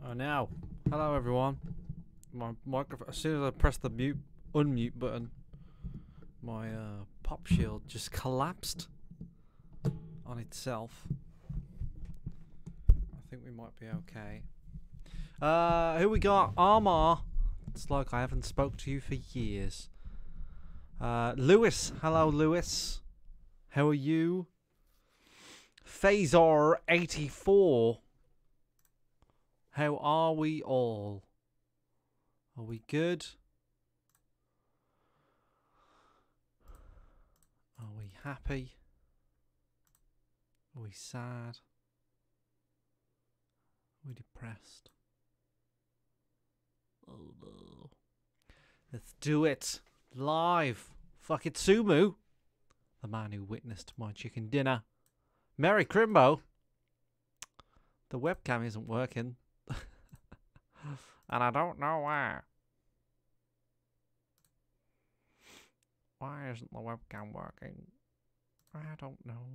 Oh, now. Hello, everyone. My microphone. As soon as I press the unmute button, my pop shield just collapsed on itself. I think we might be okay. Who we got? Armor. It's like I haven't spoke to you for years. Lewis. Hello, Lewis. How are you? Phasor 84. How are we all? Are we good? Are we happy? Are we sad? Are we depressed? Oh no. Let's do it. Live. Fuck it, Sumu. The man who witnessed my chicken dinner. Merry Crimbo. The webcam isn't working. And I don't know why. Why isn't the webcam working? I don't know.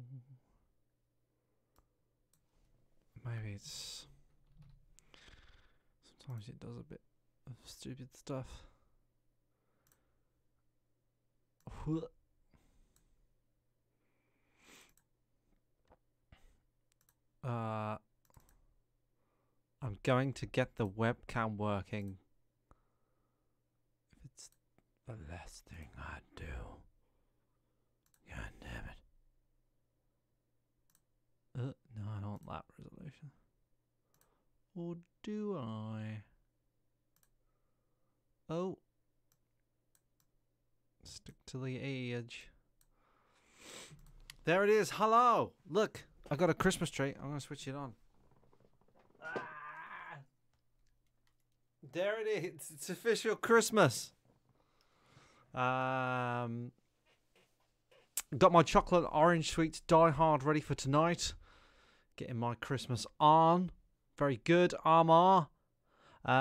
Maybe it's... Sometimes it does a bit of stupid stuff. I'm going to get the webcam working. If it's the last thing I do. God damn it. No, I don't want that resolution. Or do I? Oh. Stick to the edge. There it is. Hello. Look, I got a Christmas tree. I'm going to switch it on. There it is. It's official Christmas. Got my chocolate orange sweets Die Hard ready for tonight. Getting my Christmas on. Very good, Armor.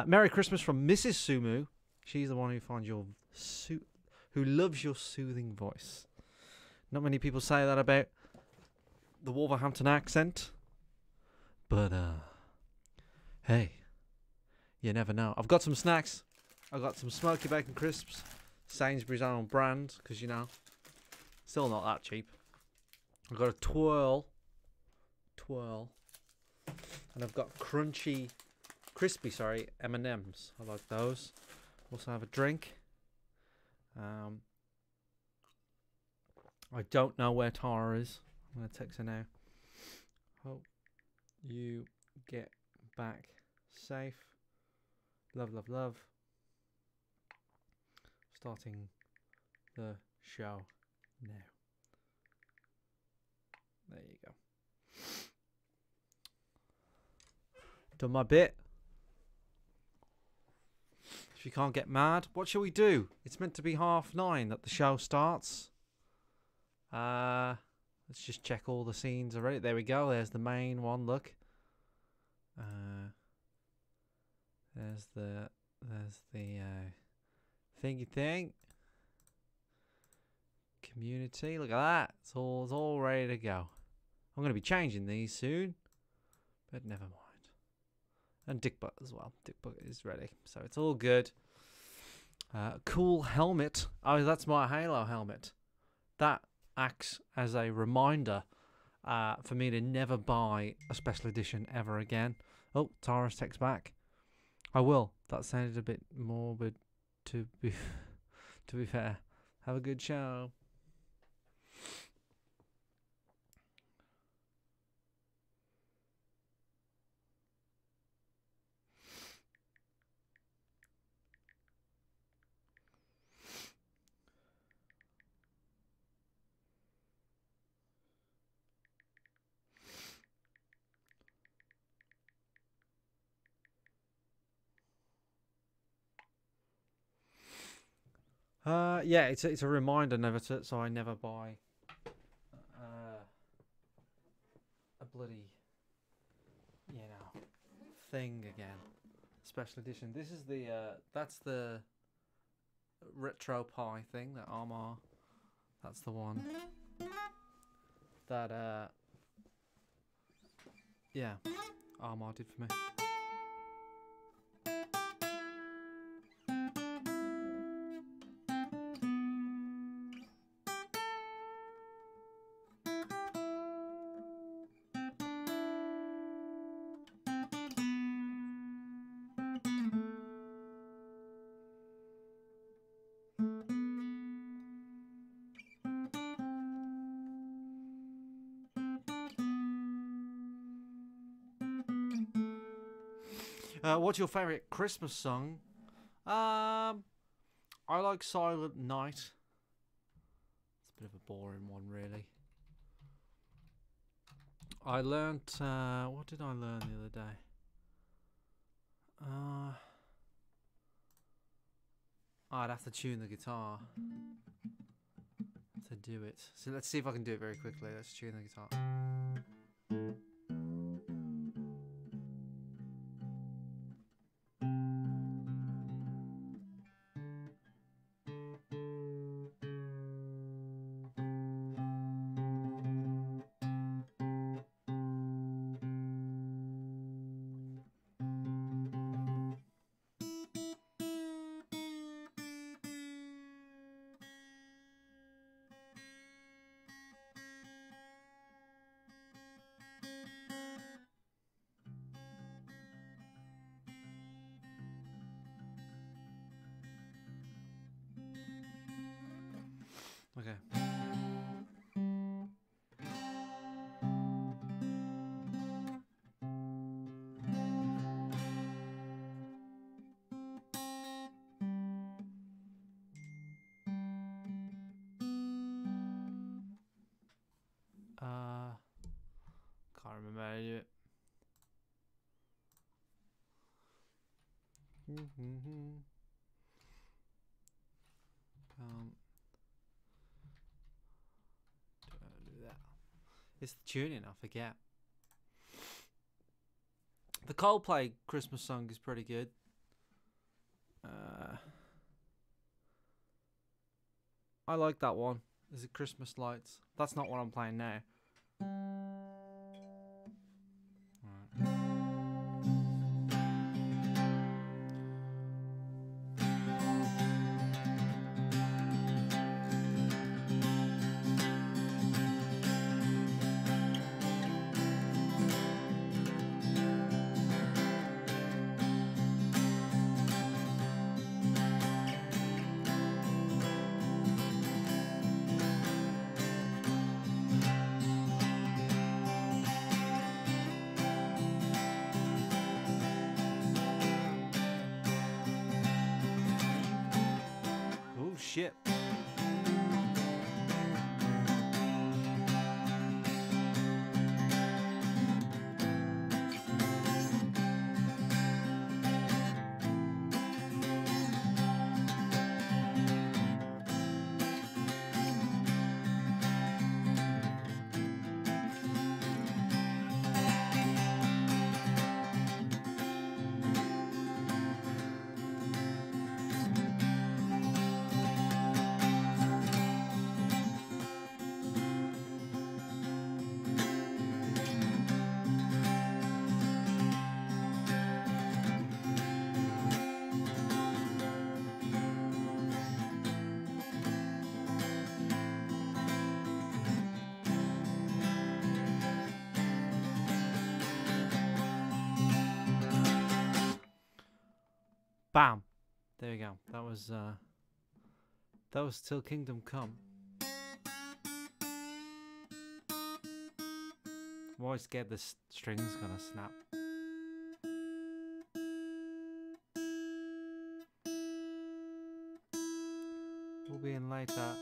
Merry Christmas from Mrs. Sumu. She's the one who finds your who loves your soothing voice. Not many people say that about the Wolverhampton accent. But hey. You never know. I've got some snacks. I've got some smoky bacon crisps. Sainsbury's own brand. Because, you know, still not that cheap. I've got a twirl. And I've got crispy, M&Ms. I like those. Also have a drink. I don't know where Tara is. I'm going to text her now. Hope you get back safe. Love, love, love. Starting the show now. There you go. Done my bit. If you can't get mad, what shall we do? It's meant to be 9:30 that the show starts. Let's just check all the scenes already. There we go. There's the main one. Look. There's the thingy thing. Community. Look at that. It's all ready to go. I'm going to be changing these soon, but never mind. And Dickbutt as well. Dickbutt is ready, so it's all good. Cool helmet. Oh, that's my Halo helmet. That acts as a reminder for me to never buy a special edition ever again. Oh, Tara's text back. I will. That sounded a bit morbid, to be fair. Have a good show. Yeah, it's a reminder never to, so I never buy a bloody, you know, thing again. Special edition. This is the that's the retro pie thing that Armor. That's the one that yeah, Armor did for me. What's your favourite Christmas song? I like Silent Night. It's a bit of a boring one, really. I learnt... what did I learn the other day? I'd have to tune the guitar to do it. So let's see if I can do it very quickly. Let's tune the guitar. Okay. Can't remember how to do it. Do that. It's the tuning, I forget. The Coldplay Christmas song is pretty good. I like that one. Is it Christmas Lights? That's not what I'm playing now. Oh shit. Bam. There you go. That was Till Kingdom Come. I'm always scared the string's gonna snap. We'll be in later.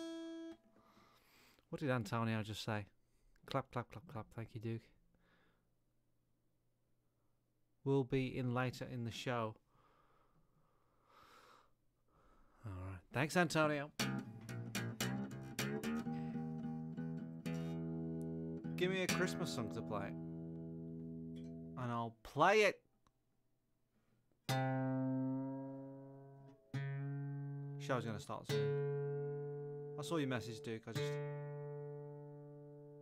What did Antonio just say? Clap, clap, clap, clap. Thank you, Duke. We'll be in later in the show. Alright. Thanks, Antonio. Give me a Christmas song to play. And I'll play it. Show's gonna start soon. I saw your message, Duke. I just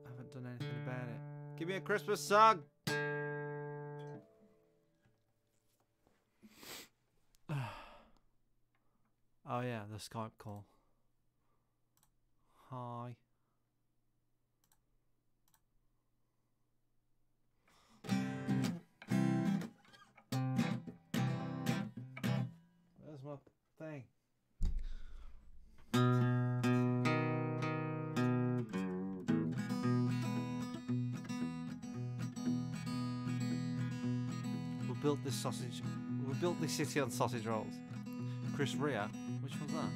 haven't done anything about it. Give me a Christmas song. Oh yeah, the Skype call. Hi. There's my thing. We built this sausage built this city on sausage rolls? Chris Rea. Which one's that?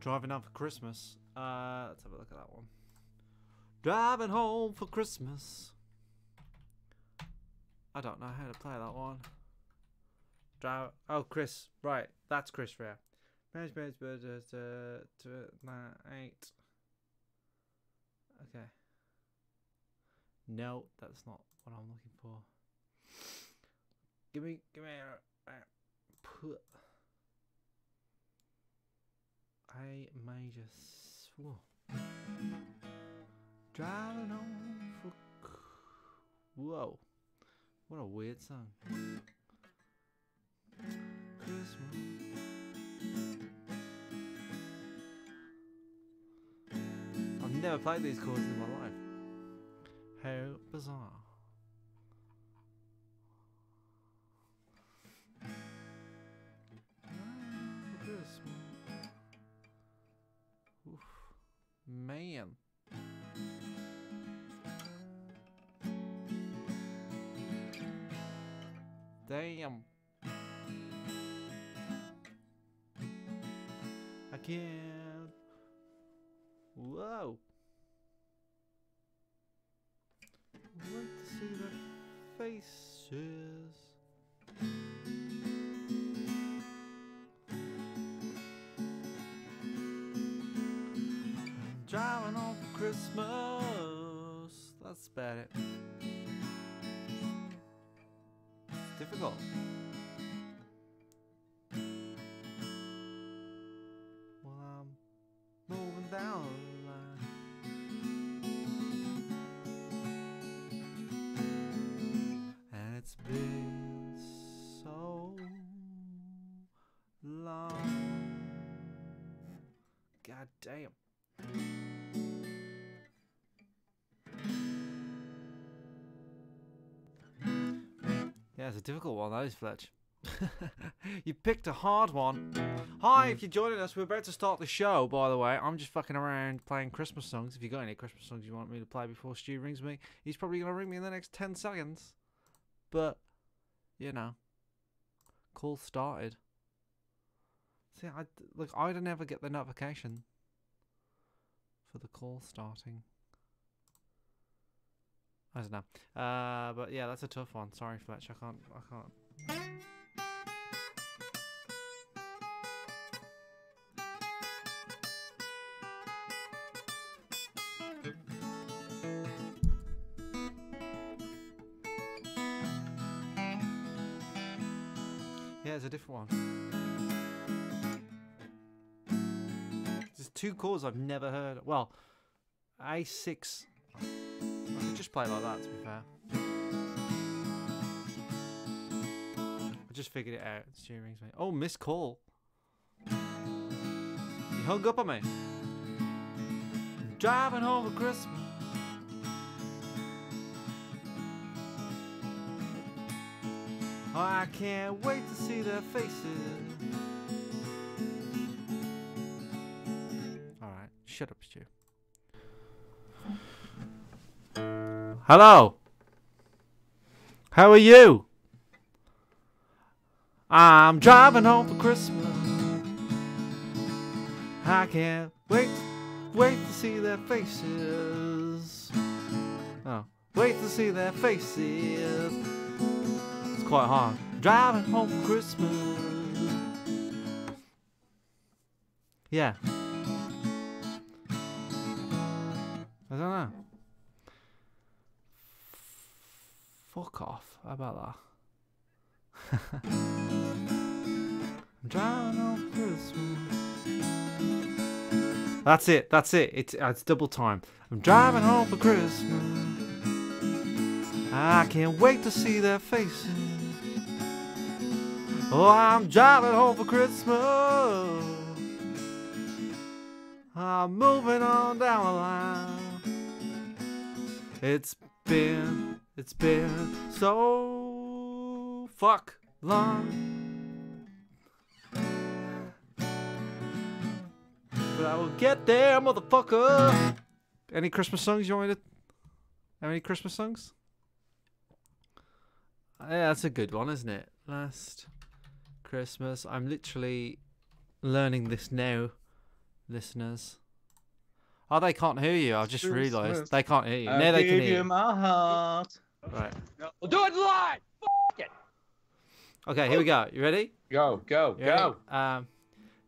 Driving home for Christmas. Let's have a look at that one. Driving home for Christmas. I don't know how to play that one. Oh, Chris. Right, that's Chris Rea. 8. Okay. No, that's not what I'm looking for. Give me a major. Driving home for. Whoa, what a weird song. Christmas. I've never played these chords in my life. How bizarre. Man. Damn. I can't. Whoa. Want to see their faces. Driving home for Christmas. That's about it. It's difficult. Well, I'm moving down the line. And it's been so long. God damn. Yeah, it's a difficult one, that is, Fletch. You picked a hard one. Hi, if you're joining us, we're about to start the show, by the way. I'm just fucking around playing Christmas songs. If you got any Christmas songs you want me to play before Stu rings me, he's probably going to ring me in the next 10 seconds. But, you know, call started. See, I'd never get the notification for the call starting. I don't know. But yeah, that's a tough one. Sorry, Fletch. I can't. Yeah, it's a different one. There's 2 chords I've never heard. Well, A6. I could just play like that, to be fair. I just figured it out. Stu rings me. Oh, missed call. He hung up on me. I'm driving home for Christmas. Oh, I can't wait to see their faces. Alright, shut up, Stu. Hello. How are you? I'm driving home for Christmas. I can't wait to see their faces. Oh, wait to see their faces. It's quite hard. Driving home for Christmas. Yeah. I don't know. Fuck off. How about that? I'm driving home for Christmas. That's it. That's it. It's double time. I'm driving home for Christmas. I can't wait to see their faces. Oh, I'm driving home for Christmas. I'm moving on down the line. It's been so fuck long. But I will get there, motherfucker. Any Christmas songs you want me to... Have any Christmas songs? Yeah, that's a good one, isn't it? Last Christmas. I'm literally learning this now, listeners. Oh, they can't hear you. I've just realised they can't hear you. Now they can hear you. My heart. Right. We'll do it live. F it. Okay, here we go. You ready? Go, go, You go. ready?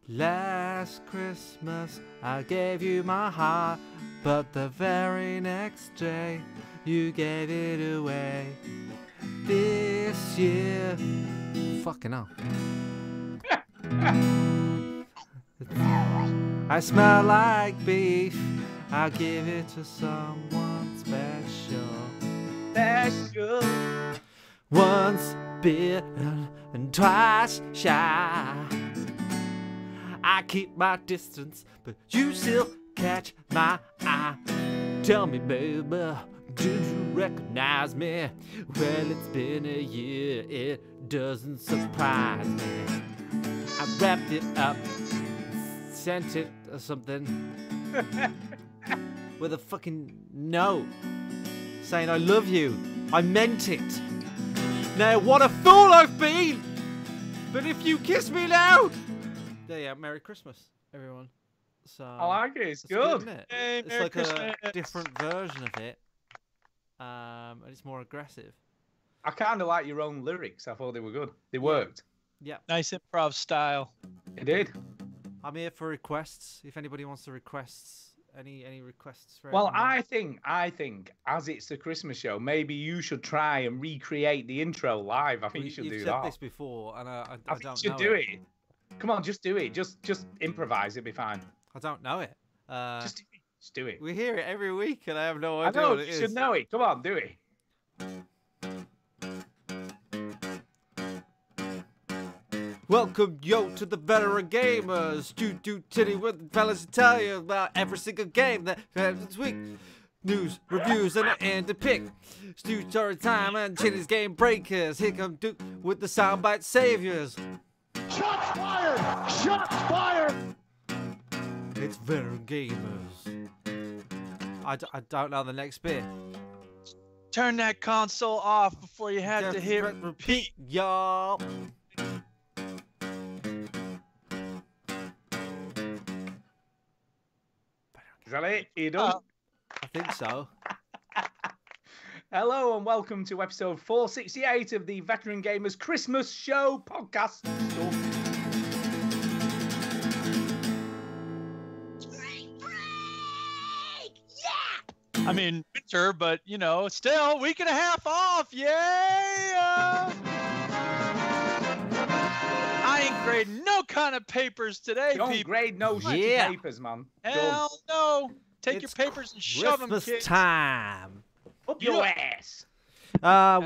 Last Christmas I gave you my heart, but the very next day you gave it away. This year, fucking hell. I smell like beef. I'll give it to someone special. Special. Once bitten and twice shy. I keep my distance, but you still catch my eye. Tell me, baby, did you recognize me? Well, it's been a year, it doesn't surprise me. I wrapped it up, sent it or something with a fucking note saying I love you. I meant it. Now, what a fool I've been! But if you kiss me loud... There you go, Merry Christmas, everyone. So I like it. It's good. isn't it? Hey, It's Merry like Christmas. a different version of it. And it's more aggressive. I kind of like your own lyrics. I thought they were good. They worked. Yeah. Nice improv style. It did. I'm here for requests. If anybody wants to request any requests for Well, anything. I think, as it's the Christmas show, maybe you should try and recreate the intro live. I think you should You've do said that. this before, and I I think don't you know should do it. it. Come on, just do it. Just improvise. It'll be fine. I don't know it. Just do it. Just do it. We hear it every week, and I have no I idea know. what it You is. should know it. Come on, do it. Welcome, yo, to the veteran gamers. Do titty with fellas to tell you about every single game that this week. News, reviews, and the pick. Stu story time and Chinny's game breakers. Here come Duke with the soundbite saviors. Shots fired! Shots fired! It's veteran gamers. I don't know the next bit. Turn that console off before you have to hit repeat. Y'all. Is that it? Are you done? I think so. Hello and welcome to episode 468 of the Veteran Gamers Christmas Show podcast. I mean, winter, but you know, still week and a half off. Yay! I ain't grading no kind of papers today, Don't people. grade no shitty Yeah. papers, man. Hell no. Take your It's papers and shove them, Christmas kids. time. Up your ass.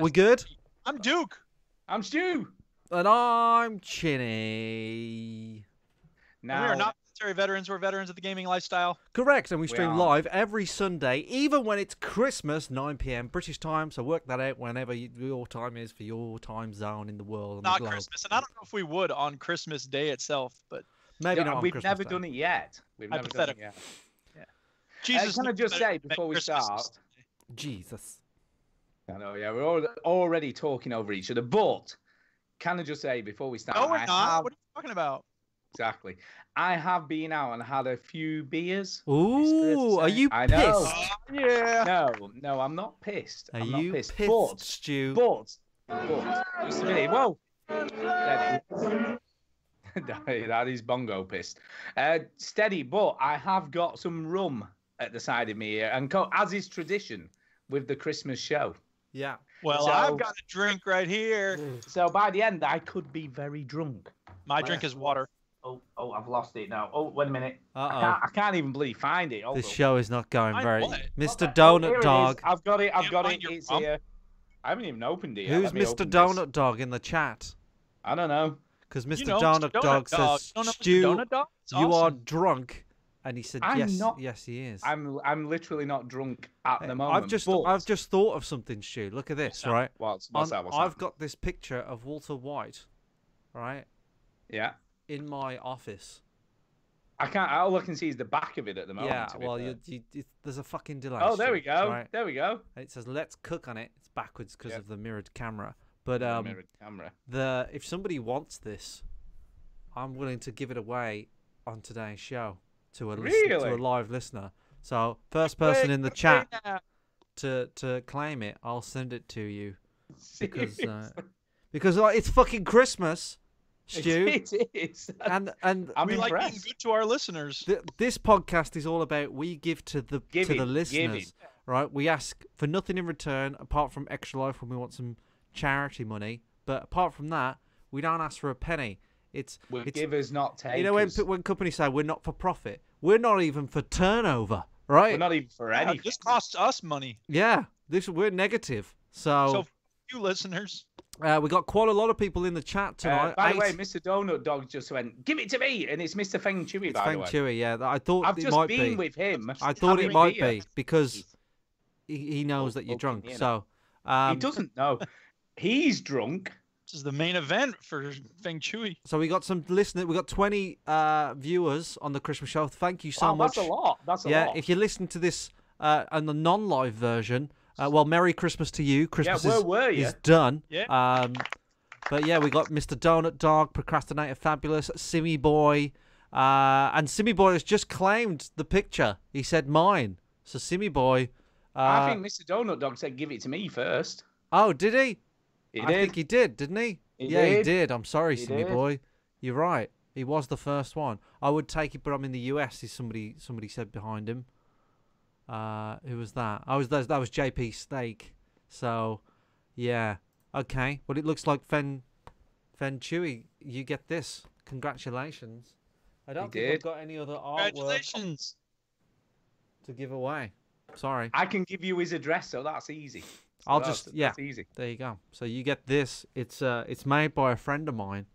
We good? I'm Duke. I'm Stu. And I'm Chinny. Now, We are not military veterans. We're veterans of the gaming lifestyle. Correct, and we stream are. live every Sunday, even when it's Christmas, 9 p.m. British time. So work that out whenever your time is for your time zone in the world. And Not the globe. Christmas, and I don't know if we would on Christmas Day itself, but Maybe not. On we've Christmas never Day. done it yet. We've never done it Hypothetical. yet. Jesus. can I knows just better say than before we Christmas start? is. Jesus. I know, yeah, we're already talking over each other. But can I just say before we start? No, we're I not. have- What are you talking about? Exactly. I have been out and had a few beers. Ooh, are you I know. pissed? Yeah. No, I'm not pissed. Are I'm you not pissed. pissed, Stu? But, just a minute. Whoa. Steady. That is bongo pissed. Steady, but I have got some rum at the side of me here, and as is tradition with the Christmas show. Yeah. Well, So- I've got a drink right here. So by the end, I could be very drunk. My drink is water. Oh, I've lost it now. Oh, wait a minute. Uh-oh. I can't even believe find it. Hold This on. show is not going Find very... what? Mr. Here Donut it is. Dog. I've got it. Can't find your It's rum? here. I haven't even opened it yet. Who's Let me Mr. open this. Donut Dog in the chat? I don't know. Because You Mr. know, Donut Mr. Dog Dog. says, You don't know Mr. Stu, Donut Dog? It's you are awesome. drunk And he said, I'm yes, not- yes, he is. I'm literally not drunk at the I've moment. just but- I've just thought of something, Stu. Look at this, right? What's On- that? What's I've that? got this picture of Walter White, right, Yeah. in my office. I can't. All I can see is the back of it at the moment. Yeah, to be well, fair. there's a fucking delay. Oh, there we Stu, go. Right? There we go. It says "Let's cook" on it. It's backwards because Yep. of the mirrored camera. But Mirrored camera. if somebody wants this, I'm willing to give it away on today's show to a to a Really? live listener. So first person in the chat to claim it, I'll send it to you because it's fucking Christmas, Stu. It is. and I'm We like being impressed. good to our listeners. this podcast is all about we give to the Giving, listeners, right? We ask for nothing in return apart from Extra Life when we want some charity money. But apart from that, we don't ask for a penny. It's givers, not takers. you know when companies say we're not for profit, we're not even for turnover, right? We're not even for anything. This costs us money. Yeah, we're negative. So, So, you listeners, we got quite a lot of people in the chat tonight. By the way, Mr. Donut Dog just went, "Give it to me," and it's Mr. Feng Chewy. It's By the Feng way, Chewy, yeah. I thought I've it just might been be. with him. I thought it having might beer. be because he knows that you're Okay, drunk. you know. So He doesn't know. He's drunk. this is the main event for Feng Chewy. So we got some listeners. We got 20 viewers on the Christmas show. Thank you so Wow, much. that's a lot. That's a lot. If you listen to this on the non-live version, well, Merry Christmas to you. Christmas where were you? is done. Yeah. But yeah, we got Mr. Donut Dog, Procrastinator Fabulous, Simmy Boy, and Simmy Boy has just claimed the picture. He said mine. So Simmy Boy. I think Mr. Donut Dog said, "Give it to me first." Oh, did he? He I did. think he did, didn't he? He Yeah, he did. did. I'm sorry, He Simmy did. Boy. You're right. He was the first one. I would take it, but I'm in the US. Is somebody said behind him? Who was that? That was JP Steak. So, yeah. Okay. Well, it looks like Fen Chewy. You get this. Congratulations. I don't think I've did. got any other artwork Congratulations. to give away. Sorry. I can give you his address, so that's easy. I'll That's- just yeah. That's easy. There you go. So you get this. It's made by a friend of mine,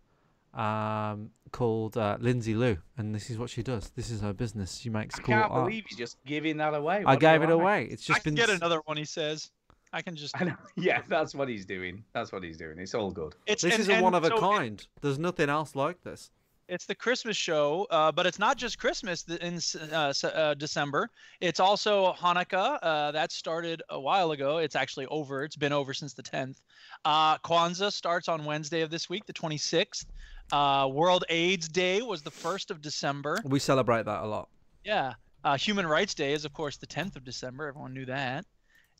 called Lindsay Lou, and this is what she does. This is her business. She makes I cool can't art. believe you're just giving that away. I What do you gave it like? away. It's I just can been. get another one, he says. I can just. I know. Yeah, that's what he's doing. That's what he's doing. It's all good. It's, This and- is a and one of a so kind. There's nothing else like this. It's the Christmas show, but it's not just Christmas in December. It's also Hanukkah. That started a while ago. It's actually over. It's been over since the 10th. Kwanzaa starts on Wednesday of this week, the 26th. World AIDS Day was the 1st of December. We celebrate that a lot. Yeah. Human Rights Day is, of course, the 10th of December. Everyone knew that.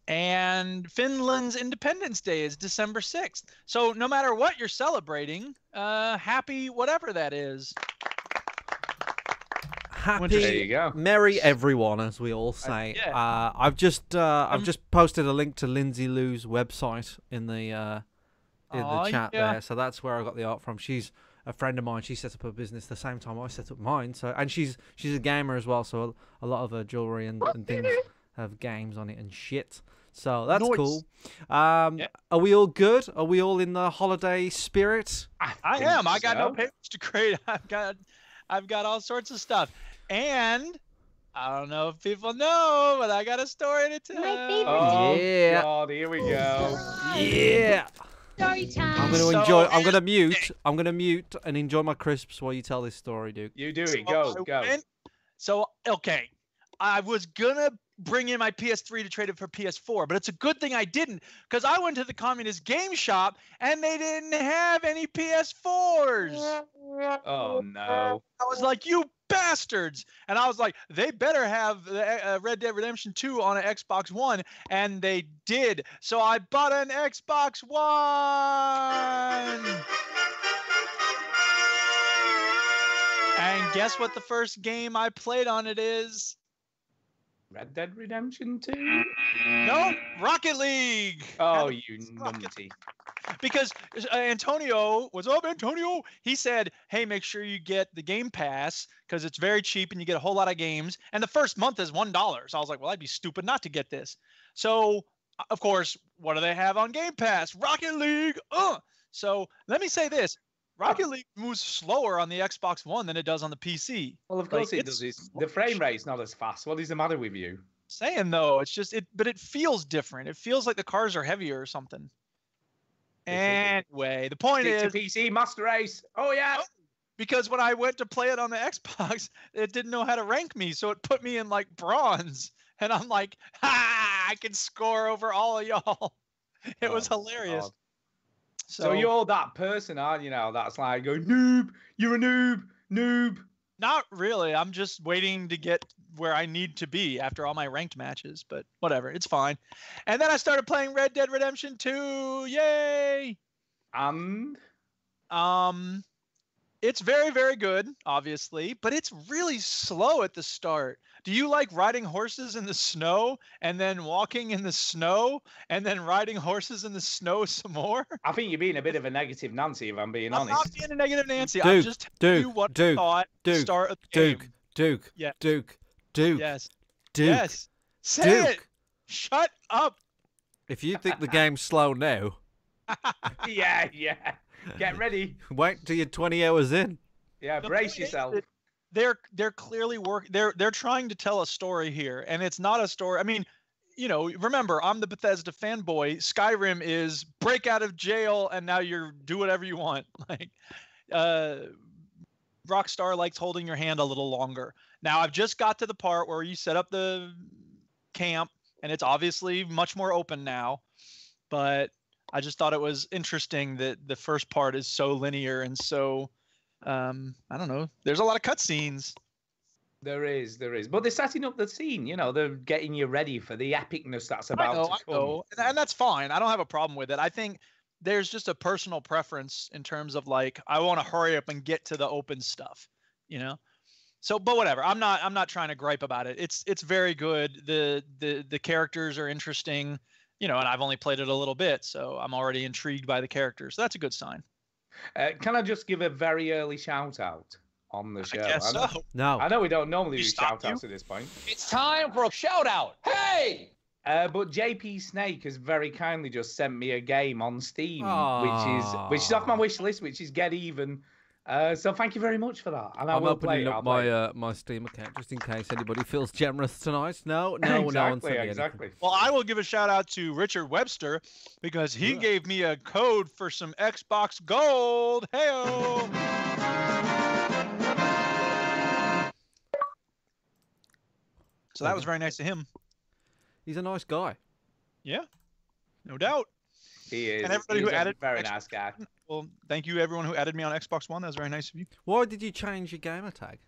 And Finland's Independence Day is December 6th. So no matter what you're celebrating, happy whatever that is. There you Happy, go. merry everyone, as we all say. yeah. I've just posted a link to Lindsay Lou's website in the Aw, chat yeah. there. So that's where I got the art from. She's a friend of mine. She set up a business the same time I set up mine. So and she's a gamer as well. So a lot of her jewelry and things have games on it and shit. So that's Nice. cool. Yeah. Are we all good? Are we all in the holiday spirit? I think am. I got no so. papers to create. I've got all sorts of stuff. And I don't know if people know, but I got a story to tell. My favorite. Oh, Yeah. God, here we go. Yeah. Story time. I'm going to So- enjoy. I'm going to mute. I'm going to mute and enjoy my crisps while you tell this story, Duke. You do it. So Go, I go. went- So, okay. I was going to bring in my PS3 to trade it for PS4, but it's a good thing I didn't because I went to the communist game shop and they didn't have any PS4s. Oh, no. I was like, you bastards. And I was like, they better have Red Dead Redemption 2 on an Xbox One. And they did. So I bought an Xbox One. And guess what the first game I played on it is? Red Dead Redemption 2? No, Rocket League. Oh, And you Rocket numpty. because Antonio, what's up, Antonio? He said, hey, make sure you get the Game Pass because it's very cheap and you get a whole lot of games. And the first month is $1. So I was like, well, I'd be stupid not to get this. So, of course, what do they have on Game Pass? Rocket League. So let me say this. Rocket League moves slower on the Xbox One than it does on the PC. Well, of Like, course it does. The frame rate's not as fast. What is the matter with you? Saying though, it's just but it feels different. It feels like the cars are heavier or something. Anyway, the point It's a is, PC Master Race. Oh yeah. because when I went to play it on the Xbox, it didn't know how to rank me, so it put me in like bronze, and I'm like, ha! I can score over all of y'all. It was hilarious. God. So you're that person, aren't you? Now that's like, go noob. You're a noob. Not really. I'm just waiting to get where I need to be after all my ranked matches, but whatever. It's fine. And then I started playing Red Dead Redemption 2. Yay! And It's very, very good, obviously, but it's really slow at the start. Do you like riding horses in the snow and then walking in the snow and then riding horses in the snow some more? I think you're being a bit of a negative Nancy, if I'm being I'm honest. not being a negative Nancy. I'm just telling you what I thought at the start of the game. Duke. Yeah. Duke. Yes. Duke. Yes. Say Duke. it. Shut up. If you think the game's slow now, yeah. Get ready. wait till you're 20 hours in. Yeah, The brace point is yourself. that they're clearly they're trying to tell a story here, and it's not a story. I mean, remember, I'm the Bethesda fanboy. Skyrim is break out of jail and now you're do whatever you want. Like Rockstar likes holding your hand a little longer. Now I've just got to the part where you set up the camp, and it's obviously much more open now, but I just thought it was interesting that the first part is so linear and so I don't know. There's a lot of cutscenes. There is. But they're setting up the scene, they're getting you ready for the epicness that's about to come. I know. And that's fine. I don't have a problem with it. I think there's just a personal preference in terms of like, I want to hurry up and get to the open stuff, So, but whatever. I'm not trying to gripe about it. It's very good. The characters are interesting, and I've only played it a little bit, so I'm already intrigued by the characters. So that's a good sign. Can I just give a very early shout out on the show? I guess so. No. I know we don't normally do stop shout outs at this point. It's time for a shout out. Hey! But JP Snake has very kindly just sent me a game on Steam, Aww. which is off my wish list, which is Get Even. So thank you very much for that. And I I'm will play opening it. up my Steam account just in case anybody feels generous tonight. No, exactly, no one sent me exactly. anything. Well, I will give a shout out to Richard Webster because he gave me a code for some Xbox Gold. Heyo! So that was very nice of him. He's a nice guy. Yeah, no doubt. He is. And everybody He's who a added very nice guy. Well, thank you everyone who added me on Xbox One. That was very nice of you. Why did you change your gamer tag?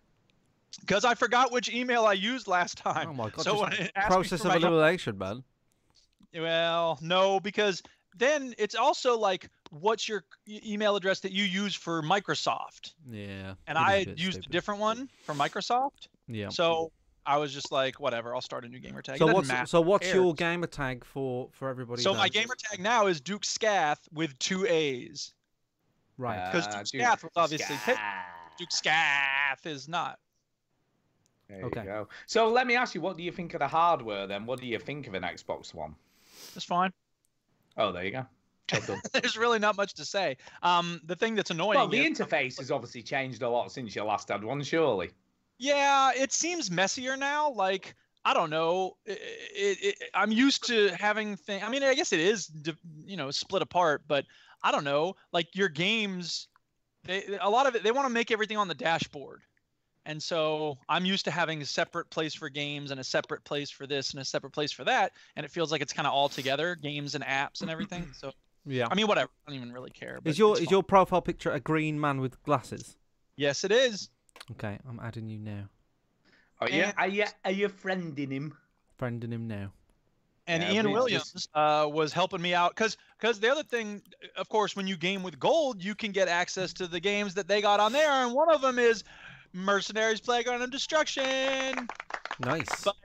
Because I forgot which email I used last time. Oh my god! So when just it asked me process for of my elimination, man. Well, no, because then it's also like, what's your email address that you use for Microsoft? Yeah. And it is I a bit used a stupid. different one for Microsoft. Yeah. So I was just like, whatever, I'll start a new gamer tag. So It doesn't what's matter. what's Who your cares? gamer tag for everybody? So my that- gamer tag now is Duke Scath with 2 A's. Right. Because Duke Scath was obviously picked. Duke Scath is not. There Okay. you go. So let me ask you, what do you think of the hardware then? What do you think of an Xbox One? It's fine. Oh, there you go. Job done. There's really not much to say. The thing that's annoying Well, the is, interface has obviously changed a lot since you last had one, surely. yeah, it seems messier now. Like, I don't know. I'm used to having things. I mean, I guess it is, split apart, but I don't know. Like your games, a lot of it, they want to make everything on the dashboard. And so I'm used to having a separate place for games and a separate place for this and a separate place for that. And it feels like it's kind of all together, games and apps and everything. So, Yeah. I mean, whatever. I don't even really care. But Is your it's your profile picture a green man with glasses? fine. Yes, it is. Okay, I'm adding you now. Oh, yeah. Are you friending him? Friending him now. And Yeah, Ian we Williams just- was helping me out because the other thing, of course, when you game with gold, you can get access to the games that they got on there, and one of them is Mercenaries Playground of Destruction. Nice. But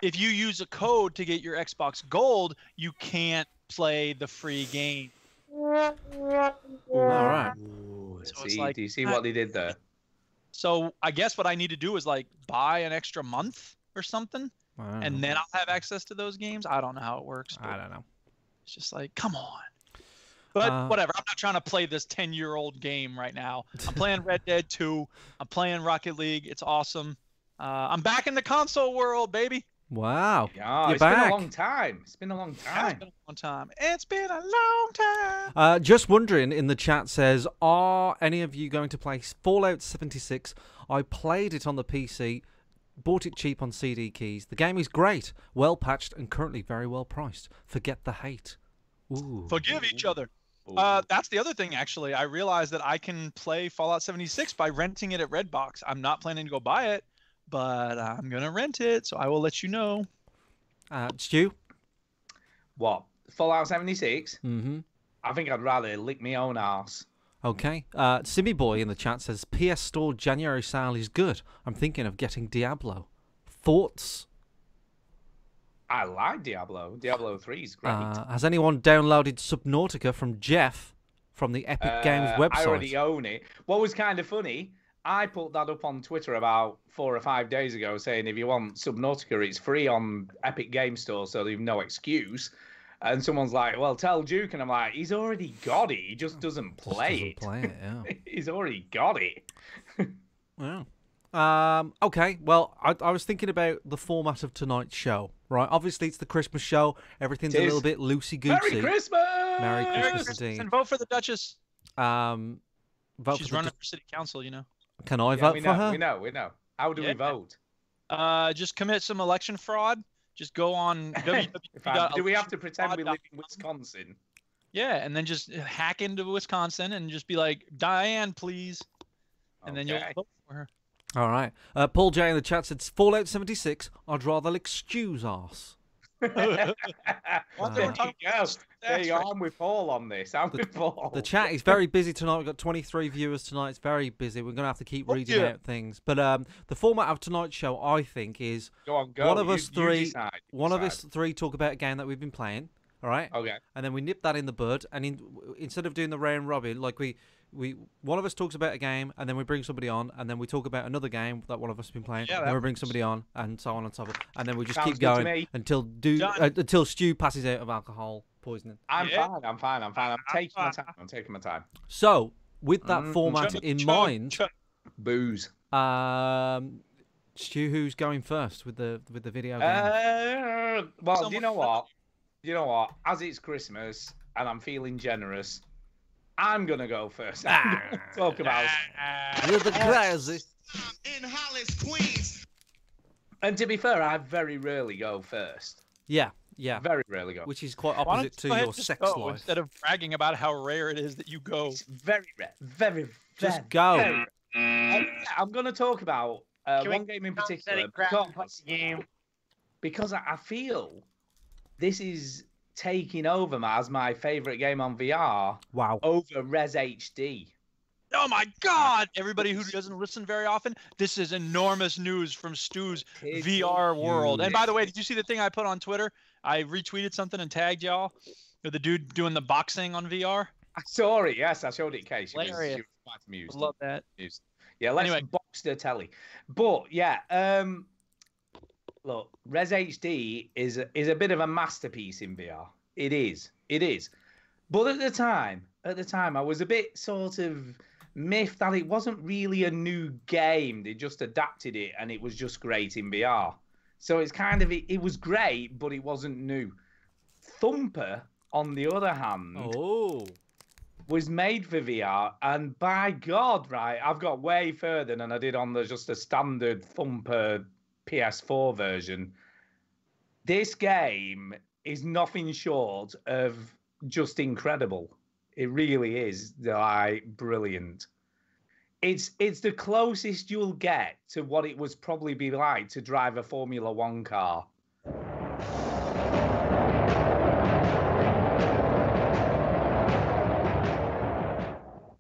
if you use a code to get your Xbox Gold, you can't play the free game. All right. So it's See, like- do you see what they did there? So I guess what I need to do is like buy an extra month or something, I don't and know. then I'll have access to those games. I don't know how it works. But I don't know. it's just like, come on. But whatever. I'm not trying to play this 10-year-old game right now. I'm playing Red Dead 2. I'm playing Rocket League. It's awesome. I'm back in the console world, baby. Wow. Yeah, You're it's back. been a long time. It's been a long time. It's been a long time. It's been a long time. Just wondering, in the chat says, are any of you going to play Fallout 76? I played it on the PC, bought it cheap on CD keys. The game is great, well patched, and currently very well priced. Forget the hate. Ooh. Forgive each other. That's the other thing, actually. I realized that I can play Fallout 76 by renting it at Redbox. I'm not planning to go buy it, but I'm going to rent it, so I will let you know. Stu? What? Fallout 76? Mm-hmm. I think I'd rather lick my own arse. Okay. Simmy Boy in the chat says, PS Store January sale is good. I'm thinking of getting Diablo. Thoughts? I like Diablo. Diablo 3 is great. Has anyone downloaded Subnautica from Jeff from the Epic Games website? I already own it. What was kind of funny, I put that up on Twitter about 4 or 5 days ago saying if you want Subnautica, it's free on Epic Games Store, so they've no excuse. And someone's like, well, tell Duke. And I'm like, he's already got it. He just doesn't play it. Yeah. He's already got it. Yeah. Okay, well, I was thinking about the format of tonight's show, right? Obviously, it's the Christmas show. Everything's a little bit loosey-goosey. Merry Christmas! Merry Christmas indeed. And vote for the Duchess. Vote She's for running for city council, you know. Can I vote for her? We know. How do we vote? Just commit some election fraud. Just go on www. Do we have to pretend we live in Wisconsin? Yeah, and then just hack into Wisconsin and just be like, Diane, please. And then you'll vote for her. All right. Paul J in the chat said, Fallout 76, I'd rather lick Stu's arse. There you go. I'm with Paul on this. I'm with Paul. The chat is very busy tonight. We've got 23 viewers tonight. It's very busy. We're going to have to keep reading out things. But the format of tonight's show, I think, is one of us three talk about a game that we've been playing. All right? Okay. And then we nip that in the bud. And instead of doing the round robin, like one of us talks about a game, and then we bring somebody on, and then we talk about another game that one of us has been playing, and then we bring somebody on, and so on and so forth, and then we just keep going until Stu passes out of alcohol poisoning. I'm fine. I'm taking my time. So, with that format in mind, booze. Stu, who's going first with the video game? Well, do you know what? As it's Christmas and I'm feeling generous, I'm gonna go first. Talk about you're the crazy. In Hollis, Queens. And to be fair, I very rarely go first. Yeah. Very rarely go. Which is quite opposite to your sex life. Instead of bragging about how rare it is that you go. It's very rare. Very just go. I'm gonna talk about one game in particular because I feel this is taking over as my favorite game on VR. Wow. Over Res HD. Oh my God! Everybody who doesn't listen very often, this is enormous news from Stu's VR world. And by the way, did you see the thing I put on Twitter? I retweeted something and tagged y'all. The dude doing the boxing on VR. I saw it. Yes, I showed it. Case she was quite amused. I love that. Yeah, let's box the telly. But yeah, look, Res HD is a bit of a masterpiece in VR. It is. But at the time, I was a bit sort of miffed that it wasn't really a new game. They just adapted it, and it was just great in VR. So it's kind of it was great, but it wasn't new. Thumper, on the other hand, was made for VR, and by God, right, I've got way further than I did on just a standard Thumper PS4 version. This game is nothing short of just incredible. It really is, like, brilliant. It's the closest you'll get to what it was probably be like to drive a Formula One car.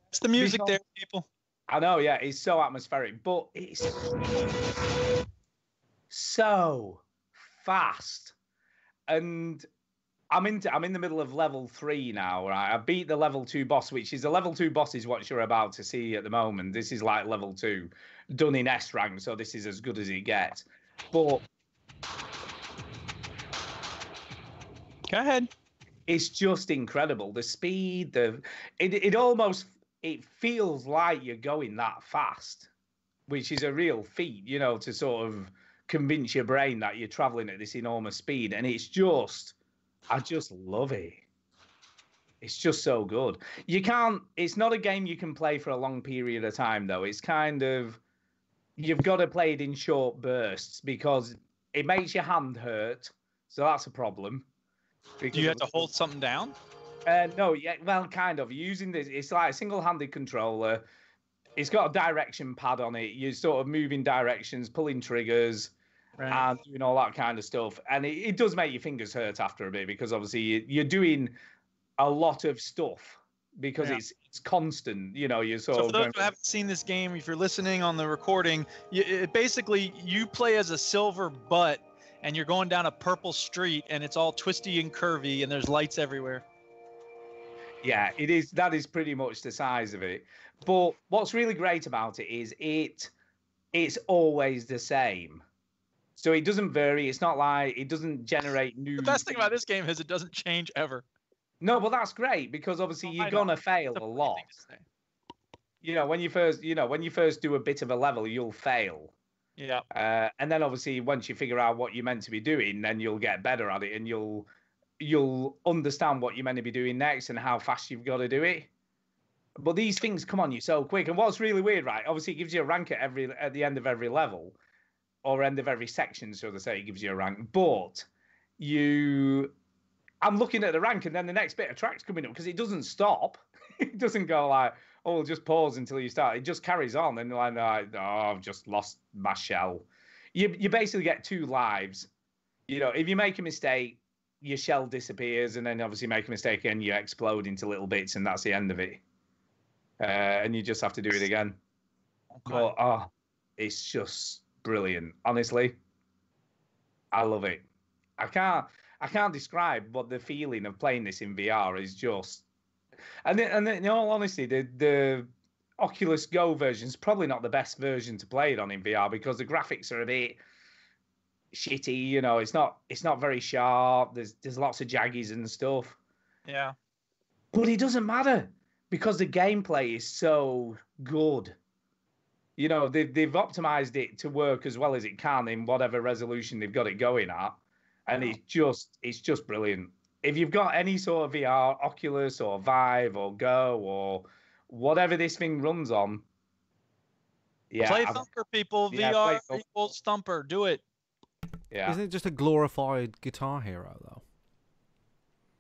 It's the music there, people. I know, yeah, it's so atmospheric, but it's so fast. And I'm in the middle of level 3 now, right? I beat the level 2 boss, which is the level 2 boss is what you're about to see at the moment. This is like level 2, done in S rank, so this is as good as it gets. But go ahead. it's just incredible. The speed, it feels like you're going that fast, which is a real feat, you know, to sort of convince your brain that you're traveling at this enormous speed. And it's just, I just love it. It's just so good. It's not a game you can play for a long period of time, though. It's kind of, you've got to play it in short bursts because it makes your hand hurt. So that's a problem. Do you have to hold something down? No, yeah, well, kind of. Using this, it's like a single-handed controller. It's got a direction pad on it. You're sort of moving directions, pulling triggers, and doing all that kind of stuff. And it does make your fingers hurt after a bit because obviously you're doing a lot of stuff because it's constant. You know, you're sort of. So for those who haven't seen this game, if you're listening on the recording, basically you play as a silver butt, and you're going down a purple street, and it's all twisty and curvy, and there's lights everywhere. Yeah, it is. That is pretty much the size of it. But what's really great about it is it's always the same. So it doesn't vary. It's not like it doesn't generate new. The best thing about this game is it doesn't change ever. No, but that's great because obviously you're gonna fail a lot. You know, when you first do a bit of a level, you'll fail. Yeah. And then obviously once you figure out what you're meant to be doing, then you'll get better at it and you'll understand what you're meant to be doing next and how fast you've got to do it. But these things come on you so quick. And what's really weird, right? Obviously, it gives you a rank at the end of every level, or end of every section, so to say. It gives you a rank. But I'm looking at the rank, and then the next bit of track's coming up because it doesn't stop. It doesn't go like, oh, we'll just pause until you start. It just carries on, and you're like, oh, I've just lost my shell. You basically get 2 lives. You know, if you make a mistake, your shell disappears, and then obviously make a mistake and you explode into little bits, and that's the end of it. And you just have to do it again. Okay. But it's just brilliant. Honestly, I love it. I can't describe what the feeling of playing this in VR is just. And in all honesty, the Oculus Go version is probably not the best version to play it on in VR because the graphics are a bit shitty. You know, it's not very sharp. There's lots of jaggies and stuff. Yeah. But it doesn't matter because the gameplay is so good. You know, they've optimized it to work as well as it can in whatever resolution they've got it going at, and it's just brilliant. If you've got any sort of VR, Oculus or Vive or Go or whatever this thing runs on, play Thumper, people. VR equals Thumper. Do it. Yeah. Isn't it just a glorified Guitar Hero though?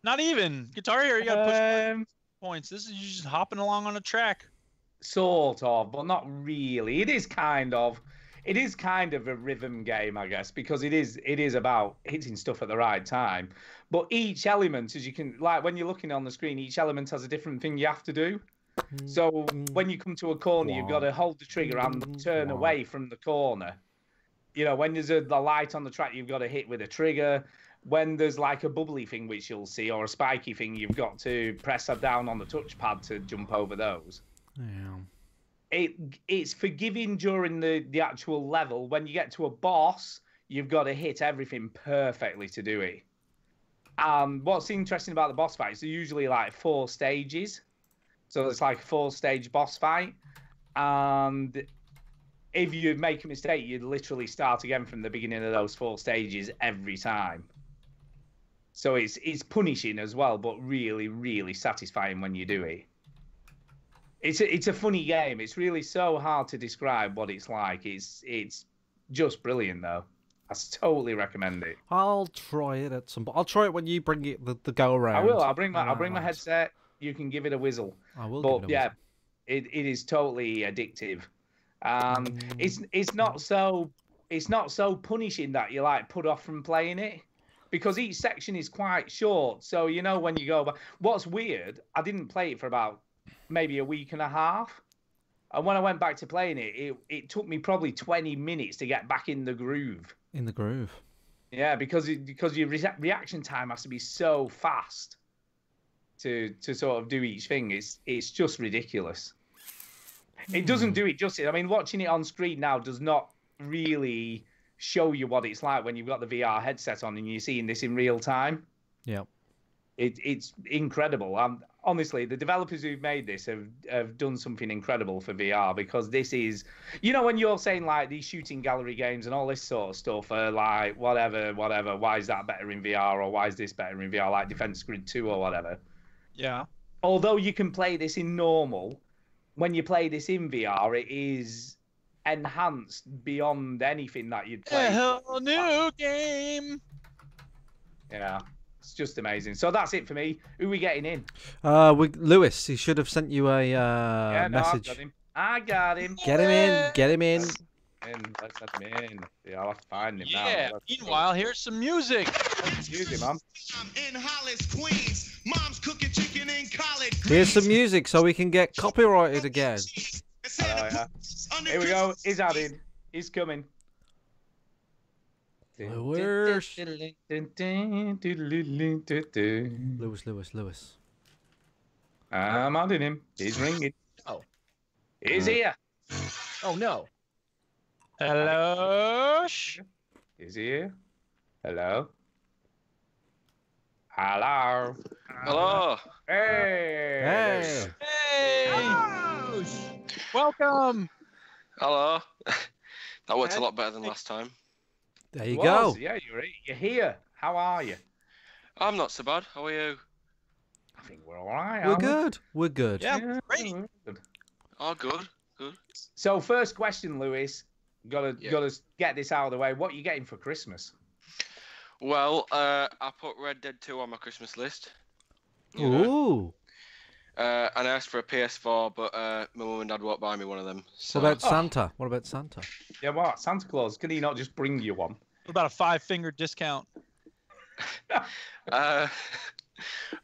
Not even Guitar Hero. You got to push points. This is you just hopping along on a track. Sort of, but not really. It is kind of a rhythm game, I guess, because it is about hitting stuff at the right time. But each element, as you can, like when you're looking on the screen, each element has a different thing you have to do. So when you come to a corner, you've got to hold the trigger and turn away from the corner. You know, when there's the light on the track, you've got to hit with a trigger. When there's like a bubbly thing, which you'll see, or a spiky thing, you've got to press down on the touchpad to jump over those. Yeah. It's forgiving during the actual level. When you get to a boss, you've got to hit everything perfectly to do it. What's interesting about the boss fights, they're usually like 4 stages. So it's like a 4-stage boss fight. And if you make a mistake, you literally start again from the beginning of those 4 stages every time. So it's punishing as well, but really, really satisfying when you do it. It's a funny game. It's really so hard to describe what it's like. It's just brilliant though. I totally recommend it. I'll try it at some. I'll try it when you bring it the go around. I will. I'll bring my headset. You can give it a whizzle. I will. But yeah, it is totally addictive. It's not so punishing that you like put off from playing it. Because each section is quite short. So, you know, when you go back. What's weird, I didn't play it for about maybe a week and a half. And when I went back to playing it, it took me probably 20 minutes to get back in the groove. In the groove. Yeah, because your reaction time has to be so fast to sort of do each thing. It's just ridiculous. It doesn't do it justice. I mean, watching it on screen now does not really show you what it's like when you've got the VR headset on and you're seeing this in real time. Yeah. It's incredible. Honestly, the developers who've made this have done something incredible for VR, because this is, when you're saying like these shooting gallery games and all this sort of stuff are like whatever, why is that better in VR, or why is this better in VR, like Defense Grid 2 or whatever. Yeah. Although you can play this in normal, when you play this in VR, it is enhanced beyond anything that you'd play. A whole new game. Yeah. It's just amazing. So that's it for me. Who are we getting in? Lewis, he should have sent you a message. I got him. Get him in. Get him in. Let's let him in. Yeah, I'll have to find him now. Yeah. Meanwhile, here's some music. Excuse me, Mom. I'm in Hollis, Queens. Mom's cooking chicken in collard greens. Here's some music so we can get copyrighted again. Yeah. Here we go. He's added. He's coming. Lewis. Lewis. I'm adding him. He's ringing. Oh. He's here. Oh no. Hello. He's here. Hello. Hello. Hello. Hey. Hey. Welcome. Hello. That worked a lot better than last time. There you go. Yeah, you're here. How are you? I'm not so bad. How are you? I think we're all right. We're aren't we? good. We're good. Yeah, great. Good. Oh, good. Good. So first question, Lewis. Gotta get this out of the way. What are you getting for Christmas? Well, I put Red Dead 2 on my Christmas list. You know. Ooh. And I asked for a PS4, but my mum and dad won't buy me one of them. So. What about Santa? What about Santa? Yeah, what? Santa Claus? Can he not just bring you one? What about a 5-finger discount?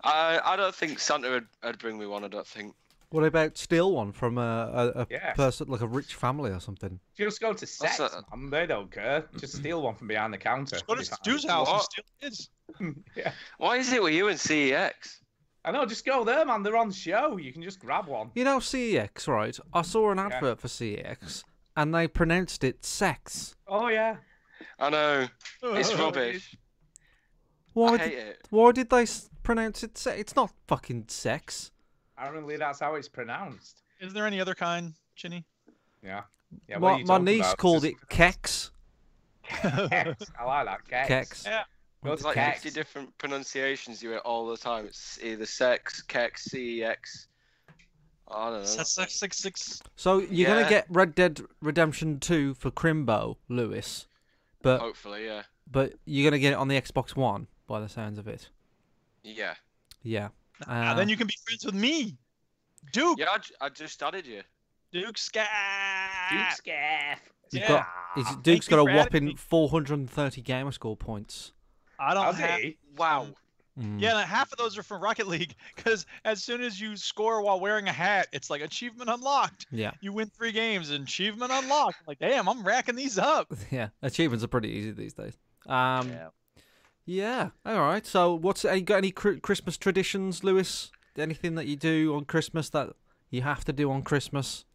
I don't think Santa would bring me one. I don't think. What about steal one from a Yeah. person, like a rich family or something? Just go to sex, that? man. They don't care. Just steal one from behind the counter. Go to Stu's house and steal his. Yeah. Why is it with you and CEX? I know, just go there, man. They're on show. You can just grab one. You know CEX, right? I saw an advert for CEX, and they pronounced it sex. Oh, yeah. I know. It's rubbish. I hate it. Why did they pronounce it sex? It's not fucking sex. Apparently, that's how it's pronounced. Is there any other kind, Chinny? Yeah. Yeah. What are you My talking niece about? called Just it kex. Kex. I like that. Kex. Kex. Yeah. Go There's to like Kex. 50 different pronunciations you hear all the time. It's either sex, kex, CEX. I don't know. 666. So you're gonna Yeah. get Red Dead Redemption 2 for Crimbo, Lewis, but Hopefully, yeah. you're gonna get it on the Xbox One by the sounds of it. Yeah. Yeah. Then you can be friends with me, Duke. Yeah, I just added you. Duke Scaff. Duke Scaff. Duke's got a for adding whopping me. 430 gamer score points. I don't How's have. he? Wow. Mm. Yeah, half of those are from Rocket League because as soon as you score while wearing a hat, it's like achievement unlocked. Yeah. You win 3 games, achievement unlocked. Like, damn, I'm racking these up. Yeah. Achievements are pretty easy these days. Yeah. Yeah. All right. So, you got any Christmas traditions, Lewis? Anything that you do on Christmas that you have to do on Christmas?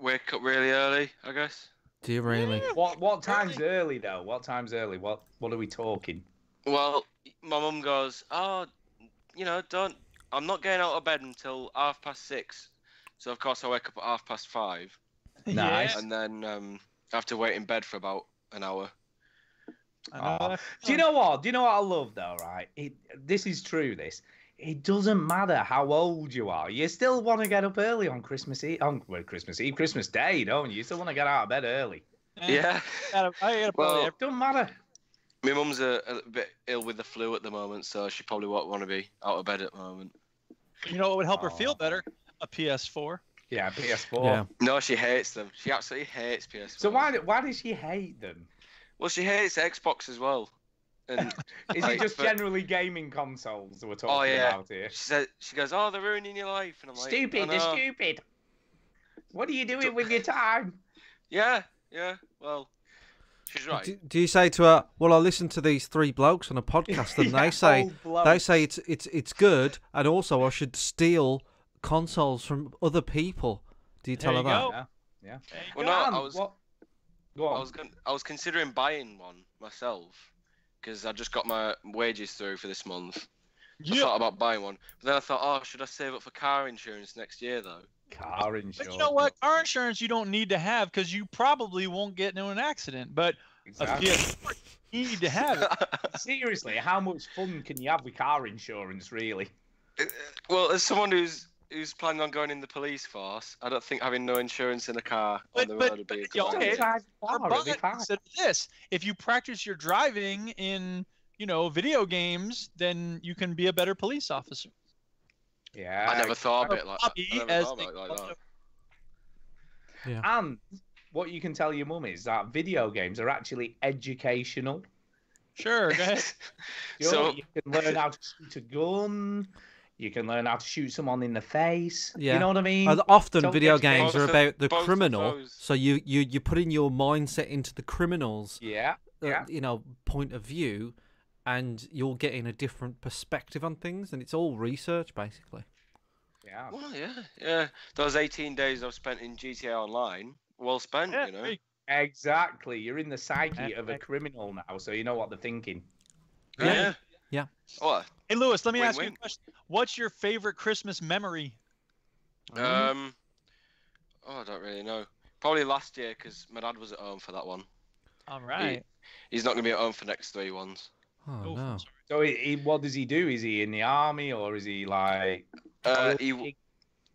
Wake up really early, I guess. Do you really? What time's early though? What time's early? What are we talking? Well, my mum goes, oh, I'm not getting out of bed until 6:30. So of course I wake up at 5:30, Nice. and then I have to wait in bed for about an hour. I know that. Do you know what? I love though, right? This is true. It doesn't matter how old you are. You still want to get up early on Christmas Eve, Christmas Day, don't you? You still want to get out of bed early. Yeah. I gotta Well, It doesn't matter. My mum's a bit ill with the flu at the moment, so she probably won't want to be out of bed at the moment. You know what would help her feel Oh. better? A PS4. Yeah, PS4. Yeah. No, she hates them. She absolutely hates PS4. So why does she hate them? Well, she hates Xbox as well. And Is like, it just but- generally gaming consoles that we're talking yeah. about here? She goes, oh, they're ruining your life, and I'm like, Stupid, I they're know. stupid. What are you doing with your time? Yeah. Well, she's right. Do you say to her, "Well, I listened to these 3 blokes on a podcast, and Yeah, they say old blokes. it's good, and also I should steal consoles from other people." Do you tell her There you that? go. Yeah. Well, no, And I was what? Go on. I was considering buying one myself, because I just got my wages through for this month. I Yeah. thought about buying one, but then I thought, oh, should I save up for car insurance next year though? Car insurance. But you know what? Car insurance you don't need to have because you probably won't get into an accident. But Exactly. a PS4, you need to have it. Seriously, how much fun can you have with car insurance, really? Well, as someone who's planning on going in the police force, I don't think having no insurance in a car on the road would be a good yeah, idea. okay. Drive a car, it'll be But fine. consider this: if you practice your driving in, video games, then you can be a better police officer. Yeah. I never thought of it like Hobby I never as thought they about it call like it. that. And what you can tell your mum is that video games are actually educational. Sure, go ahead. So You can learn how to shoot a gun. You can learn how to shoot someone in the face. Yeah. You know what I mean? Often Don't video get games both are of- about the both of criminal, those. so you put in your mindset into the criminal's Yeah. Yeah. point of view, and you're getting a different perspective on things, and it's all research basically. Yeah. well, yeah. Those 18 days I've spent in GTA Online, well spent, Yeah, you know. there you Exactly. You're in the psyche of a criminal now, so you know what they're thinking. Yeah. Yeah. What? Hey, Lewis, let me ask you a Win-win. question. What's your favorite Christmas memory? Oh, I don't really know. Probably last year because my dad was at home for that one. All right. He's not gonna be at home for next 3 ones. Oh Oh, no. I'm sorry. So what does he do? Is he in the army or is he like? He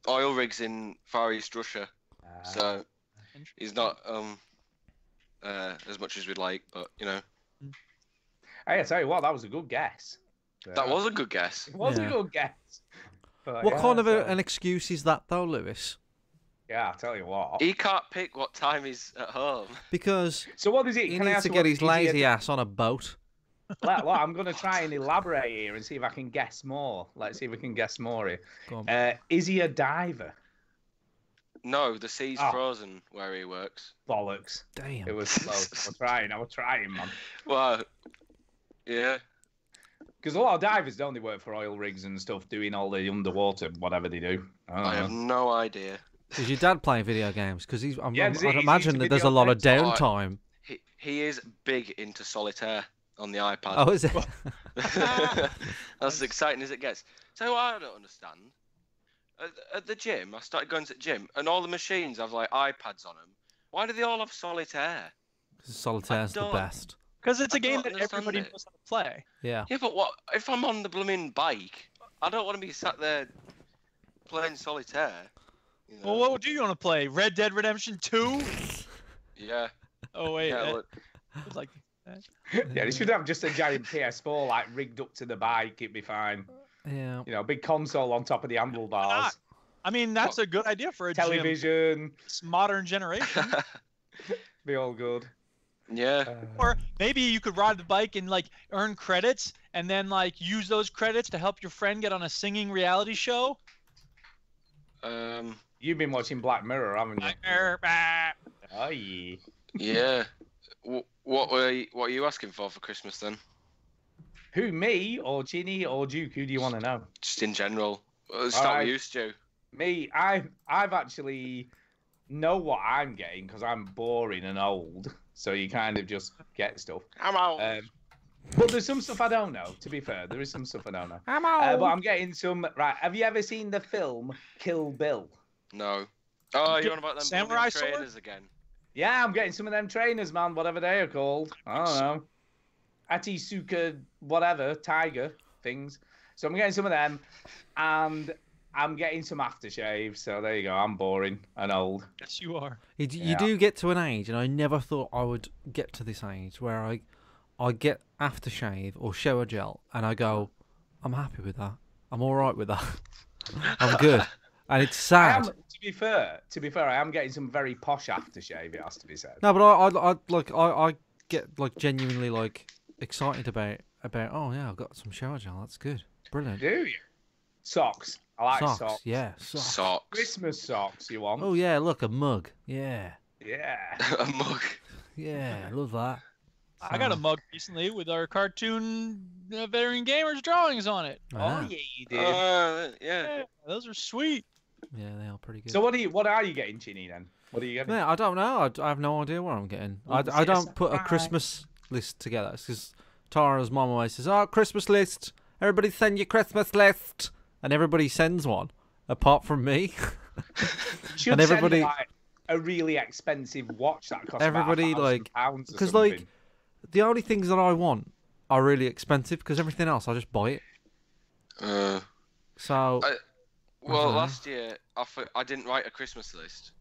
oil rigs in Far East Russia, so he's not as much as we'd like, but Hey, I tell you what, that was a good guess. that was a good guess. It was Yeah. a good guess. But What yeah, kind of so- an excuse is that though, Lewis? Yeah, I tell you what. He can't pick what time he's at home. Because So what is it? he Can I needs ask to you get what- his is he a- lazy ass on a boat. Look, I'm going to try and elaborate here and see if I can guess more. Let's see if we can guess more here. Go on. Is he a diver? No, the sea's Oh. frozen where he works. Bollocks. Damn. It was close. I was trying, man. Well, yeah. Because a lot of divers don't they work for oil rigs and stuff, doing all the underwater whatever they do. I don't I have know. no idea. Is your dad playing video games? Because Yeah, I'd he's imagine into that there's a video lot of games. Oh, downtime. He is big into solitaire on the iPad. Oh, is it? That's as exciting as it gets. So what I don't understand. At the gym, I started going to the gym, and all the machines have like iPads on them. Why do they all have solitaire? Solitaire's the don't- best. Because it's a I game don't that understand everybody it. knows how to play. Yeah. Yeah, but what if I'm on the blooming bike? I don't want to be sat there playing solitaire. You know? Well, what do you want to play? Red Dead Redemption 2? Yeah. Oh, wait. Yeah. that Look, was like Yeah, they should have just a giant PS4 like rigged up to the bike. It'd be fine. Yeah. You know, big console on top of the handlebars, I mean, that's a good idea for a gym. television, This modern generation. be all good. yeah. Or maybe you could ride the bike and like earn credits and then like use those credits to help your friend get on a singing reality show. You've been watching Black Mirror, haven't you? Bah. Oh, yeah. Yeah. What are you asking for Christmas then? Who, me or Ginny or Duke? Who do you want to know? Just in general. Let's start Alright. with you, Stu. Me, I've actually know what I'm getting because I'm boring and old. So you kind of just get stuff. I'm out. But there's some stuff I don't know. To be fair, there is some stuff I don't know. I'm But I'm getting some. Right, have you ever seen the film Kill Bill? No. Oh, you're on about them Samurai blooming sword? trainers again. Yeah, I'm getting some of them trainers, man. Whatever they are called. I don't know. Atisuka, whatever, tiger things. So I'm getting some of them, and I'm getting some aftershave. So there you go. I'm boring and old. Yes, you are. You Yeah. do get to an age, and I never thought I would get to this age where I get aftershave or shower gel, and I go, I'm happy with that. I'm all right with that. I'm good. And it's I am, sad. to be fair, I am getting some very posh aftershave. It has to be said. No, but I get like genuinely like excited about oh yeah, I've got some shower gel. That's good. Brilliant. Do you? Socks. I like socks. Yeah, socks. Socks. Christmas socks. You want? Oh yeah, look, a mug. Yeah. Yeah. A mug. Yeah, love that. I got a mug recently with our cartoon veteran gamers drawings on it. Ah, Oh yeah, you did. Yeah. Yeah, those are sweet. yeah, they are pretty good. So what are you getting, Ginny? Then what are you getting? Yeah, I don't know. I have no idea what I'm getting. Well, I it's a don't put a surprise. Christmas list together because Tara's mum always says, "Oh, Christmas list. Everybody send your Christmas list," and everybody sends one, apart from me. Should and everybody, send, like, a really expensive watch that costs everybody about like, £1,000 because like, the only things that I want are really expensive because everything else I just buy it. So. Well, last year I didn't write a Christmas list,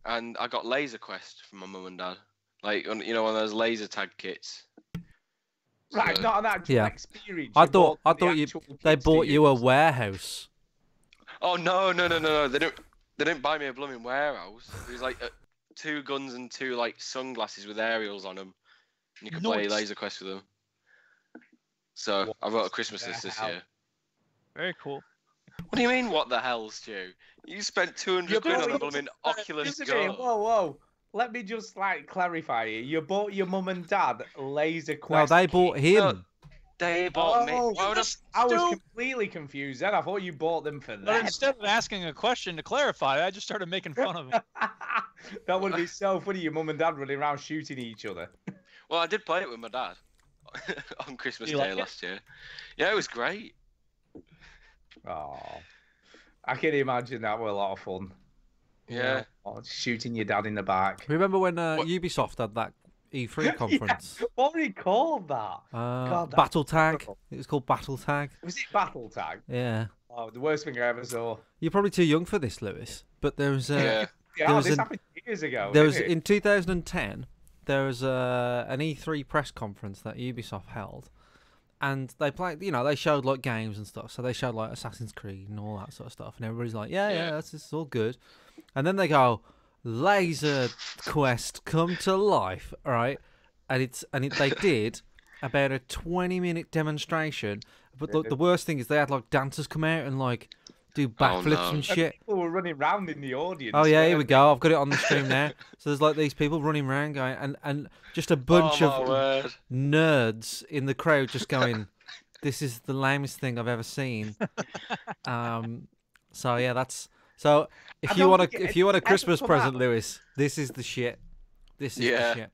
and I got Laser Quest from my mum and dad. Like, you know, one of those laser tag kits. Right, So- not an actual Yeah. experience. I You thought bought the you actual they kit to bought you a use. warehouse. Oh no! They didn't buy me a blooming warehouse. It was like 2 guns and 2 like sunglasses with aerials on them, and you could play Nice. Laser Quest with them. So I wrote a Christmas list this hell? year. Very cool. What do you mean? What the hell, Stu? You spent 200 You quid on a bought- blooming Oculus Listen to me, Go. whoa. Let me just like clarify it. You bought your mum and dad Laser No, Quest. they bought kit. him. No, they bought me. Oh, Why would I? I was Stu- completely confused then. I thought you bought them for But them. instead of asking a question to clarify, I just started making fun of him. That would be so funny. Your mum and dad running around shooting each other. Well, I did play it with my dad on Christmas You Day like it? last year. Yeah, it was great. Oh, I can imagine that were a lot of fun. Yeah. Shooting your dad in the back. Remember when Ubisoft had that E3 conference? What were you called that? God, that's Battle Tag. terrible. It was called Battle Tag. Was it Battle Tag? Yeah. Oh, the worst thing I ever saw. You're probably too young for this, Lewis. But there was Yeah. Yeah, There was this an- happened years ago. there was didn't it? in 2010 there was an E3 press conference that Ubisoft held, and they played. You know, they showed like games and stuff. So they showed like Assassin's Creed and all that sort of stuff, and everybody's like, "Yeah, Yeah. this is all good." And then they go, "Laser Quest come to life," right? And they did about a 20-minute demonstration. But the worst thing is they had like dancers come out and like do backflips no. and shit. People were running around in the audience. Oh yeah, here we weren't go. I've got it on the stream now. So there's like these people running around going, and just a bunch Oh, my of word. nerds in the crowd just going, "This is the lamest thing I've ever seen." So yeah, that's so. I If you don't want think a it if you want a ever Christmas come present, out. Lewis, this is the shit. This is Yeah. the shit.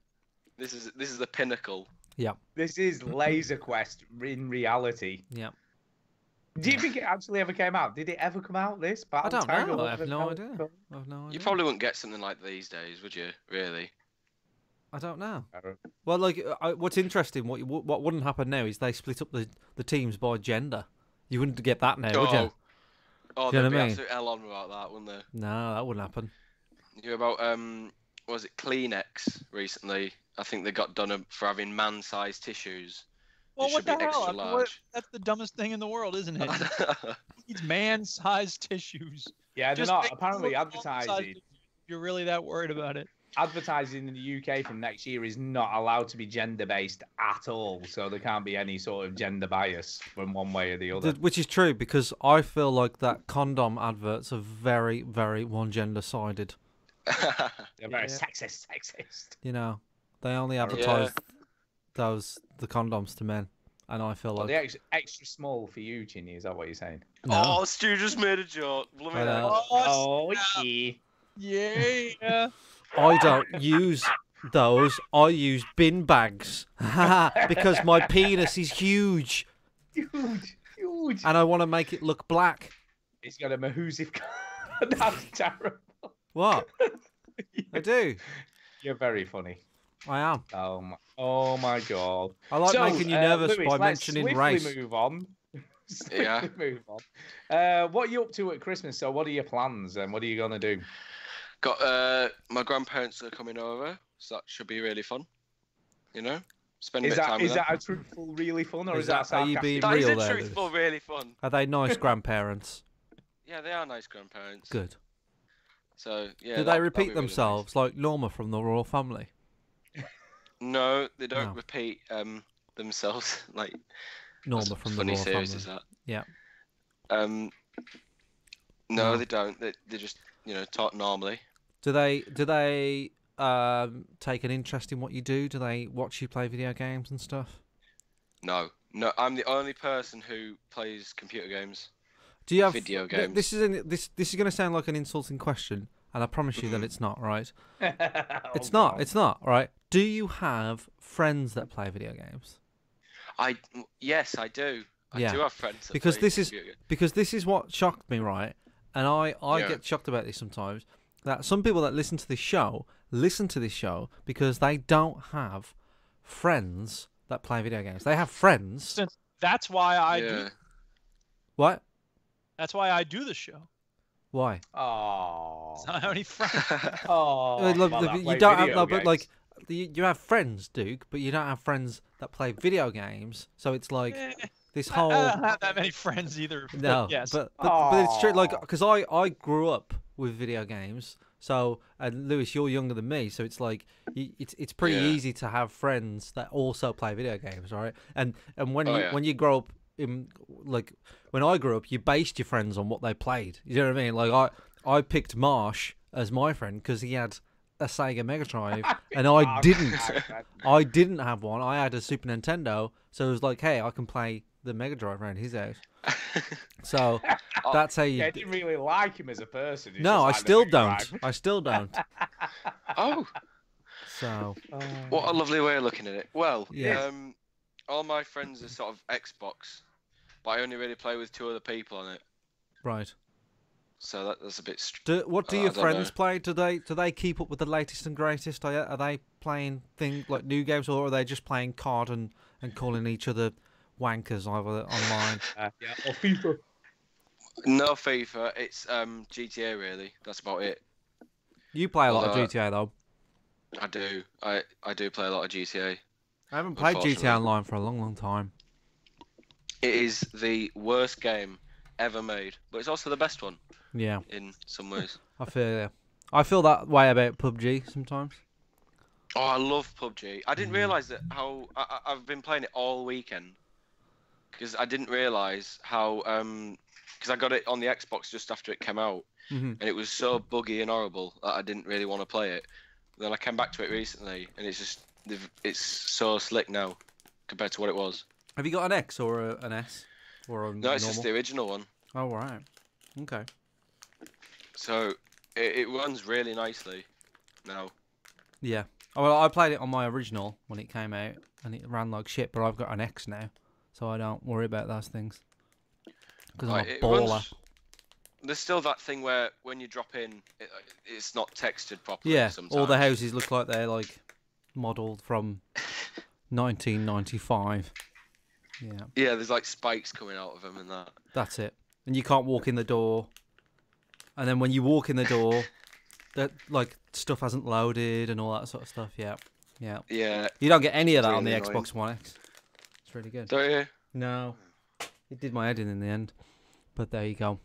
This is the pinnacle. Yeah, This is Laser Quest in reality. yeah. Do you think it actually ever came out? Did it ever come out? This I Battle don't Tag or know. I have whatever no it's idea. called? I have no idea. You probably wouldn't get something like these days, would you? Really? I don't know. I don't- Well, like, what's interesting, what wouldn't happen now is they split up the teams by gender. You wouldn't get that now, would you? Oh, Do you know they'd what I be mean? absolute hell on about that, wouldn't they? No, that wouldn't happen. You hear about what was it Kleenex recently? I think they got done for having man-sized tissues. Well, It what should the be hell? extra I mean, large. that's the dumbest thing in the world, isn't it? It's man-sized tissues. Yeah, they're Just not. make Apparently, little man-sized advertising tissues. You're really that worried about it? advertising in the UK from next year is not allowed to be gender based at all. So there can't be any sort of gender bias from one way or the other. Which is true because I feel like that condom adverts are very, very one gender sided. They're very Yeah. sexist. You know, they only Yeah. advertise the condoms to men, and I feel Well, like the extra small for you, Chinny. Is that what you're saying? no. Oh, Stu just made a joke. Blooming I know. hell. Oh, yeah. Yeah. I don't use those. I use bin bags because my penis is huge Huge. and I want to make it look black. He's got a Mahusiv. That's terrible. What? I do. You're very funny. I am. Oh my god. I like So, making you nervous Lewis, by let's mentioning swiftly race. move on. Yeah. Move on. What are you up to at Christmas? So, what are your plans and what are you gonna do? Got my grandparents are coming over, so that should be really fun. You know, spend a Is bit of time that with is them. that a truthful, really fun, or Is is that that- are you sarcastic? being That is real a there, truthful, really fun. Are they nice grandparents? Yeah, they are nice grandparents. Good. So yeah. Do that'll they be repeat really nice. themselves like Norma from the Royal Family? No, they don't No. repeat themselves like. Norma what's from the funny Royal series Family. is that? Yeah. No, No. they don't. They just talk normally. Do they take an interest in what you do? Do they watch you play video games and stuff? No, I'm the only person who plays computer games. Do you have Video This is going to sound like an insulting question, and I promise you that it's not. Right? It's not. It's not. Right? Do you have friends that play video games? Yes, I do. I Yeah. do have friends. That Because play this is video games. because this is what shocked me, right? And I Yeah. get shocked about this sometimes. That some people that listen to this show because they don't have friends that play video games. They have friends. Since that's why I Yeah. do. What? That's why I do the show. Why? Oh. I don't have any friends. Oh. You don't have no, but like you have friends, Duke, but you don't have friends that play video games. So it's like this I whole don't have that many friends either. no, But yes. but it's true. Like, because I grew up with video games. So, and Lewis, you're younger than me, so it's like it's pretty Yeah. easy to have friends that also play video games, right? And when Oh, when you grow up in like when I grew up, you based your friends on what they played. You know what I mean? Like I picked Marsh as my friend because he had a Sega Mega Drive and I didn't. I didn't have one. I had a Super Nintendo, so it was like, hey, I can play the Mega Drive around his house. So that's how you. Yeah, I didn't really like him as a person. It's No, just I like the still Mega don't. Drive. I still don't. Oh, So what a lovely way of looking at it. Well, Yeah. all my friends are sort of Xbox, but I only really play with 2 other people on it. right. So that's a bit. What do I your don't friends know. play? Do they keep up with the latest and greatest? Are they playing things like new games, or are they just playing COD and calling each other wankers over online? Yeah, or FIFA. No FIFA. It's GTA really. That's about it. You play a lot of Although, GTA though. I do. I do play a lot of GTA. I haven't played Unfortunately. GTA Online for a long, long time. It is the worst game ever made, but it's also the best one Yeah, in some ways. I feel that way about PUBG sometimes. Oh, I love PUBG. I didn't realise that how I've been playing it all weekend because I didn't realise how because I got it on the Xbox just after it came out Mhm. and it was so buggy and horrible that I didn't really want to play it. Then I came back to it recently and it's so slick now compared to what it was. Have you got an X or an S or a No, it's normal? just the original one. Oh right. Okay. So it runs really nicely now. Yeah. Oh, well, I played it on my original when it came out, and it ran like shit. But I've got an X now, so I don't worry about those things. Because I'm Like, a it baller. runs- There's still that thing where when you drop in, it's not textured properly. Yeah. Sometimes. All the houses look like they're like modelled from 1995. Yeah. Yeah, there's like spikes coming out of them and that. That's it. And you can't walk in the door. And then when you walk in the door, that like stuff hasn't loaded and all that sort of stuff. Yeah. Yeah. Yeah, You don't get any of that It's on the really annoying. Xbox One X. It's really good. don't you? No. It did my head in the end. But there you go.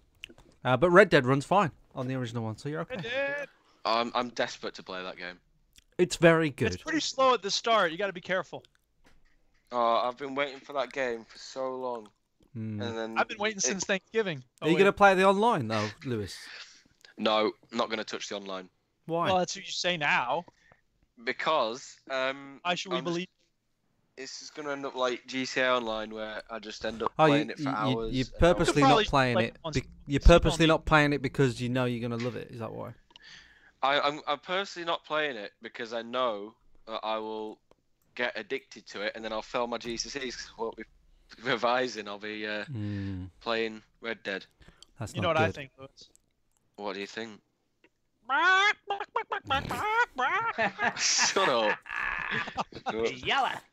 But Red Dead runs fine on the original one, so you're okay. I'm desperate to play that game. It's very good. It's pretty slow at the start. You got to be careful. Oh, I've been waiting for that game for so long, Hmm. and then I've been waiting since Thanksgiving. Are you going to play the online though, Lewis? No, not going to touch the online Why? Well, that's what you say now. because Why should we believe? It's just going to end up like GTA Online, where I just end up Oh, playing it for hours. you're and purposely probably not playing play it. it once- You're so you don't purposely need- not playing it because you know you're going to love it. Is that why? I'm personally not playing it because I know that I will get addicted to it, and then I'll fail my GCSEs. Won't be revising. I'll be playing Red Dead. That's You not know what I good. think, Lewis? What do you think? Shut up.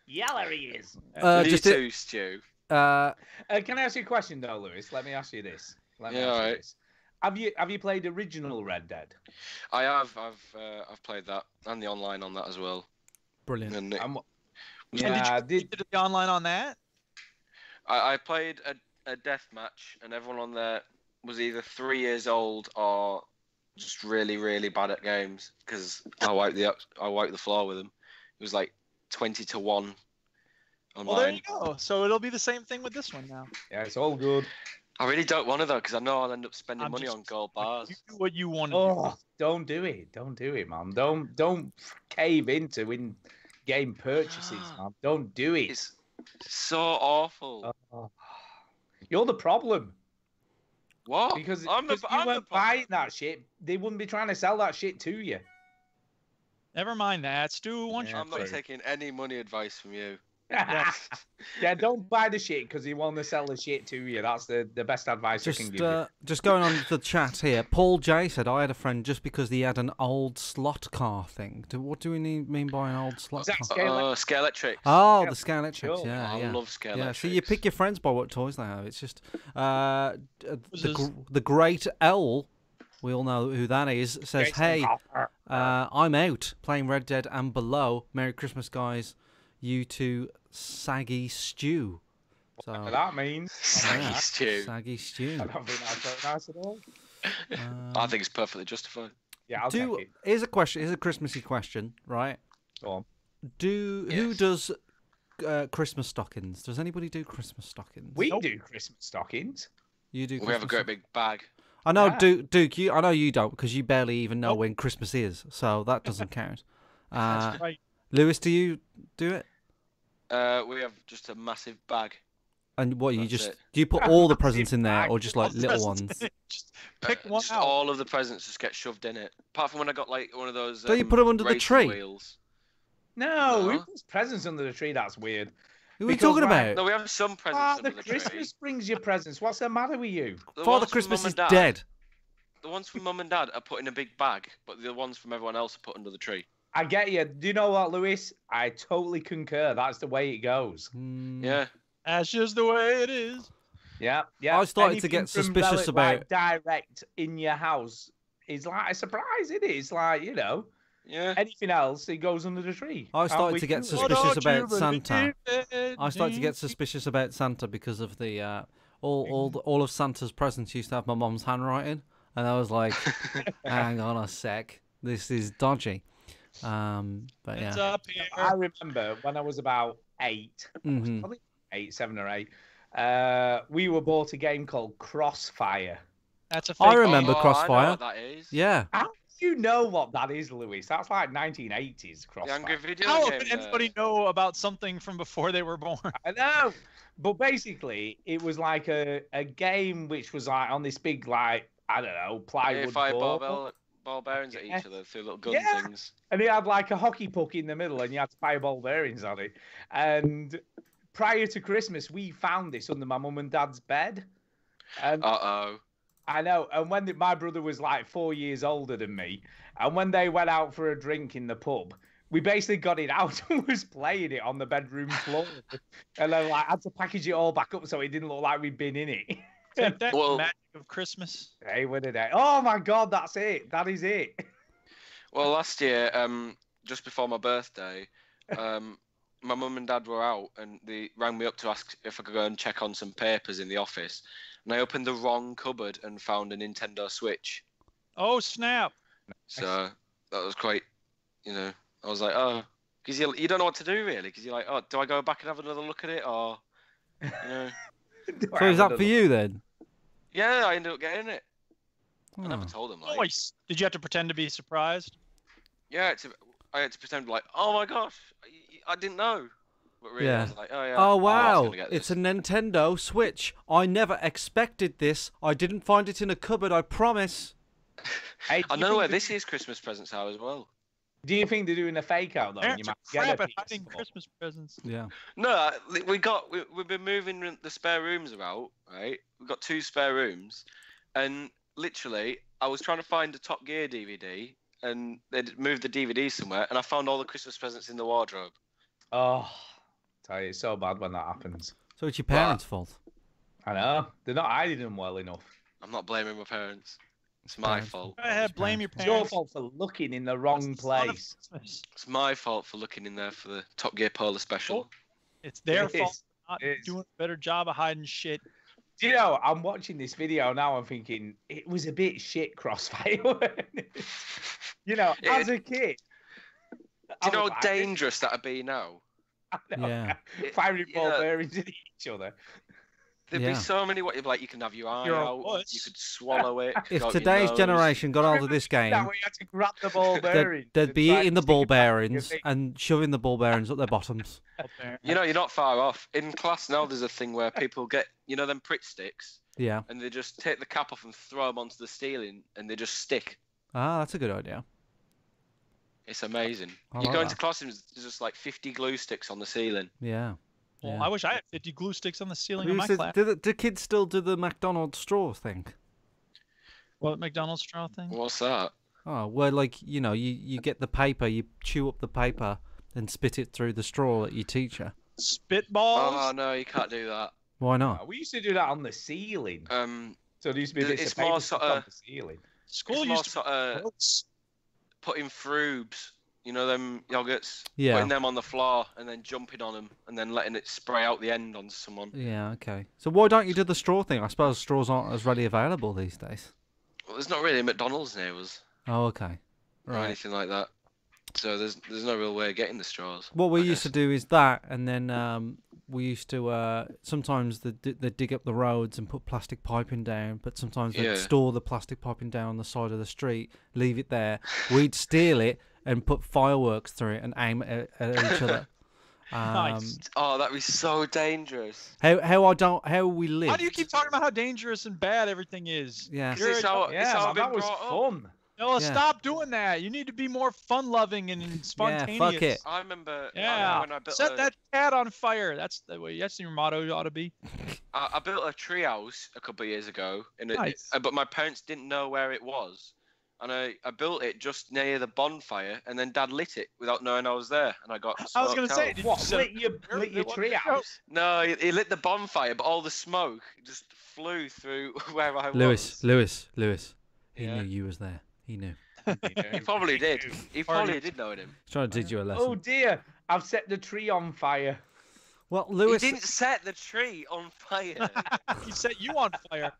Yeller he is. You Just too, Stu. Can I ask you a question though, Lewis? Let me ask you this. Let me Yeah, ask you alright. this. Have you played original Red Dead? I have. I've played that and the online on that as well. brilliant. And it- And Yeah, did the online on that? I played a death match, and everyone on there was either 3 years old or just really, really bad at games because I wiped the floor with them. It was like 20-1 online. Well, there you go. So it'll be the same thing with this one now. yeah, it's all good. I really don't want to though because I know I'll end up spending I'm money just- on gold bars. You do what you want to Oh, don't do it. Don't do it, man. Don't cave into in-game purchases, man. Don't do it. It's so awful. Oh. You're the problem. What? Because, I'm because the, you I'm the weren't buying that shit, they wouldn't be trying to sell that shit to you. Never mind that. Stu, once Yeah. I'm not True. taking any money advice from you. Yeah, don't buy the shit because he want to sell the shit to you. That's the best advice I can give you. Just going on the chat here. Paul J said, I had a friend just because he had an old slot car thing. What do we mean by an old slot that car? Scalextrics. Oh, Yeah, the Scalextrics, sure. yeah. I yeah. love Scalextrics. Yeah, so you pick your friends by what toys they have. It's just the great L. We all know who that is. Says, "Hey, I'm out playing Red Dead and below. Merry Christmas, guys. You two saggy stew." So Whatever that means. Saggy stew. saggy stew. I don't think that's very nice at all. I think it's perfectly justified. Yeah, I'll take it. Here's a question. Here's a Christmassy question, right? Go on. Who Yes. does Christmas stockings? Does anybody do Christmas stockings? We do Christmas stockings. You do. We have a Christmas great stock- big bag. I know, Yeah. Duke. I know you don't because you barely even know when Christmas is, so that doesn't count. That's right. Lewis, do you do it? We have just a massive bag. And what you That's just it. do you put all the presents in there, or just like little Presents. ones? Just pick one Just out. all of the presents just get shoved in it. Apart from when I got like one of those. Don't you put 'em under the racing tree? Wheels. No, No. who puts presents under the tree? That's weird. Who are we Because, talking right, about? No, we have some presents Father under the Christmas tree. brings you presents. What's the matter with you? The Father ones from Christmas Mum is and Dad- dead. The ones from Mum and Dad are put in a big bag, but the ones from everyone else are put under the tree. I get you. Do you know what, Lewis? I totally concur. That's the way it goes. Hmm. Yeah. That's just the way it is. Yeah, yeah. I started to Anything get from suspicious like, direct in your house is like a surprise. It is like, you know, Yeah. anything else, it goes under the tree. I And started we to get do it. suspicious about Santa. I started to get suspicious about Santa because of the all of Santa's presents used to have my mum's handwriting, and I was like, hang on a sec, this is dodgy. But It's yeah. up here. I remember when I was about 8, Mhm. probably 8, 7 or 8, we were bought a game called Crossfire. That's a fake. I remember I know Crossfire. what that is. Yeah. How do you know what that is, Lewis? That's like 1980s The Crossfire. Angry Video How Game. could anybody know about something from before they were born? I know. But basically, it was like a game which was like on this big, like, I don't know, Yeah, plywood fire board. ball bearings at Yeah. each other through little gun Yeah. things. And it had like a hockey puck in the middle, and you had to fire ball bearings on it. And prior to Christmas, we found this under my mum and dad's bed. And Uh-oh. I know. And when my brother was like 4 years older than me, and when they went out for a drink in the pub, we basically got it out and was playing it on the bedroom floor. And then like had to package it all back up so it didn't look like we'd been in it. Isn't that Well- magic of Christmas? Hey, what did I? Oh my God, that's it. That is it. Well, last year, just before my birthday, my mum and dad were out, and they rang me up to ask if I could go and check on some papers in the office. And I opened the wrong cupboard and found a Nintendo Switch. Oh snap! So that was quite, I was like, oh, because you don't know what to do really, because you're like, oh, do I go back and have another look at it, or, So is that for you then? yeah, I ended up getting it. I Oh. never told them, like, Nice. Did you have to pretend to be surprised? yeah, I had to pretend like, oh my gosh, I didn't know. But really, Yeah. I was like, oh yeah. Oh I was wow! gonna get It's this. a Nintendo Switch. I never expected this. I didn't find it in a cupboard. I promise. Hey, do I you know think where they- this year's Christmas presents are as well. Do you think they're doing a fake out though? and Parents you are might get crap a at piece hiding or- Christmas presents. Yeah. No, we've been moving the spare rooms about, right? We've got 2 spare rooms, and literally, I was trying to find a Top Gear DVD, and they'd moved the DVD somewhere, and I found all the Christmas presents in the wardrobe. Oh, tell you, it's so bad when that happens. So it's your parents' fault. I know they're not hiding them well enough. I'm not blaming my parents. It's my Parents' fault. Go ahead, blame your It's your parents. fault for looking in the wrong It's the son of place. Christmas. It's my fault for looking in there for the Top Gear Polar Special. It's their It fault is. for not It is. doing a better job of hiding shit. Do you know? I'm watching this video now. I'm thinking it was a bit shit Crossfire. You know, Yeah. as a kid. Do you know I was how like, dangerous that'd be now? I know, Yeah. Firing ball Yeah. bearings at each other. There'd Yeah. be so many what like you can have your eye You're a out, wuss. you could swallow it. If go up your today's nose. generation got hold of this That game, way you had to grab the ball bearings. they'd and be try eating and the stick ball it back in your bearings thing. and shoving the ball bearings up their bottoms. Up there. You know, you're not far off. In class now, there's a thing where people get, them Pritt sticks, Yeah. and they just take the cap off and throw them onto the ceiling, and they just stick. Ah, that's a good idea. It's amazing. I You like go into that. classrooms, there's just like 50 glue sticks on the ceiling. Yeah. Well, Yeah. I wish I had 50 glue sticks on the ceiling of Who my said- class. do kids still do the McDonald's straw thing? What McDonald's straw thing? What's that? Oh, well, like, you get the paper, you chew up the paper and spit it through the straw at your teacher. Spitballs? Oh no, you can't do that. Why not? We used to do that on the ceiling. So there used to be bits It's of paper more stuck sorta- on the ceiling. School It's more used to sort of Gross. putting frubes, them yogurts, Yeah. putting them on the floor and then jumping on them and then letting it spray out the end onto someone. Yeah, okay. So why don't you do the straw thing? I suppose straws aren't as readily available these days. Well, there's not really a McDonald's near us Oh, okay. or Right. anything like that. So there's no real way of getting the straws. What we I used to guess. do is that, and then we used to sometimes they dig up the roads and put plastic piping down, but sometimes they'd Yeah. store the plastic piping down on the side of the street, leave it there. We'd steal it and put fireworks through it and aim it at each other. Nice. Oh, that'd be so dangerous. How we live. Why do you keep talking about how dangerous and bad everything is? Yeah. 'Cause You're it's a- how, it's Yeah, how man, I've been that was brought up. fun. No, Yeah. stop doing that. You need to be more fun-loving and spontaneous. fuck it. I remember Yeah. when I built Set that cat on fire. That's the way. That's your motto. Ought to be. I built a tree house a couple of years ago, Nice. but my parents didn't know where it was, and I built it just near the bonfire, and then Dad lit it without knowing I was there, and I got. I was gonna smoked say, out. did What, you set- lit your What- tree house? No, he lit the bonfire, but all the smoke just flew through where I Lewis. was. He Yeah. knew you was there. He knew. He probably did. He probably did know him. He's trying to teach you a lesson. Oh dear, I've set the tree on fire. Well, He Lewis. didn't set the tree on fire. He set you on fire.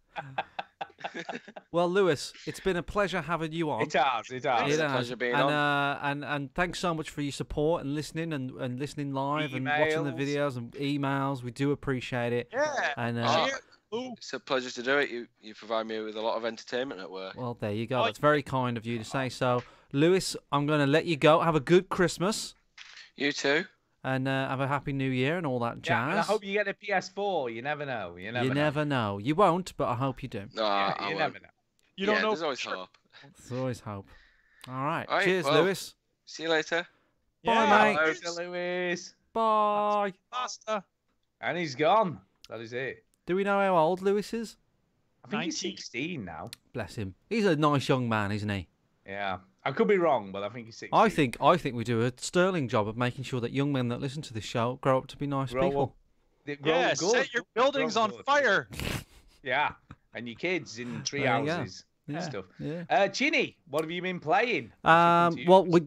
Well, Lewis, it's been a pleasure having you on. It has, it has. It's a has. pleasure being and, on. and thanks so much for your support and listening and listening live and watching the Emails. videos and emails. We do appreciate it. Yeah. And Oh, Cheer- Ooh. it's a pleasure to do it. You provide me with a lot of entertainment at work. well, there you go. Oh, That's very kind of you to say so. Lewis, I'm going to let you go. Have a good Christmas You too. and have a happy New Year and all that jazz. Yeah, and I hope you get a PS4. You never know. You never you know. never know. You won't, but I hope you do. No, Yeah, I you won't. never know. You don't Yeah, know. There's always Sure. hope. There's always hope. All right. All right, Cheers, well- Lewis. See you later. Yeah. Bye, Bye, mate. Mr. Lewis. Bye. Pasta. And he's gone. That is it. Do we know how old Lewis is? I think he's 19. 16 now. Bless him. He's a nice young man, isn't he? Yeah. I could be wrong, but I think he's 16. I think we do a sterling job of making sure that young men that listen to this show grow up to be nice Grow people. up. They grow Yeah. good. Set your buildings Grow on good. fire. Yeah. And your kids in tree There you go. houses and Yeah. stuff. Yeah. Chinny, what have you been playing? Well, we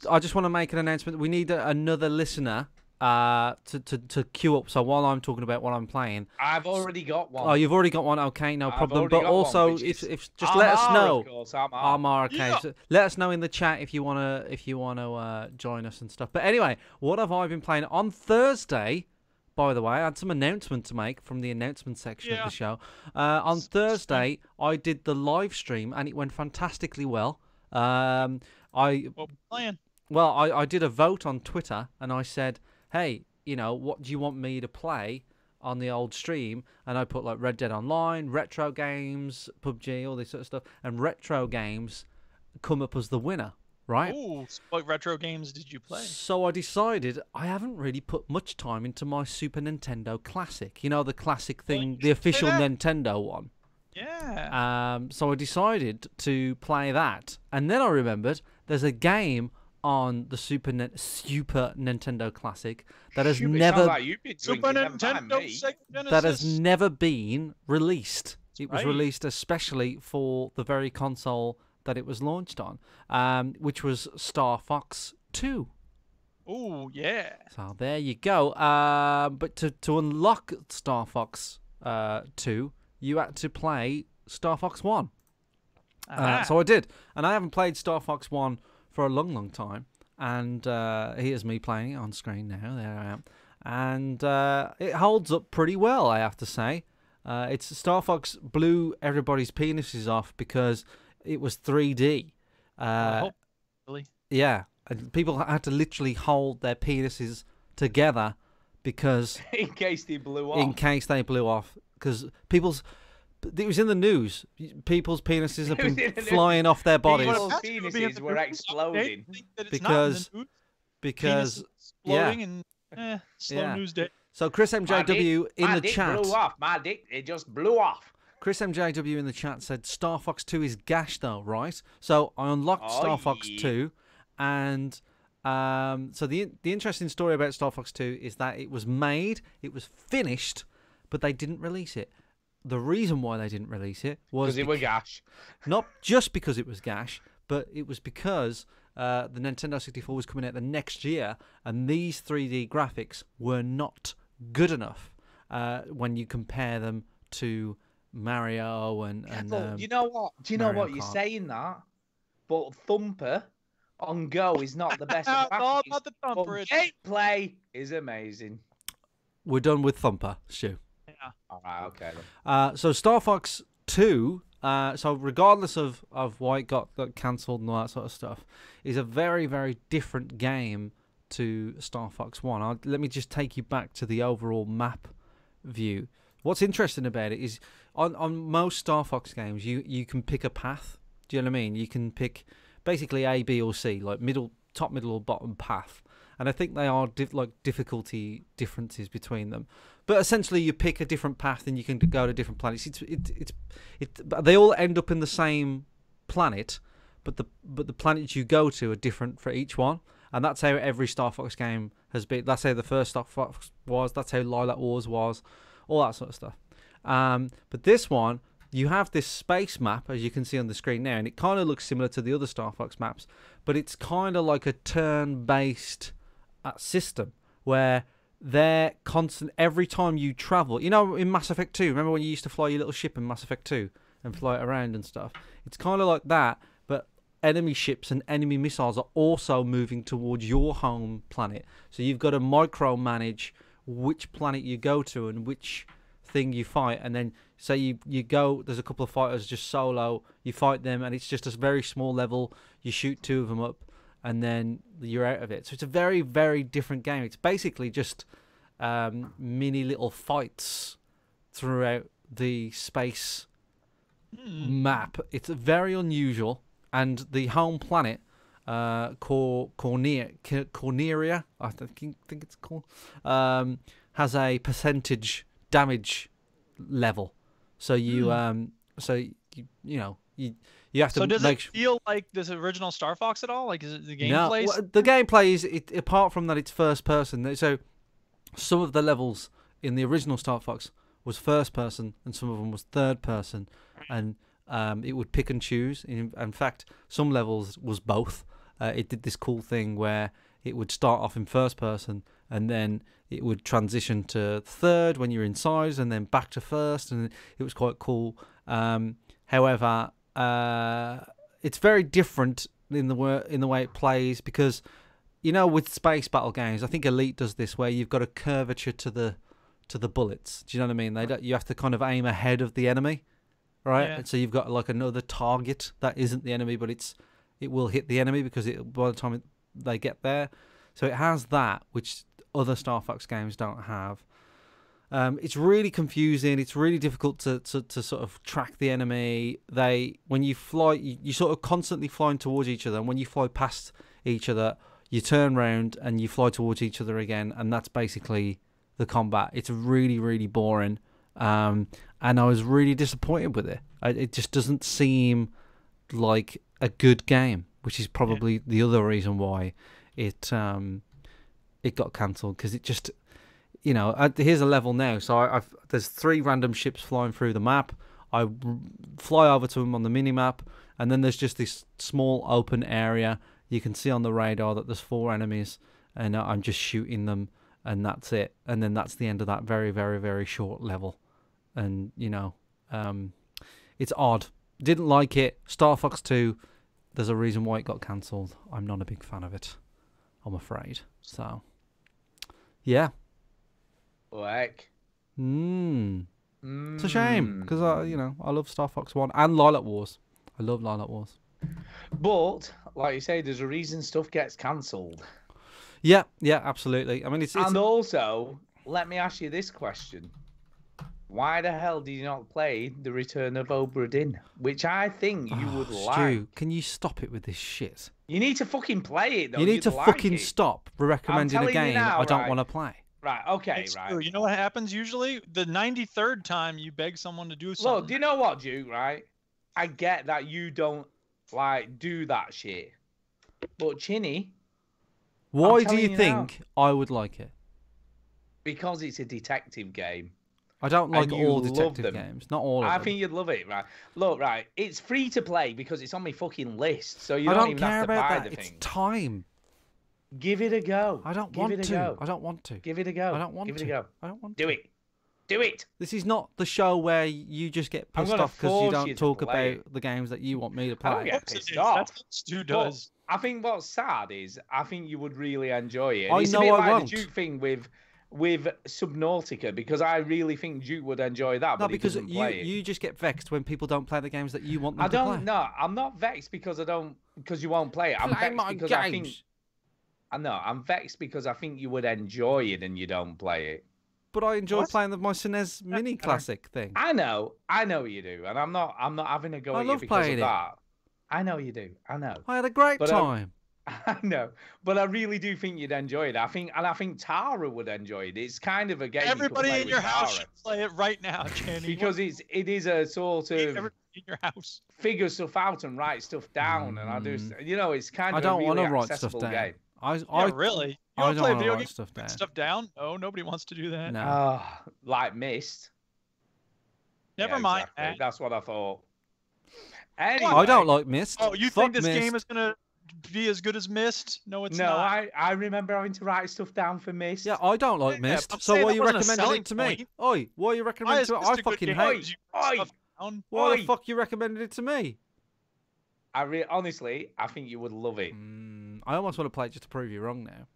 I just want to make an announcement. We need another listener to queue up. So while I'm talking about what I'm playing, I've already got one. oh, you've already got one. Okay, no I've problem. already But got one, also, which is if just let us Armar, know. Of course, Armar. Armar, okay. Yeah. So let us know in the chat if you wanna join us and stuff. But anyway, what have I been playing on Thursday? By the way, I had some announcement to make from the announcement section of Yeah. the show. On Thursday, I did the live stream and it went fantastically well. I What we playing? well, I did a vote on Twitter and I said, hey, what do you want me to play on the old stream? And I put like Red Dead Online, retro games, PUBG, all this sort of stuff. And retro games come up as the winner, right? Ooh. What retro games did you play? So I decided I haven't really put much time into my Super Nintendo Classic. The classic thing, the official that. Nintendo one. Yeah. So I decided to play that. And then I remembered there's a game on the Super Nintendo Classic that has Shoot, it never sounds like you've been Super drinking, never mind Nintendo, me. Sega Genesis. that has never been released. It was right. released especially for the very console that it was launched on, which was Star Fox 2. Ooh, yeah. So there you go. But to unlock Star Fox 2, you had to play Star Fox 1. Aha. So I did. And I haven't played Star Fox 1 for a long, long time. And here's me playing it on screen now. There I am. And it holds up pretty well, I have to say. It's Star Fox blew everybody's penises off because it was 3D. Really? Yeah. And people had to literally hold their penises together because In case they blew off. in case they blew off, because people's It was in the news. People's penises have It was been in the news. flying off their bodies People's That's gonna be in penises the were news. exploding. I think that it's not in the news. because Penises exploding and slow Yeah. news day. so Chris My MJW dick- in my the dick chat. blew off. My dick, it just blew off. Chris MJW in the chat said Star Fox 2 is gash though, right? So I unlocked Oh, Star Fox yeah. 2, and so the interesting story about Star Fox 2 is that it was made, it was finished, but they didn't release it. The reason why they didn't release it was Because it were gash. not just because it was gash, but it was because the Nintendo 64 was coming out the next year, and these 3D graphics were not good enough when you compare them to Mario and But you know what? Do you know Mario what? You're Kart. saying that, but Thumper on Go is not the best. It's all graphics, about the but thumper. gameplay is amazing. we're done with Thumper, Stu. All right, okay then. So Star Fox 2, so regardless of why it got cancelled and all that sort of stuff, is a very, very different game to Star Fox 1. Let me just take you back to the overall map view. What's interesting about it is on most Star Fox games, you can pick a path. Do you know what I mean? You can pick basically A, B, or C, like top, middle, or bottom path. And I think they are difficulty differences between them. But essentially, you pick a different path and you can go to different planets. But they all end up in the same planet, but the planets you go to are different for each one. And that's how every Star Fox game has been. That's how the first Star Fox was. That's how Lilac Wars was. All that sort of stuff. But this one, you have this space map, as you can see on the screen now, and it kind of looks similar to the other Star Fox maps, but it's kind of like a turn-based system where they're constant. Every time you travel, you know, in Mass Effect 2, remember when you used to fly your little ship in Mass Effect 2 and fly it around and stuff? It's kind of like that, but enemy ships and enemy missiles are also moving towards your home planet. So you've got to micromanage which planet you go to and which thing you fight, and then say you go, there's a couple of fighters just solo, you fight them, and it's just a very small level, you shoot 2 of them up, and then you're out of it. So it's a very, very different game. It's basically just mini little fights throughout the space map. It's very unusual, and the home planet, Corneria, I think it's called, has a percentage damage level. So you you have to. So does make it feel like this original Star Fox at all? Like is it the No, gameplay? well, the gameplay is apart from that, it's first person. So some of the levels in the original Star Fox was first person, and some of them was third person, and it would pick and choose. In fact, some levels was both. It did this cool thing where it would start off in first person, and then it would transition to third when you're inside, and then back to first, and it was quite cool. However, it's very different in the way it plays, because you know, with space battle games, I think Elite does this where you've got a curvature to the bullets. Do you know what I mean? You have to kind of aim ahead of the enemy, right? Yeah. And so you've got like another target that isn't the enemy, but it will hit the enemy because by the time they get there. So it has that, which other Star Fox games don't have. It's really confusing. It's really difficult to sort of track the enemy. When you fly, you sort of constantly flying towards each other, and when you fly past each other, you turn round and you fly towards each other again, and that's basically the combat. It's really, really boring, and I was really disappointed with it. It just doesn't seem like a good game, which is probably the other reason why it got cancelled, because it just, you know, here's a level now. So there's 3 random ships flying through the map. I fly over to them on the mini map, and then there's just this small open area. You can see on the radar that there's 4 enemies, and I'm just shooting them, and that's it. And then that's the end of that very, very, very short level. And, you know, it's odd. Didn't like it. Star Fox 2, there's a reason why it got cancelled. I'm not a big fan of it, I'm afraid. So, yeah. Like. It's a shame, because I love Star Fox 1 and Lilac Wars. I love Lilac Wars. But like you say, there's a reason stuff gets cancelled. Yeah, absolutely. I mean, it's and also, let me ask you this question: why the hell did you not play The Return of Obra Dinn? Which I think you would like. Stu, can you stop it with this shit? You need to fucking play it, though. You need You'd to like fucking it. stop recommending a telling you game now, I don't right? want to play. Right, okay, It's right. true. You know what happens usually? The 93rd time you beg someone to do something. Look, do you know what, Duke, right? I get that you don't, like, do that shit. But Chinny, Why do telling you you think I would like it? because it's a detective game, I don't like And you all love detective them. games. Not all of I them. think you'd love it, right? Look, right, it's free to play because it's on my fucking list, so you I don't don't even care have to about buy that. the It's thing. time. Give it a go. I don't Give want it a to. go. I don't want to. Give it a go. I don't want Give to. it a go. I don't want Do to. it. Do it. This is not the show where you just get I'm pissed gonna off because you force don't you to talk play about the games that you want me to I don't play. get Of course it pissed is. off. That's what Stu But does. I think what's sad is I think you would really enjoy it. I It's know a bit I like won't. the Duke thing with Subnautica because I really think Duke would enjoy that, No, but he because doesn't you play it. you just get vexed when people don't play the games that you want them I to play. don't. No, I'm not vexed because you won't play it. I'm Play vexed my because games. I think I know. I'm vexed because I think you would enjoy it and you don't play it. But I enjoy What? playing my SNES mini classic thing. I know you do, and I'm not having a go I at love you because playing of it. that. I know you do. I know. I had a great But, time. I know, but I really do think you'd enjoy it. I think Tara would enjoy it. It's kind of a game. Everybody you could play in your with house Tara. should play it right now, Jenny. Because it is a sort of Everybody in your house. figure stuff out and write stuff down, and I do. It's kind I of don't a want really to write stuff accessible down. game. Yeah, really? You I don't don't play want to video write games? stuff down. Stuff down? No, nobody wants to do that. No. Like Myst. Never Yeah, mind. exactly. Matt. That's what I thought. Anyway, I don't like Myst. Oh, you Fuck think this game Myst. is gonna be as good as Myst? No, it's No, not. I remember having to write stuff down for Myst. Yeah, I don't like Yeah, Myst. I'm So saying why are that you wasn't a recommending selling it to me? point. Oi, why are you Why recommending is it to me? Myst I a good fucking game? hate. Because you Oi! write stuff down. Why the Oi. fuck you recommended it to me? Honestly, I think you would love it. I almost want to play it just to prove you wrong now.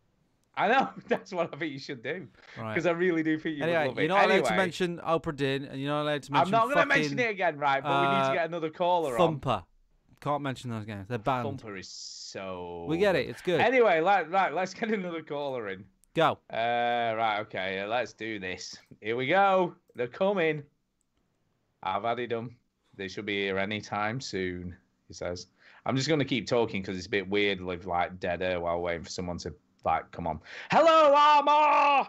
I know. That's what I think you should do. Right. Because I really do think you would Anyway, love it. you're not allowed to Anyway, mention Oprah Din, and you're not allowed to I'm mention not going to fucking mention it again, right? But we need to get another caller on. Thumper. Can't mention those games. They're banned. Thumper is so. We get it. It's good. Anyway, let's get another caller in. Go. Right, okay, let's do this. Here we go. They're coming. I've added them. They should be here anytime soon, he says. I'm just going to keep talking because it's a bit weird with like dead air while waiting for someone to like come on. Hello, Armour!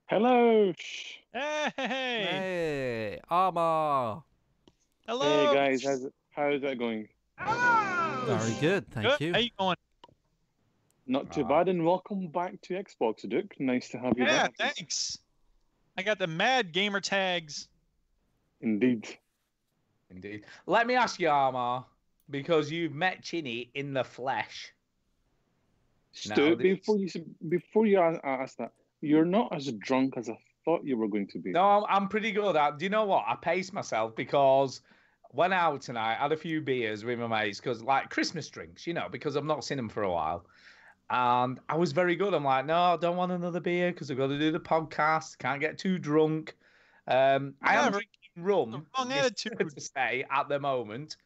Hello. Hey, Hey, Armour. hello. Hey guys, how's that going? Very good. Thank Good. you. How you going? Not too bad, and welcome back to Xbox, Duke. Nice to have you Yeah, back. thanks. I got the mad gamer tags. Indeed. Indeed. Let me ask you, Armour, because you've met Chinny in the flesh. Stu, this- before you ask that, you're not as drunk as I thought you were going to be. No, I'm pretty good. Do you know what? I paced myself because went out tonight, had a few beers with my mates, because like Christmas drinks, because I've not seen them for a while. And I was very good. I'm like, no, I don't want another beer because I've got to do the podcast. Can't get too drunk. I am drinking rum, Wrong just attitude. to say, at the moment.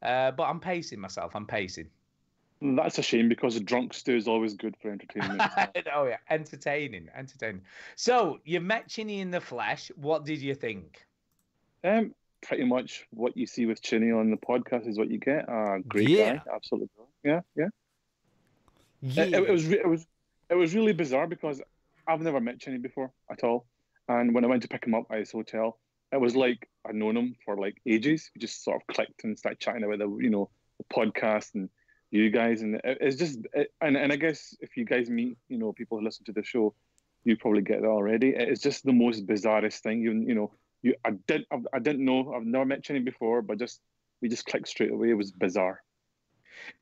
But I'm pacing myself. I'm pacing. That's a shame because drunk Stu is always good for entertainment. Oh, yeah. Entertaining. So, you met Chinny in the flesh. What did you think? Pretty much what you see with Chinny on the podcast is what you get. Great Yeah. guy, absolutely. Yeah. Yeah. It was really bizarre because I've never met Chinny before at all, and when I went to pick him up at his hotel, it was like I'd known him for like ages. We just sort of clicked and started chatting about the podcast and you guys, and it's just and I guess if you guys meet people who listen to the show, you probably get that already. It's just the most bizarrest thing. I didn't know. I've never met Chinny before, but we just clicked straight away. It was bizarre.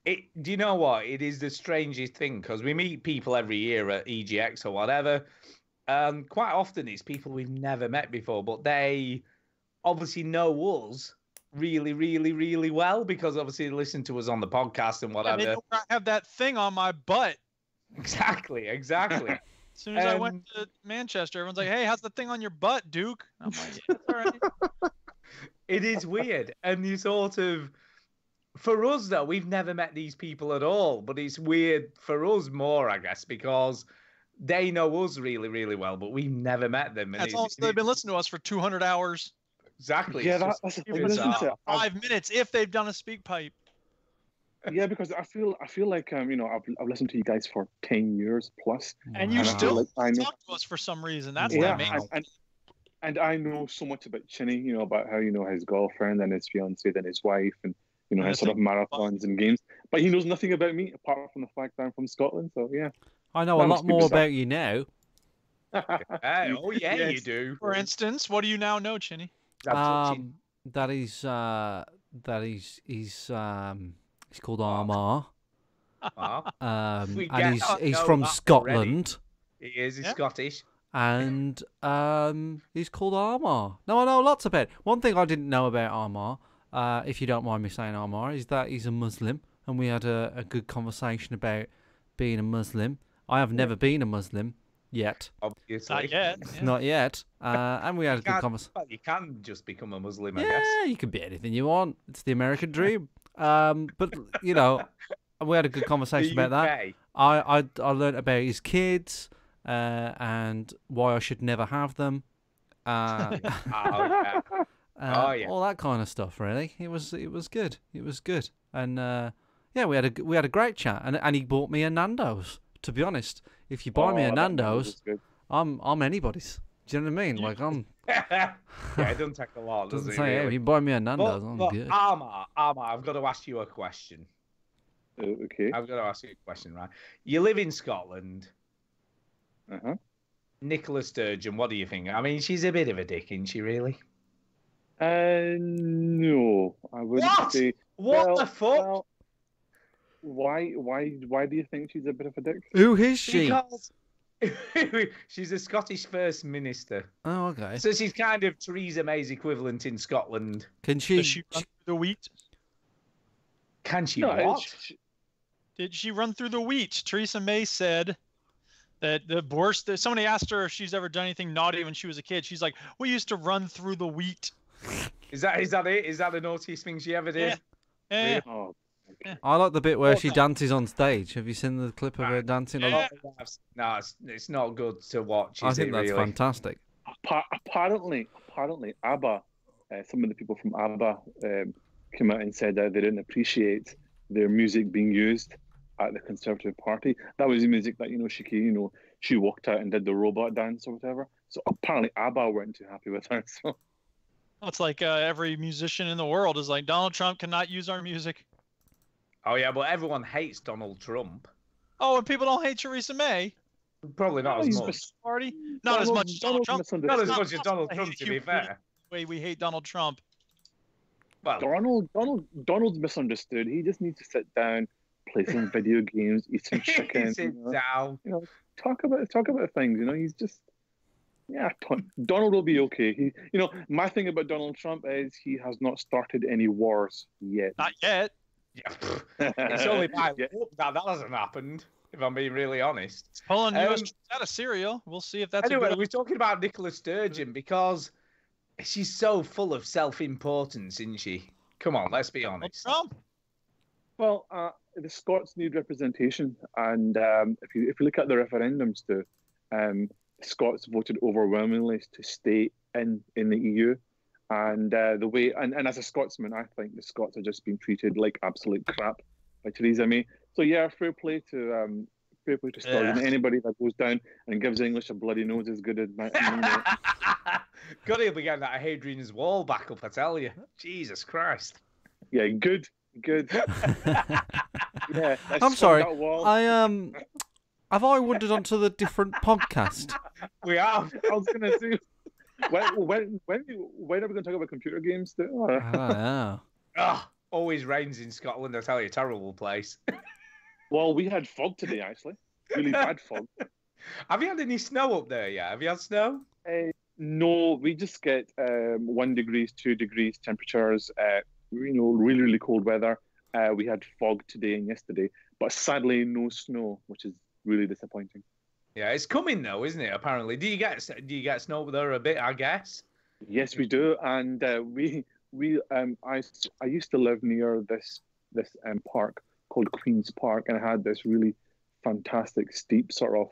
Do you know what? It is the strangest thing because we meet people every year at EGX or whatever. And quite often it's people we've never met before, but they obviously know us really, really, really well because obviously they listen to us on the podcast and Yeah, whatever. they know I have that thing on my butt. Exactly. As soon as I went to Manchester, everyone's like, "Hey, how's the thing on your butt, Duke?" I'm like, "Yeah, it's all right." It is weird. And you sort of, for us though, we've never met these people at all, but it's weird for us more, I guess, because they know us really, really well, but we've never met them. And That's also, they've been listening to us for 200 hours. Exactly. Yeah, it's just- that's the thing, It's isn't it? 5 minutes if they've done a speak pipe. Yeah, because I feel like I've listened to you guys for 10 years plus, And you And I feel still like I know- talk to us for some reason. That's yeah, amazing. and I know so much about Chinny, about how his girlfriend and his fiance, then his wife, and his sort of marathons and games. But he knows nothing about me apart from the fact that I'm from Scotland. So yeah, I know That a must lot be more bizarre. about you now. Hey, oh yeah, you Yes. do. For instance, what do you now know, Chinny? I'm touching. That he's called Armagh. We And get- he's know from that Scotland. He is. He's Yeah. Scottish. And he's called Armagh. No, I know lots about it. One thing I didn't know about Armagh, if you don't mind me saying Armagh, is that he's a Muslim, and we had a good conversation about being a Muslim. I have never been a Muslim yet, Obviously. Not yet. Yeah. not yet, and we had a good conversation. Well, you can just become a Muslim, I Yeah, guess. you can be anything you want. It's the American dream. But we had a good conversation about that. I learnt about his kids and why I should never have them. Oh, yeah. Oh, yeah. All that kind of stuff. Really, it was good. It was good, and we had a great chat. And he bought me a Nando's. To be honest, if you buy me a that Nando's, is good. I'm anybody's. Do you know what I mean? Like I'm. Yeah, it doesn't take a lot, does Doesn't it? say really? if you buy me a Nando's, I'm But good. Armagh, I've got to ask you a question. Okay. I've got to ask you a question, right? You live in Scotland. Uh-huh. Nicola Sturgeon, what do you think? I mean, she's a bit of a dick, isn't she, really? No, I wouldn't What? say. What Well, the fuck? well, why do you think she's a bit of a dick? Who is she? Because she's a Scottish First Minister. Oh, okay. So she's kind of Theresa May's equivalent in Scotland. Can she? Does she run through the wheat? Can she No, what? Did she run through the wheat? Theresa May said that the worst. Somebody asked her if she's ever done anything naughty when she was a kid. She's like, "We used to run through the wheat." Is that it? Is that the naughtiest thing she ever did? Yeah. Oh, I like the bit where Oh, she no. dances on stage. Have you seen the clip of her dancing? Yeah. No, it's not good to watch. I Is think it that's really? fantastic. apparently, ABBA, some of the people from ABBA came out and said that they didn't appreciate their music being used at the Conservative Party. That was the music that she walked out and did the robot dance or whatever. So apparently ABBA weren't too happy with her. So It's like every musician in the world is like, Donald Trump cannot use our music. Oh yeah, but everyone hates Donald Trump. Oh, and people don't hate Theresa May. Probably not as he's much. Party? Not as much as Donald Trump. misunderstood. Not as It's much as possible Donald to Trump, hate to be you fair. the way we hate Donald Trump. Well, Donald's misunderstood. He just needs to sit down, play some video games, eat some chicken. sit down. Talk about things. He's just Donald will be okay. My thing about Donald Trump is he has not started any wars yet. Not yet. Yeah, it's only by Yeah. luck that hasn't happened. If I'm being really honest. It's pulling Um, U.S. troops out of Syria. We'll see if that's Anyway, a good. we're talking about Nicola Sturgeon because she's so full of self-importance, isn't she? Come on, let's be Donald honest. Trump. Well, the Scots need representation, and if you look at the referendums, Scots voted overwhelmingly to stay in the EU, and the way and as a Scotsman, I think the Scots are just being treated like absolute crap by Theresa May. So yeah, fair play to Sturgeon. Anybody that goes down and gives English a bloody nose is good at my. God, he'll be getting that Hadrian's Wall back up, I tell you. Jesus Christ. Yeah, good. Yeah, I'm sorry. that wall. Have I wandered onto the different podcast? We have. I was gonna say, when are we gonna talk about computer games? I don't know. Always rains in Scotland, I tell you, terrible place. Well, we had fog today, actually. Really bad fog. Have you had any snow up there yet? Have you had snow? No, we just get 1 degrees, 2 degrees temperatures. Really, really cold weather. We had fog today and yesterday, but sadly no snow, which is really disappointing. Yeah, it's coming though, isn't it? Apparently, do you get snow up there a bit? I guess. Yes, we do, and I used to live near this park called Queen's Park, and it had this really fantastic steep sort of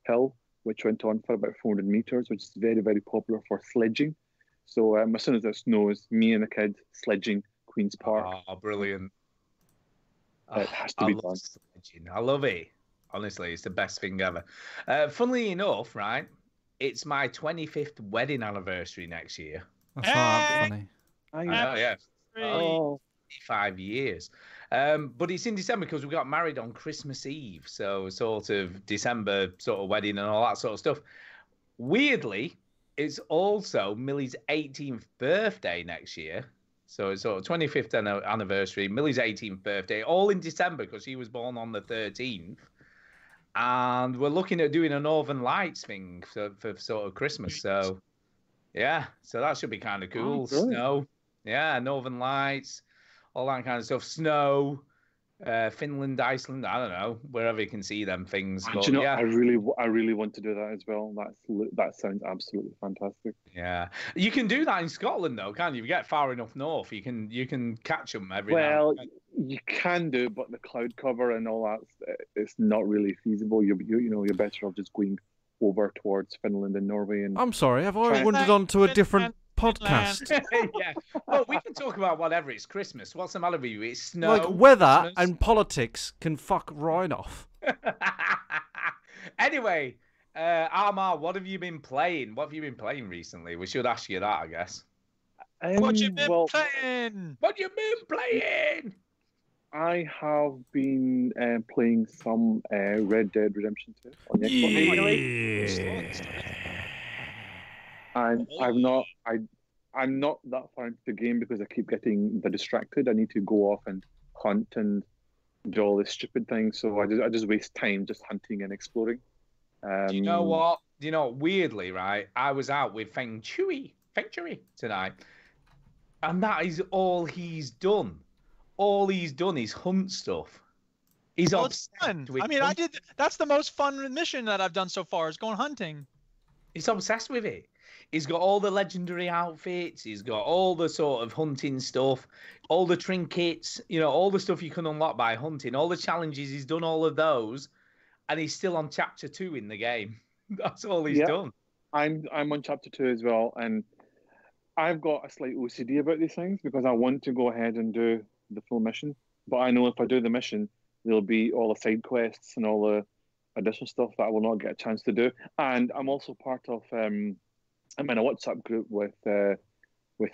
hill, which went on for about 400 meters, which is very, very popular for sledging. So as soon as it snows, me and the kid sledging Queen's Park. Oh, brilliant. It has to be done. Sledging. I love it. Honestly, it's the best thing ever. Funnily enough, right, it's my 25th wedding anniversary next year. That's not that funny. I know, yeah. Oh. 5 years. But it's in December because we got married on Christmas Eve. So sort of December sort of wedding and all that sort of stuff. Weirdly, it's also Millie's 18th birthday next year. So it's sort of 25th anniversary, Millie's 18th birthday, all in December because she was born on the 13th. And we're looking at doing a Northern Lights thing for sort of Christmas. So, yeah, so that should be kind of cool. Oh, brilliant. Snow. Yeah, Northern Lights, all that kind of stuff. Snow, Finland, Iceland, I don't know, wherever you can see them things. And But, do you know, yeah, I really want to do that as well. That sounds absolutely fantastic. yeah. You can do that in Scotland, though, can't you? If you get far enough north, you can catch them every now Well, and then. you can do, but the cloud cover and all that, it's not really feasible. You're better off just going over towards Finland and Norway. And I'm sorry, have I Try- wandered on to a different podcast? Yeah. Well, we can talk about whatever. It's Christmas. What's the matter with you? It's snow. Like weather Christmas. and politics can fuck right off. Anyway, Armar, what have you been playing? What have you been playing recently? We should ask you that, I guess. What you been well, playing? What you been playing? I have been playing some Red Dead Redemption 2 on the Xbox. And I'm not that far into the game because I keep getting distracted. I need to go off and hunt and do all this stupid things. So I just waste time just hunting and exploring. Do you know what? Weirdly, right? I was out with Feng Shui tonight, and that is all he's done. All he's done is hunt stuff. He's Well, it's obsessed fun. with I mean, hunt- that's the most fun mission that I've done so far is going hunting. He's obsessed with it. He's got all the legendary outfits. He's got all the sort of hunting stuff, all the trinkets, all the stuff you can unlock by hunting, all the challenges. He's done all of those, and he's still on chapter 2 in the game. That's all he's done. I'm on chapter 2 as well, and I've got a slight OCD about these things because I want to go ahead and do the full mission. But I know if I do the mission, there'll be all the side quests and all the additional stuff that I will not get a chance to do. And I'm also part of I'm in a WhatsApp group with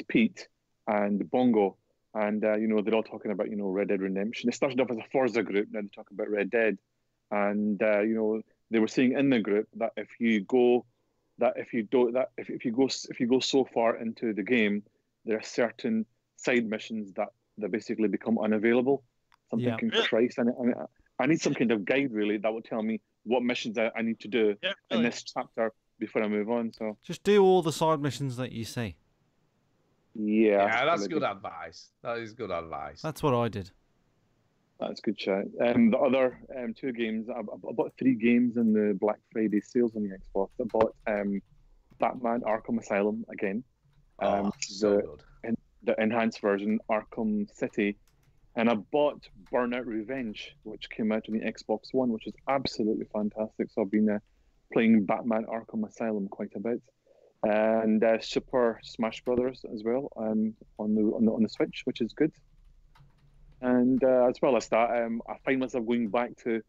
Pete and Bongo, and they're all talking about Red Dead Redemption. It started off as a Forza group, now they're talking about Red Dead, and they were saying in the group that if you go so far into the game, there are certain side missions that basically become unavailable. So I'm thinking, Christ, I need some kind of guide really that will tell me what missions I need to do in this chapter before I move on. So Just do all the side missions that you see. Yeah, that's good advice. That is good advice. That's what I did. That's good chat. The other 2 games, I bought 3 games in the Black Friday sales on the Xbox. I bought Batman Arkham Asylum again. So good. The enhanced version, Arkham City. And I bought Burnout Revenge, which came out on the Xbox One, which is absolutely fantastic. So I've been playing Batman Arkham Asylum quite a bit. And Super Smash Brothers as well on the Switch, which is good. And as well as that, I find myself going back to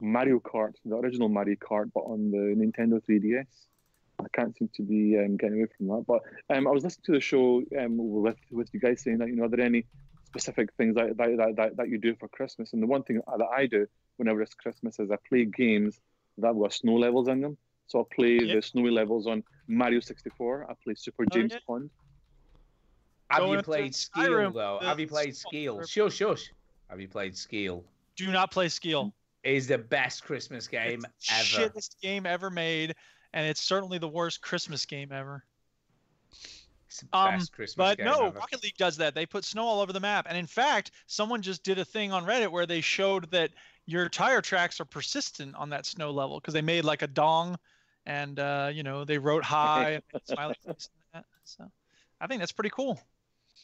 Mario Kart, the original Mario Kart, but on the Nintendo 3DS. I can't seem to be getting away from that. But I was listening to the show with you guys saying that, are there any specific things that you do for Christmas? And the one thing that I do whenever it's Christmas is I play games that have got snow levels in them. So I'll play the snowy levels on Mario 64. I play Super James Pond. Have you played Skeel, though? Have you played Skeel? Shush. Have you played Skeel? Do not play Skeel. It is the best Christmas game ever. Shittest game ever made, and it's certainly the worst Christmas game ever. It's the best Christmas game ever. Rocket League does that. They put snow all over the map. And in fact, someone just did a thing on Reddit where they showed that your tire tracks are persistent on that snow level because they made like a dong and, they wrote hi and smiley face and that. So I think that's pretty cool.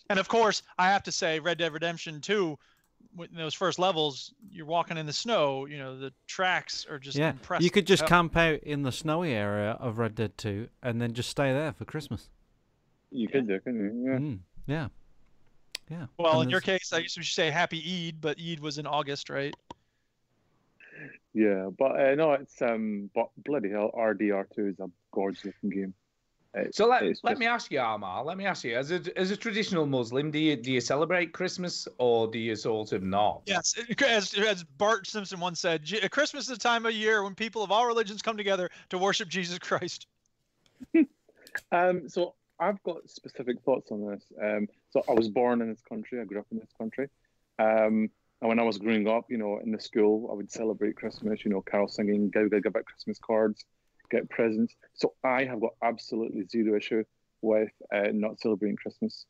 And of course, I have to say Red Dead Redemption 2 in those first levels, you're walking in the snow. You know, the tracks are just Yeah, impressive. you could just Yep. camp out in the snowy area of Red Dead 2 and then just stay there for Christmas. You could do, couldn't you? Yeah. Yeah. Yeah. Well, And in your there's- case, I guess we should say Happy Eid, but Eid was in August, right? Yeah, but no, it's but bloody hell, RDR2 is a gorgeous looking game. So let It's me just- ask you, Amar. Let me ask you, as a traditional Muslim, do you celebrate Christmas or do you sort of not? Yes, as Bart Simpson once said, Christmas is a time of year when people of all religions come together to worship Jesus Christ. So I've got specific thoughts on this. So I was born in this country. I grew up in this country. And when I was growing up, you know, in the school, I would celebrate Christmas, you know, carol singing, give out Christmas cards, get presents. So I have got absolutely zero issue with not celebrating Christmas.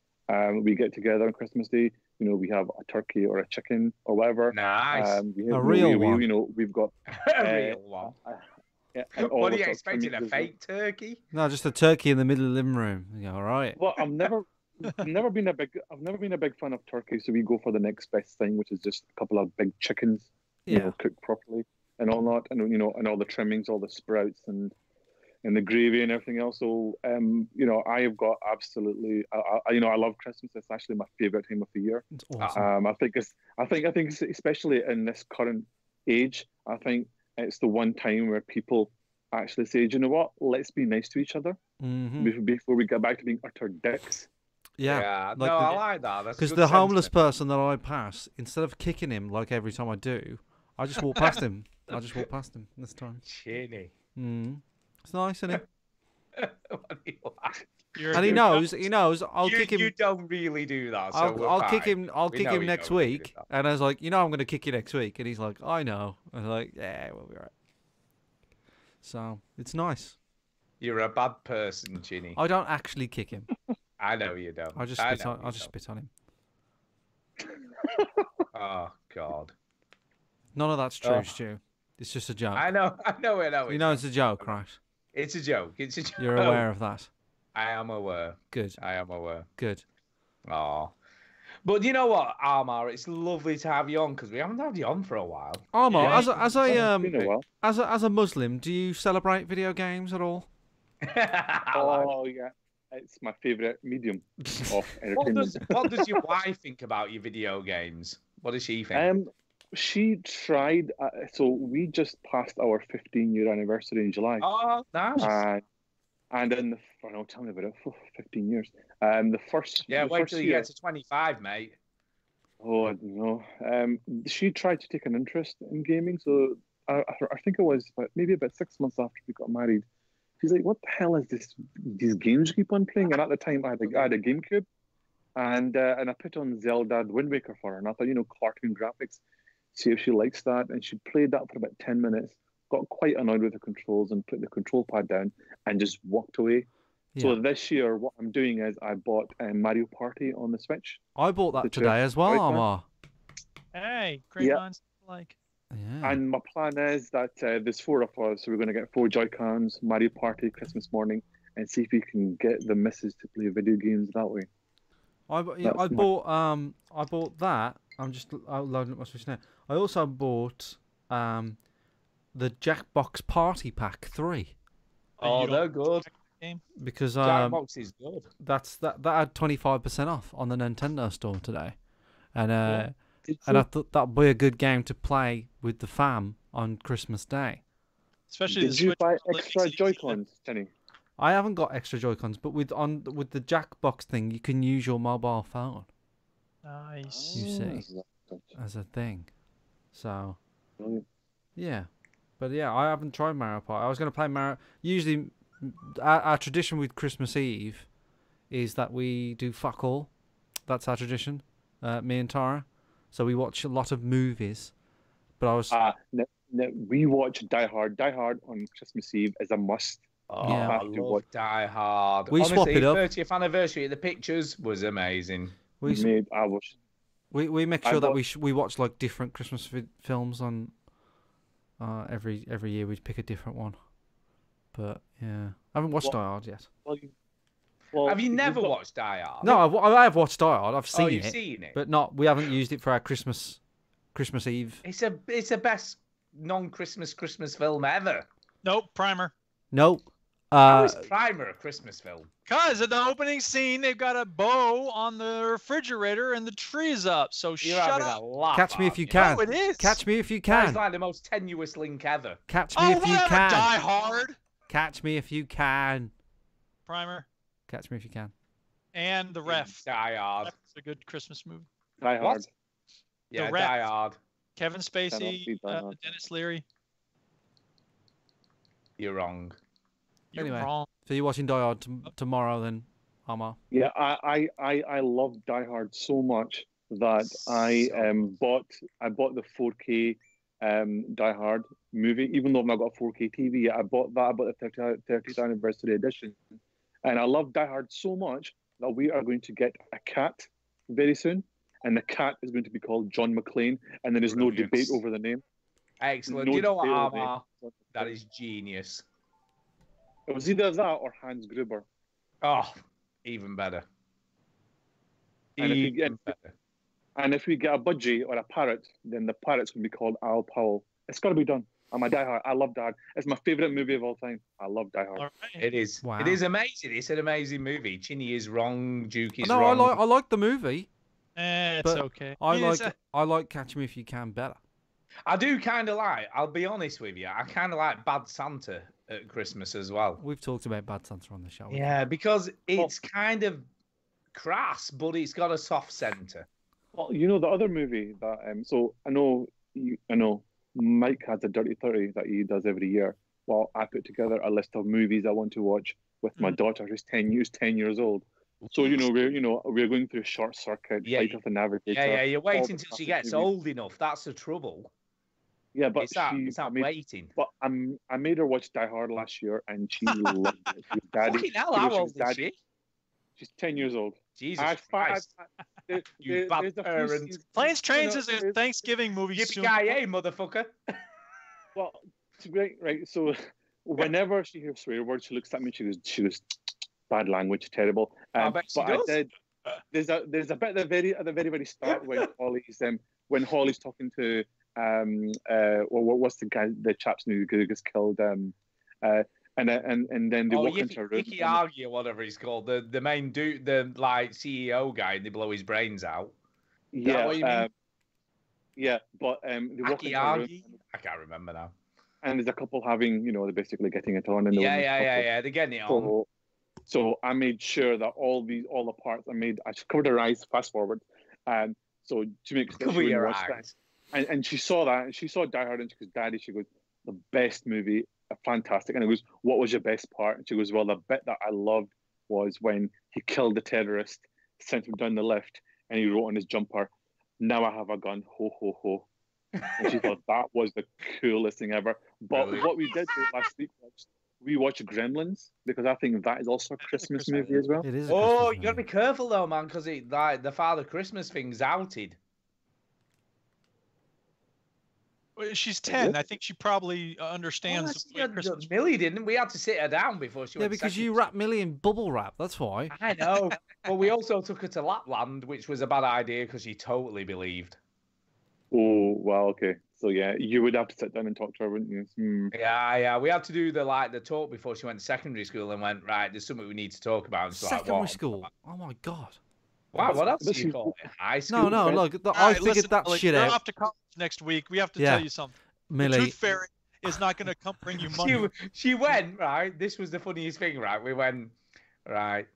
We get together on Christmas Day, you know, we have a turkey or a chicken or whatever. Nice. A real one. You know, we've got A real one. yeah, and all What are sorts you of expecting? meat A as well. fake turkey? No, just a turkey in the middle of the living room. Yeah, all right. Well, I've never been a big fan of turkey, so we go for the next best thing, which is just a couple of big chickens, you Yeah. know, cooked properly and all that, and you know, and all the trimmings, all the sprouts, and the gravy and everything else. So, you know, I have got absolutely, you know, I love Christmas. It's actually my favorite time of the year. It's awesome. I think especially in this current age, I think it's the one time where people actually say, "Do you know what? Let's be nice to each other before we get back to being utter dicks." Yeah. No, I like that. That's Because good the homeless sentiment. person that I pass, instead of kicking him like every time I do, I just walk past him. I just walk past him this time. Chinny. It's nice, isn't it? What do you like? And he knows. I'll you, kick him. You don't really do that. So we're I'll kick fine. him. I'll We kick know him you next don't really do week. that. And I was like, you know, I'm going to kick you next week. And he's like, I know. I was like, yeah, we'll be right. So it's nice. You're a bad person, Chinny. I don't actually kick him. I know you don't. I just I spit know on. you I just don't. spit on him. Oh God. None of that's true, Oh. Stu. It's just a joke. I know. You know it's a joke, right? It's a joke. It's a joke. You're aware of that. I am aware. Good. I am aware. Good. Oh. But you know what, Amar? It's lovely to have you on because we haven't had you on for a while. Armor, Yeah. as a It's been a while. as a Muslim, do you celebrate video games at all? Oh yeah, it's my favorite medium of entertainment. What does your wife think about your video games? What does she think? She tried. So we just passed our 15-year anniversary in July. Oh, nice. And then tell me about it. 15 years. The first. Yeah, the wait first till you year, get to 25, mate. Oh, I don't know. She tried to take an interest in gaming. So I think it was maybe about 6 months after we got married. She's like, "What the hell is this? These games you keep on playing?" And at the time, I had a GameCube, and I put on Zelda Wind Waker for her, and I thought, you know, cartoon graphics. See if she likes that. And she played that for about 10 minutes. Got quite annoyed with the controls and put the control pad down and just walked away. So this year, what I'm doing is I bought Mario Party on the Switch. I bought that The today as well, right now. Armor. Hey, great Yeah. minds like. Yeah. And my plan is that there's 4 of us, so we're going to get 4 Joy-Cons, Mario Party Christmas morning, and see if we can get the missus to play video games that way. I bought that. I'm just loading up my Switch now. I also bought the Jackbox Party Pack 3 Oh, they're good. because Jackbox is good. that had 25% off on the Nintendo store today, and Did and you? I thought that'd be a good game to play with the fam on Christmas Day. Especially the Did you Switch buy with extra easy- Joy-Cons, Jenny? I haven't got extra Joy-Cons, but with the Jackbox thing, you can use your mobile phone Nice. You see. as a thing. So Brilliant. yeah, but yeah, I haven't tried Mario Party. I was going to play Mario. Usually, our tradition with Christmas Eve is that we do fuck all. That's our tradition. Me and Tara. So we watch a lot of movies. But I was We watch Die Hard. Die Hard on Christmas Eve is a must. Oh, Yeah. I Have to love watch. Die Hard. We Honestly, swap it up. 30th anniversary of the pictures was amazing. we I watch. we make I sure that watch- we watch like different Christmas films on. Every year we'd pick a different one. But yeah, I haven't watched What- Die Hard yet. Well, Have you you've never got- watched Die Hard? No, I have watched Die Hard. I've seen Oh, you've it, seen it? but not. We haven't used it for our Christmas Christmas Eve. It's a best non-Christmas film ever. Nope, Primer. Nope. How is Primer a Christmas film? Because at the opening scene, they've got a bow on the refrigerator and the tree is up. So You're shut having up. a laugh, Catch me if you aren't can. No, it is. Catch me if you That is can. like the most tenuous link ever. Catch me Oh, if you whatever, can. Die Hard. Catch me if you can. Primer. Catch me if you can. And The Ref. Die Hard. That's a good Christmas movie. Die Hard. What? Yeah, Ref. Die Hard. Kevin Spacey, see Die Hard. Dennis Leary. You're wrong. You're Anyway. wrong. So you're watching Die Hard tomorrow then, Amar? Yeah, I love Die Hard so much that I bought the 4K Die Hard movie, even though I've not got a 4K TV yet. I bought the 30th anniversary edition, and I love Die Hard so much that we are going to get a cat very soon, and the cat is going to be called John McClane, and there is no Brilliant. debate over the name. Excellent. No Do you know what, debate over the Armar? name. That is genius. It was either that or Hans Gruber. Oh, even better. And if you Even get- better. And if we get a budgie or a parrot, then the parrot's going to be called Al Powell. It's got to be done. I'm a Die Hard. I love Die Hard. It's my favorite movie of all time. I love Die Hard. All right. It is. Wow. It is amazing. It's an amazing movie. Chinny is wrong. Duke is No, wrong. I like the movie. It's But okay. I It's like Catch Me If You Can better. I do kind of like. I'll be honest with you. I kind of like Bad Santa at Christmas as well. We've talked about Bad Santa on the show. Yeah, because it's kind of crass, but it's got a soft centre. Well, you know the other movie that so I know Mike has a Dirty 30 that he does every year. Well, I put together a list of movies I want to watch with my daughter who's 10 years old. So we're going through Short Circuit, Yeah, Flight of the Navigator. Yeah, you're all waiting the till she classic gets movies. old enough. That's the trouble. Yeah, but It's that waiting. But I made her watch Die Hard last year, and she loved it. She was daddy. Fucking hell, she how was old is daddy. she? She's 10 years old. Jesus I- Christ. You bad there's a few parent. scenes- Planes, Trains is a there's- Thanksgiving movie soon. Yippee-ki-yay, motherfucker. Well, right. So whenever she hears swear words, she looks at me. She goes, bad language, terrible. I bet she but does. I did. There's a bit at the very start when Holly's talking to what's the chap's name who gets killed and then they walk into a room. Yippee Argy or whatever he's called, the main dude, the like CEO guy, and they blow his brains out. Yeah, what you mean? yeah, but they walk into a room, Aki? I can't remember now. and there's a couple having, they're basically getting it on, and Yeah. They're getting it on. So I made sure that all the parts I just covered her eyes, fast forward, so to make sure that she Cover wouldn't your watch that. eyes. And she saw that, and she saw Die Hard, and she goes, Daddy, she goes, the best movie, fantastic. And I goes, what was your best part? And she goes, well, the bit that I loved was when he killed the terrorist, sent him down the lift, and he wrote on his jumper, now I have a gun, ho, ho, ho. And she thought that was the coolest thing ever. But Really? what we did do last week was we watched Gremlins, because I think that is also a Christmas movie as well. It is. A Oh, Christmas you gotta be movie. careful though, man, because like the Father Christmas thing's outed. She's 10. I think she probably understands. the way Christmas- Millie didn't. We had to sit her down before she Yeah, went. because second. you wrap Millie in bubble wrap. That's why. I know, but we also took her to Lapland, which was a bad idea because she totally believed. Oh, well, okay. So, yeah, you would have to sit down and talk to her, wouldn't you? Yeah. We had to do the talk before she went to secondary school and went, right, there's something we need to talk about. And she's like, Secondary what? school. Oh my god. Wow, what else do This you is- call it? High school? No. friend. Look, All I right, figured listen, that Millie, shit you're out. off to college next week. We have to Yeah. tell you something. The Millie. Tooth Fairy is not going to come bring you money. She went, right, this was the funniest thing, right? We went, right,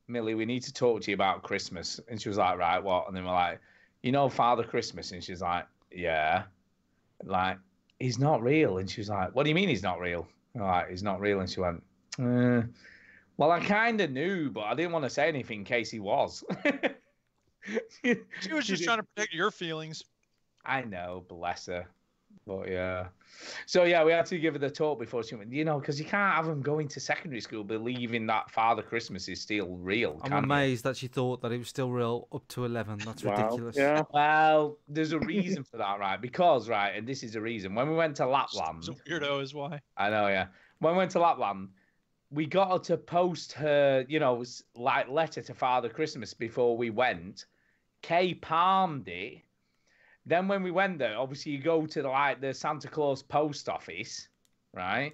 Millie, we need to talk to you about Christmas. And she was like, right, what? And then we're like, Father Christmas? And she's like, yeah. Like, he's not real. And she was like, what do you mean he's not real? We're like, he's not real. And she went, well, I kind of knew, but I didn't want to say anything in case he was. She was just trying to protect your feelings. I know, bless her. But yeah. So yeah, we had to give her the talk before she went, because you can't have them going to secondary school believing that Father Christmas is still real. I'm can you? amazed that she thought that it was still real up to 11. That's Wow. ridiculous. Yeah. Well, there's a reason for that, right? Because, right, and this is the reason. When we went to Lapland, She's a weirdo is why. I know, yeah. When we went to Lapland, we got her to post her, letter to Father Christmas before we went. Kay palmed it, Then when we went there, obviously you go to the Santa Claus post office, right?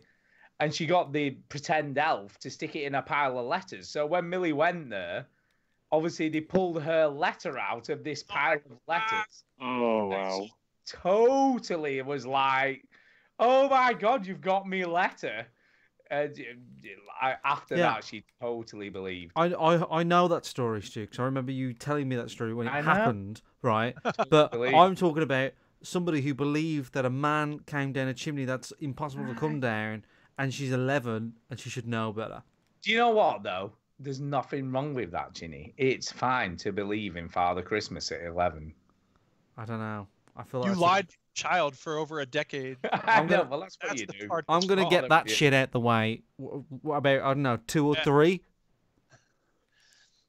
And she got the pretend elf to stick it in a pile of letters. So when Millie went there, obviously they pulled her letter out of this pile of letters. Oh, wow. Totally was like, oh my God, you've got me a letter. After that, she totally believed. I know that story, Stu, because I remember you telling me that story when it I know. happened, right? But I'm talking about somebody who believed that a man came down a chimney that's impossible to come down, and she's 11 and she should know better. Do you know what, though? There's nothing wrong with that, Ginny. It's fine to believe in Father Christmas at 11. I don't know. I feel like You lied to your child for over a decade. I know, well, that's what you do. I'm going to get that shit out the way. What about, I don't know, 2 or 3?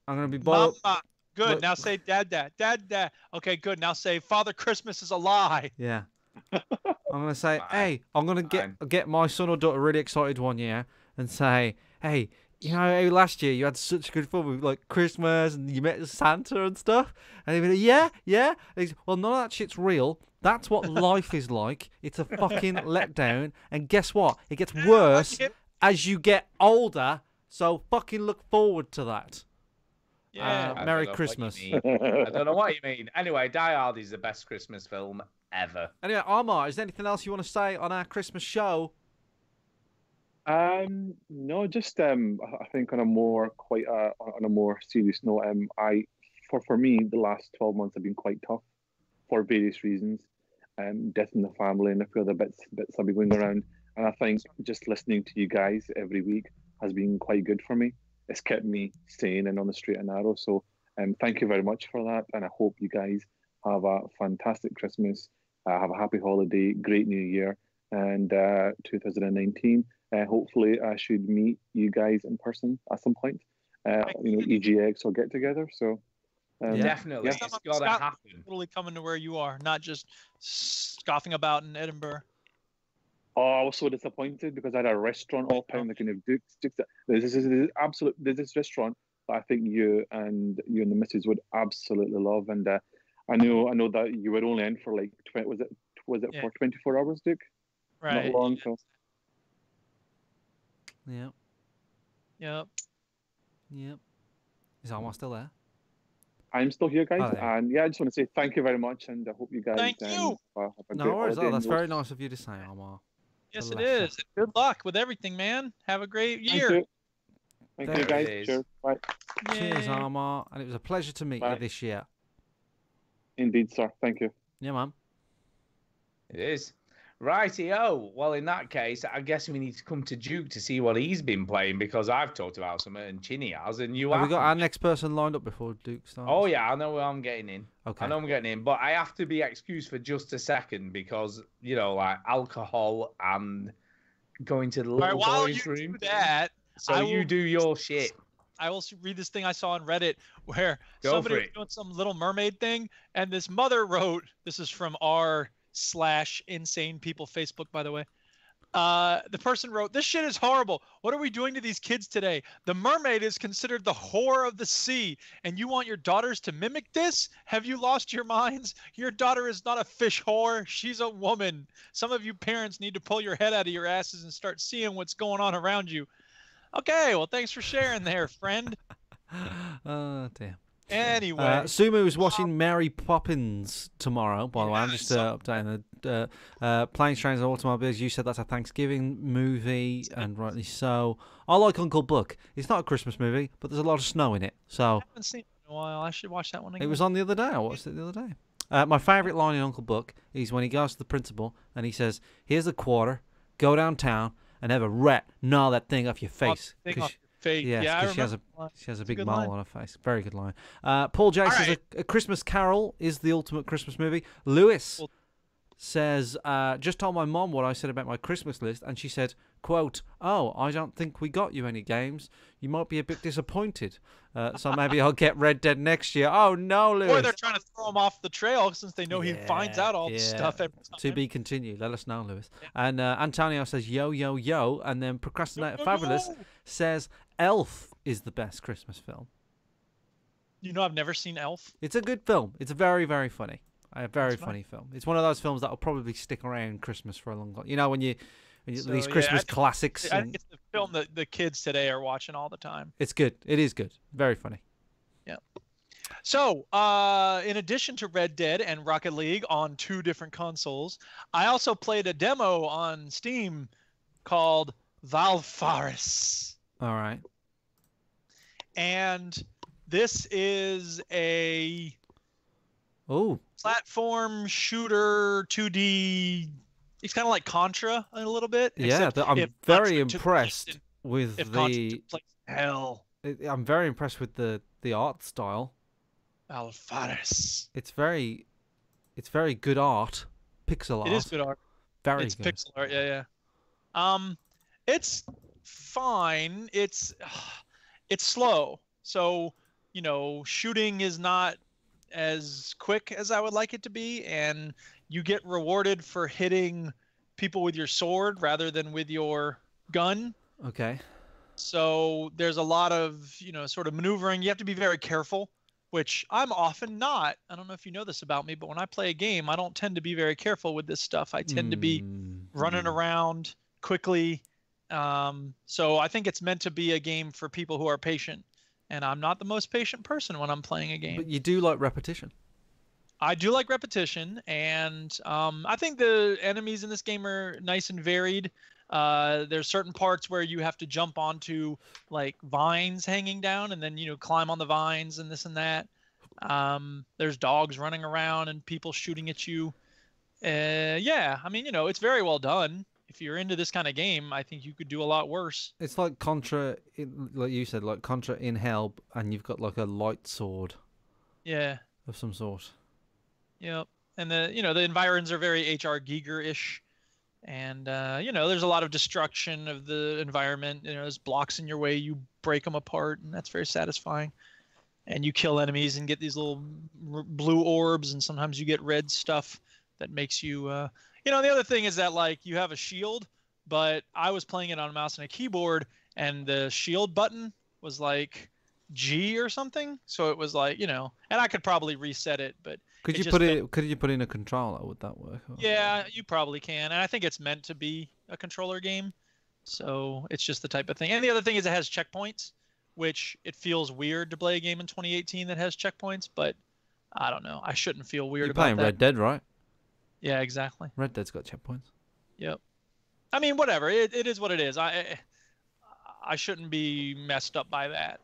I'm going to be bothered. Mama. Good. Look- Now say dad. Okay, good. Now say Father Christmas is a lie. Yeah. I'm going to say, Fine. hey, I'm going to get my son or daughter really excited one year and say, hey, you know how last year you had such good fun with like Christmas and you met Santa and stuff? And he'd be like, yeah. And he's, well, none of that shit's real. That's what life is like. It's a fucking letdown. And guess what? It gets worse as you get older. So fucking look forward to that. Yeah. I Merry don't know what Christmas. you mean. I don't know what you mean. Anyway, Die Hard is the best Christmas film ever. Anyway, Armar, is there anything else you want to say on our Christmas show? No, just I think on a more serious note, for me the last 12 months have been quite tough for various reasons. Death in the family and a few other bits have been going around, and I think just listening to you guys every week has been quite good for me. It's kept me sane and on the straight and narrow. So thank you very much for that, and I hope you guys have a fantastic Christmas, have a happy holiday, great New Year, and 2019. Hopefully, I should meet you guys in person at some point. EGX or get together. So Definitely, yeah. it's got to happen. Totally coming to where you are, not just scoffing about in Edinburgh. Oh, I was so disappointed because I had a restaurant all pound like in Duke's. There's this restaurant that I think you and the missus would absolutely love, and I know that you were only in for like was it for 24 hours, Duke? Right. Not long. So Yep. Is Armar still there? I'm still here, guys, Oh, there. and yeah, I just want to say thank you very much, and I hope you guys Thank you. have a No great worries. holiday Oh, that's and very nice of you to say, Armar. Yes, The it lesser. is. Good luck with everything, man. Have a great year. Thank There you, it guys. is. Cheers. Bye. Cheers, Yay. Armar. And it was a pleasure to meet you Bye. this year. Indeed, sir. Thank you. Yeah, man. It is. Rightio. Well, in that case, I guess we need to come to Duke to see what he's been playing because I've talked about something and Chinny has, and you Have we haven't. got our next person lined up before Duke starts? Oh yeah, I know where I'm getting in. Okay. I know I'm getting in, but I have to be excused for just a second because like alcohol and going to the All right, little while you boys' room. do that, So I you will- do your shit. I will read this thing I saw on Reddit where Go somebody for was it. doing some Little Mermaid thing, and this mother wrote, this is from r/insane people Facebook, by the way. The person wrote, "This shit is horrible. What are we doing to these kids today? The mermaid is considered the whore of the sea, and you want your daughters to mimic this? Have you lost your minds? Your daughter is not a fish whore. She's a woman. Some of you parents need to pull your head out of your asses and start seeing what's going on around you." Okay, well, thanks for sharing there, friend. Oh, dear. Anyway, Sumu is watching Mary Poppins tomorrow, by the way. I'm just updating the Planes, Trains and Automobiles. You said that's a Thanksgiving movie, and rightly so. I like Uncle Buck. It's not a Christmas movie, but there's a lot of snow in it. So I haven't seen it in a while. I should watch that one again. it was on the other day. I watched it the other day. My favourite line in Uncle Buck is when he goes to the principal and he says, "Here's a quarter, go downtown and have a rat gnaw that thing off your face." Thing 'Cause off your face. Yes, Yeah, I 'cause she has remember that line. she has a It's big good mole line. on her face. Very good line. Paul J All says right. a Christmas Carol is the ultimate Christmas movie. Lewis Well- says, just told my mom what I said about my Christmas list, and she said, quote, "Oh, I don't think we got you any games. You might be a bit disappointed. So maybe I'll get Red Dead next year." Oh, no, Lewis. Or they're trying to throw him off the trail since they know he finds out all the stuff every time. To be continued. Let us know, Lewis. And Antonio says, yo, yo, yo. And then Procrastinator Fabulous says, Elf is the best Christmas film. You know, I've never seen Elf. It's a good film. It's very, very funny. A very That's funny film. It's one of those films that will probably stick around Christmas for a long time. You know, when you So, these yeah, Christmas I think- classics. I and think it's the film that the kids today are watching all the time. it's good. It is good. Very funny. So, in addition to Red Dead and Rocket League on 2 different consoles, I also played a demo on Steam called Valfaris. All right. And this is a Oh, platform shooter 2D. It's kind of like Contra a little bit. yeah. except I'm if very Contra took place impressed in- with If Contra the. took place in hell. I'm very impressed with the art style. Valfaris. It's very good art. Pixel art. It is good art. Very It's good. pixel art. Yeah. It's fine. It's slow. So, shooting is not as quick as I would like it to be, and you get rewarded for hitting people with your sword rather than with your gun. Okay. So there's a lot of, sort of maneuvering. You have to be very careful, which I'm often not. I don't know if you know this about me, but when I play a game, I don't tend to be very careful with this stuff. I tend to be running around quickly. So I think it's meant to be a game for people who are patient. And I'm not the most patient person when I'm playing a game. But you do like repetition. I do like repetition, and I think the enemies in this game are nice and varied. There's certain parts where you have to jump onto like vines hanging down, and then climb on the vines and this and that. There's dogs running around and people shooting at you. Yeah, I mean, it's very well done. If you're into this kind of game, I think you could do a lot worse. It's like Contra, like you said, like Contra in hell, and you've got like a light sword Yeah. of some sort. Yep. And the environs are very H.R. Giger-ish. And, there's a lot of destruction of the environment. There's blocks in your way. You break them apart, and that's very satisfying. And you kill enemies and get these little blue orbs, and sometimes you get red stuff that makes you... the other thing is that, like, you have a shield, but I was playing it on a mouse and a keyboard, and the shield button was, like, G or something. So it was like, and I could probably reset it, but... Could you put in a controller? Would that work? Or... Yeah, you probably can. And I think it's meant to be a controller game. So it's just the type of thing. And the other thing is it has checkpoints, which it feels weird to play a game in 2018 that has checkpoints, but I don't know. I shouldn't feel weird You're about playing that. Red Dead, right? Yeah, exactly. Red Dead's got checkpoints. Yep. I mean, whatever. It is what it is. I shouldn't be messed up by that.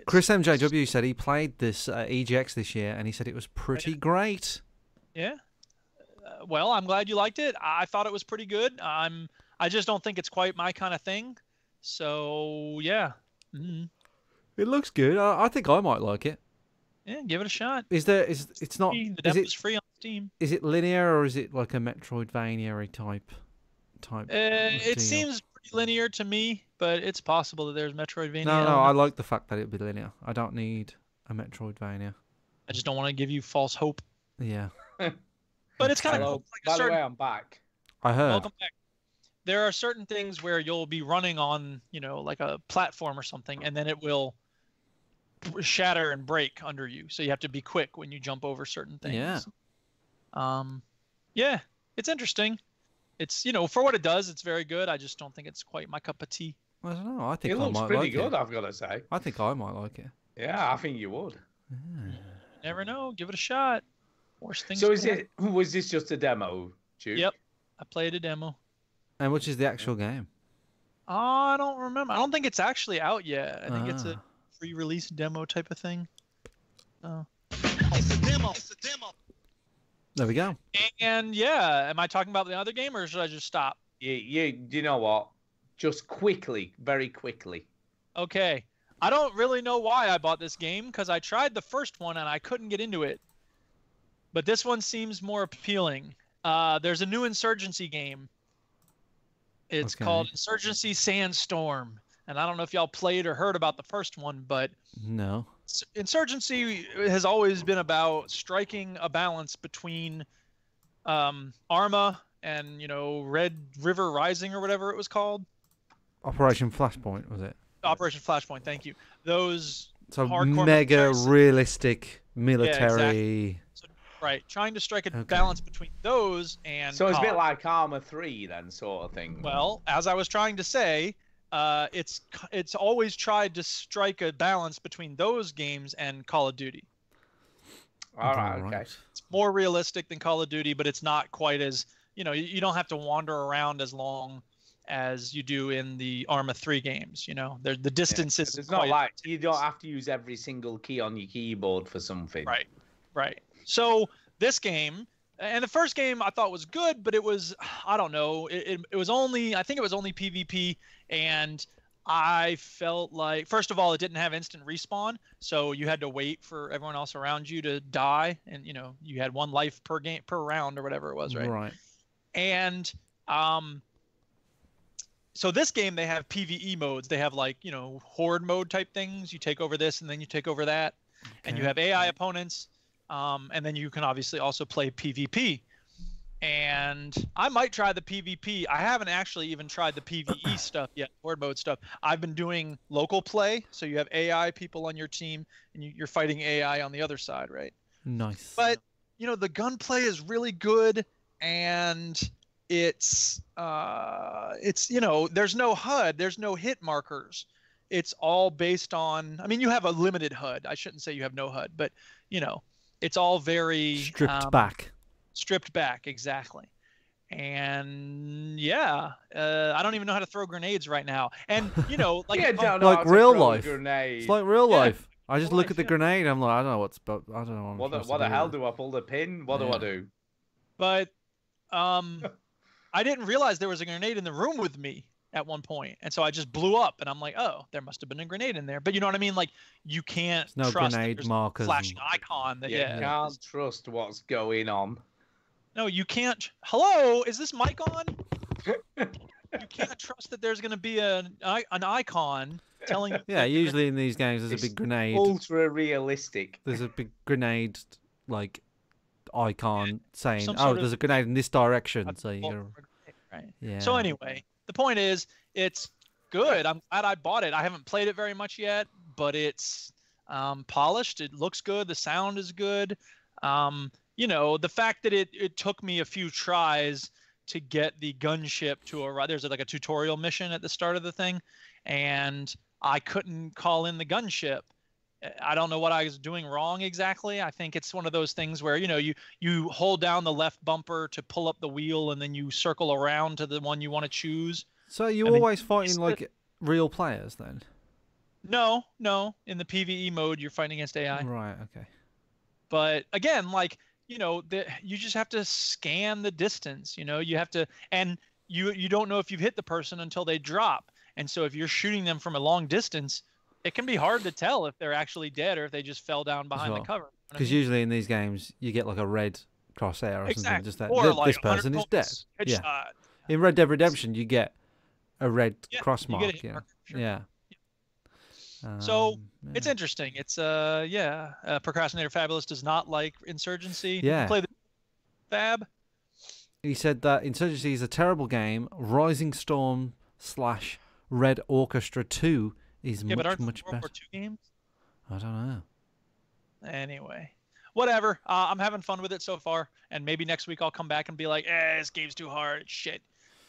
Chris MJW said he played this EGX this year, and he said it was pretty great. Yeah. Well, I'm glad you liked it. I thought it was pretty good. I just don't think it's quite my kind of thing. So yeah. Mm-hmm. It looks good. I think I might like it. Yeah, give it a shot. It's not? The Is demo's it free on Steam. is it linear or is it like a Metroidvania type? It deal? seems pretty linear to me, but it's possible that there's Metroidvania. No, I like the fact that it'd be linear. I don't need a Metroidvania. I just don't want to give you false hope. Yeah, But it's kind Hello. of like By a the certain. way, I'm back. I heard. Welcome back. There are certain things where you'll be running on, like a platform or something, and then it will shatter and break under you. So you have to be quick when you jump over certain things. Yeah. Yeah, it's interesting. It's for what it does, it's very good. I just don't think it's quite my cup of tea. I don't know. I think It I looks might pretty like good, it. I've got to say. I think I might like it. Yeah, I think you would. Never know. Give it a shot. Worst things. So can was this just a demo, Duke? Yep. I played a demo. And which is the actual game? I don't remember. I don't think it's actually out yet. I think it's a Ah. pre-release demo type of thing. It's a demo. It's a demo. There we go. And yeah, am I talking about the other game or should I just stop? You know what? Just quickly, very quickly. Okay. I don't really know why I bought this game because I tried the first one and I couldn't get into it. But this one seems more appealing. There's a new Insurgency game. It's Okay. called Insurgency Sandstorm. And I don't know if y'all played or heard about the first one, but No. Insurgency has always been about striking a balance between Arma and, Red River Rising or whatever it was called. Operation Flashpoint, was it? Operation Flashpoint, thank you. Those So hardcore mega militaries- realistic military. Right, trying to strike a Okay. balance between those and So it's a bit COD. like Arma 3 then, sort of thing. Well, as I was trying to say, it's always tried to strike a balance between those games and Call of Duty. All right, okay. It's more realistic than Call of Duty, but it's not quite as, you don't have to wander around as long as you do in the Arma 3 games. The distance is It's not like you don't have to use every single key on your keyboard for something. Right. So this game, and the first game I thought was good, but it was, I don't know, it was only, I think it was only PvP, and I felt like, first of all, it didn't have instant respawn, so you had to wait for everyone else around you to die, and you had 1 life per round or whatever it was, right? Right. And so this game, they have PvE modes. They have horde mode type things. You take over this and then you take over that, and you have AI opponents, and then you can obviously also play PvP. And I might try the PvP. I haven't actually even tried the PvE stuff yet, horde mode stuff. I've been doing local play, so you have AI people on your team, and you're fighting AI on the other side, right? Nice. But the gunplay is really good, and it's there's no HUD, there's no hit markers. It's all based on, you have a limited HUD. I shouldn't say you have no HUD, but it's all very stripped back. Stripped back, exactly. And I don't even know how to throw grenades right now. And like real life. It's like real life. I just look at the grenade. I'm like, I don't know I don't know. What the hell do I pull the pin? What do I do? But I didn't realize there was a grenade in the room with me at one point, and so I just blew up. And I'm like, oh, there must have been a grenade in there. But you know what I mean? Like, you can't no trust grenade that markers. Flashing icon. That you can't trust what's going on. No, you can't. Hello, is this mic on? You can't trust that there's going to be an icon telling you. Yeah, usually in these games, there's a big grenade. Ultra realistic. There's a big grenade, icon saying, sort there's a grenade in this direction. So you Right. gotta... Yeah. So anyway, the point is, it's good. I'm glad I bought it. I haven't played it very much yet, but it's polished. It looks good. The sound is good. The fact that it took me a few tries to get the gunship to arrive. There's like a tutorial mission at the start of the thing, and I couldn't call in the gunship. I don't know what I was doing wrong exactly. I think it's one of those things where, you hold down the left bumper to pull up the wheel, and then you circle around to the one you want to choose. So you're always fighting real players then? No. In the PvE mode, you're fighting against AI. Right, okay. But again, you just have to scan the distance. You have to, and you don't know if you've hit the person until they drop. And so if you're shooting them from a long distance, it can be hard to tell if they're actually dead or if they just fell down behind the cover. Because usually in these games, you get a red crosshair or something. Just that this person is dead. Yeah. In Red Dead Redemption, you get a red cross mark. Yeah. So it's interesting. It's Procrastinator Fabulous does not like Insurgency. Yeah. Play the Fab. He said that Insurgency is a terrible game. Rising Storm / Red Orchestra 2 is much better. World War II games? I don't know. Anyway, whatever. I'm having fun with it so far, and maybe next week I'll come back and be like, this game's too hard. Shit.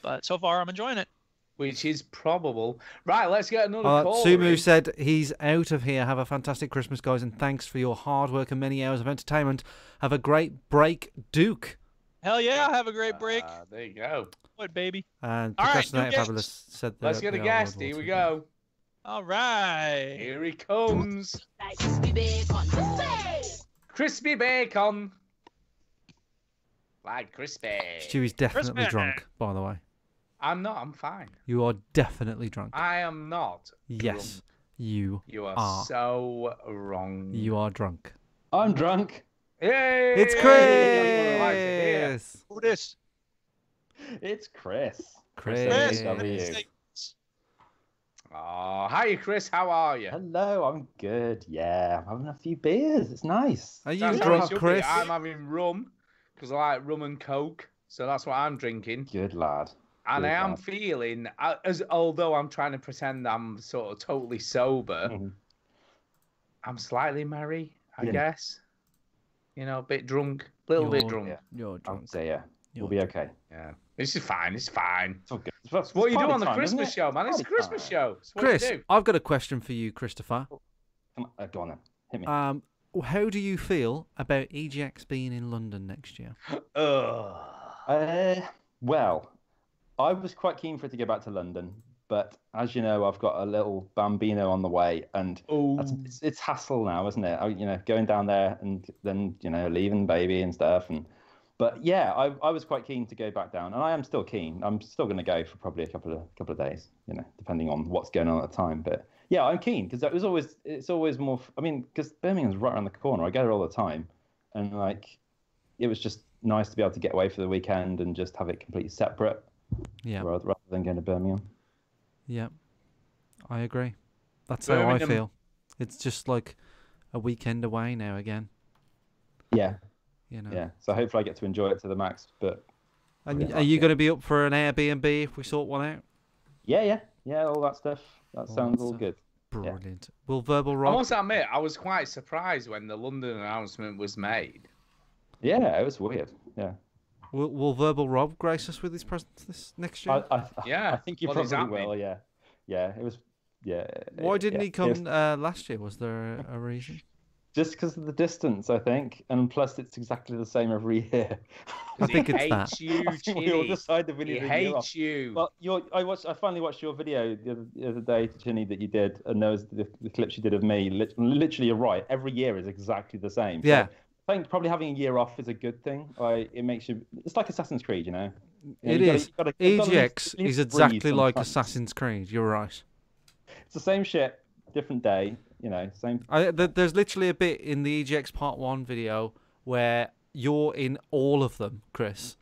But so far, I'm enjoying it. Which is probable. Right, let's get another call. Sumu said he's out of here. Have a fantastic Christmas, guys, and thanks for your hard work and many hours of entertainment. Have a great break, Duke. Hell yeah, have a great break. There you go. What, baby? And All right, Procrastinator Fabulous said that. Let's get a guest. Here we go. All right. Here he comes. Crispy bacon. Crispy bacon. Like crispy. Stewie's definitely drunk, by the way. I'm not. I'm fine. You are definitely drunk. I am not. Yes, drunk. You are so wrong. You are drunk. I'm drunk. Yay! It's Chris. Who this? It's Chris. Chris. Oh, hi, Chris. How are you? Hello. I'm good. Yeah, I'm having a few beers. It's nice. Are you drunk, Chris? I'm having rum because I like rum and coke, so that's what I'm drinking. Good lad. And I am feeling, although I'm trying to pretend I'm sort of totally sober, I'm slightly merry, I guess. You know, a bit drunk, a little bit You're- drunk. Yeah. You're I drunk. would say, yeah. You're We'll be okay. Yeah, this is fine. It's fine. It's all good. It's what you do on the Christmas show, man. It's a party Christmas time. show. It's what Chris, you do. I've got a question for you, Christopher. Come on, go on then. Hit me. How do you feel about EGX being in London next year? Well, I was quite keen for it to go back to London, but as you know, I've got a little bambino on the way, and it's hassle now, isn't it? You know, going down there and then leaving baby and stuff. But yeah, I was quite keen to go back down, and I am still keen. I'm still going to go for probably a couple of days, depending on what's going on at the time. But yeah, I'm keen because it's always more. I mean, because Birmingham's right around the corner. I go there all the time, and it was just nice to be able to get away for the weekend and just have it completely separate. Yeah. Rather than going to Birmingham. Yeah, I agree. That's how I Birmingham- feel. It's just like a weekend away now again. Yeah. Yeah. So hopefully I get to enjoy it to the max. But And are you going to be up for an Airbnb if we sort one out? yeah, all that stuff. That sounds all stuff. good. Brilliant. Will Verbal I Rob? must admit, I was quite surprised when the London announcement was made. Yeah, it was weird. Yeah. Will Verbal Rob grace us with his presence this next year? Yeah, I think you well, he's probably happening. will. Yeah. Yeah. It was. Yeah. Why didn't yeah. he come last year? Was there a reason? Just because of the distance, I think, and plus it's exactly the same every year. I think it's He that. hates you, I think we all Chinny. decided we He needed a year off. hates you. Well, I finally watched your video the other day, Ginny, that you did, and there was the clips you did of me. Literally, you're right. Every year is exactly the same. So Yeah. I think probably having a year off is a good thing. It makes you. It's like Assassin's Creed, It is. EGX is exactly like Assassin's Creed. You're right. It's the same shit, different day. Same. There's literally a bit in the EGX Part 1 video where you're in all of them, Chris.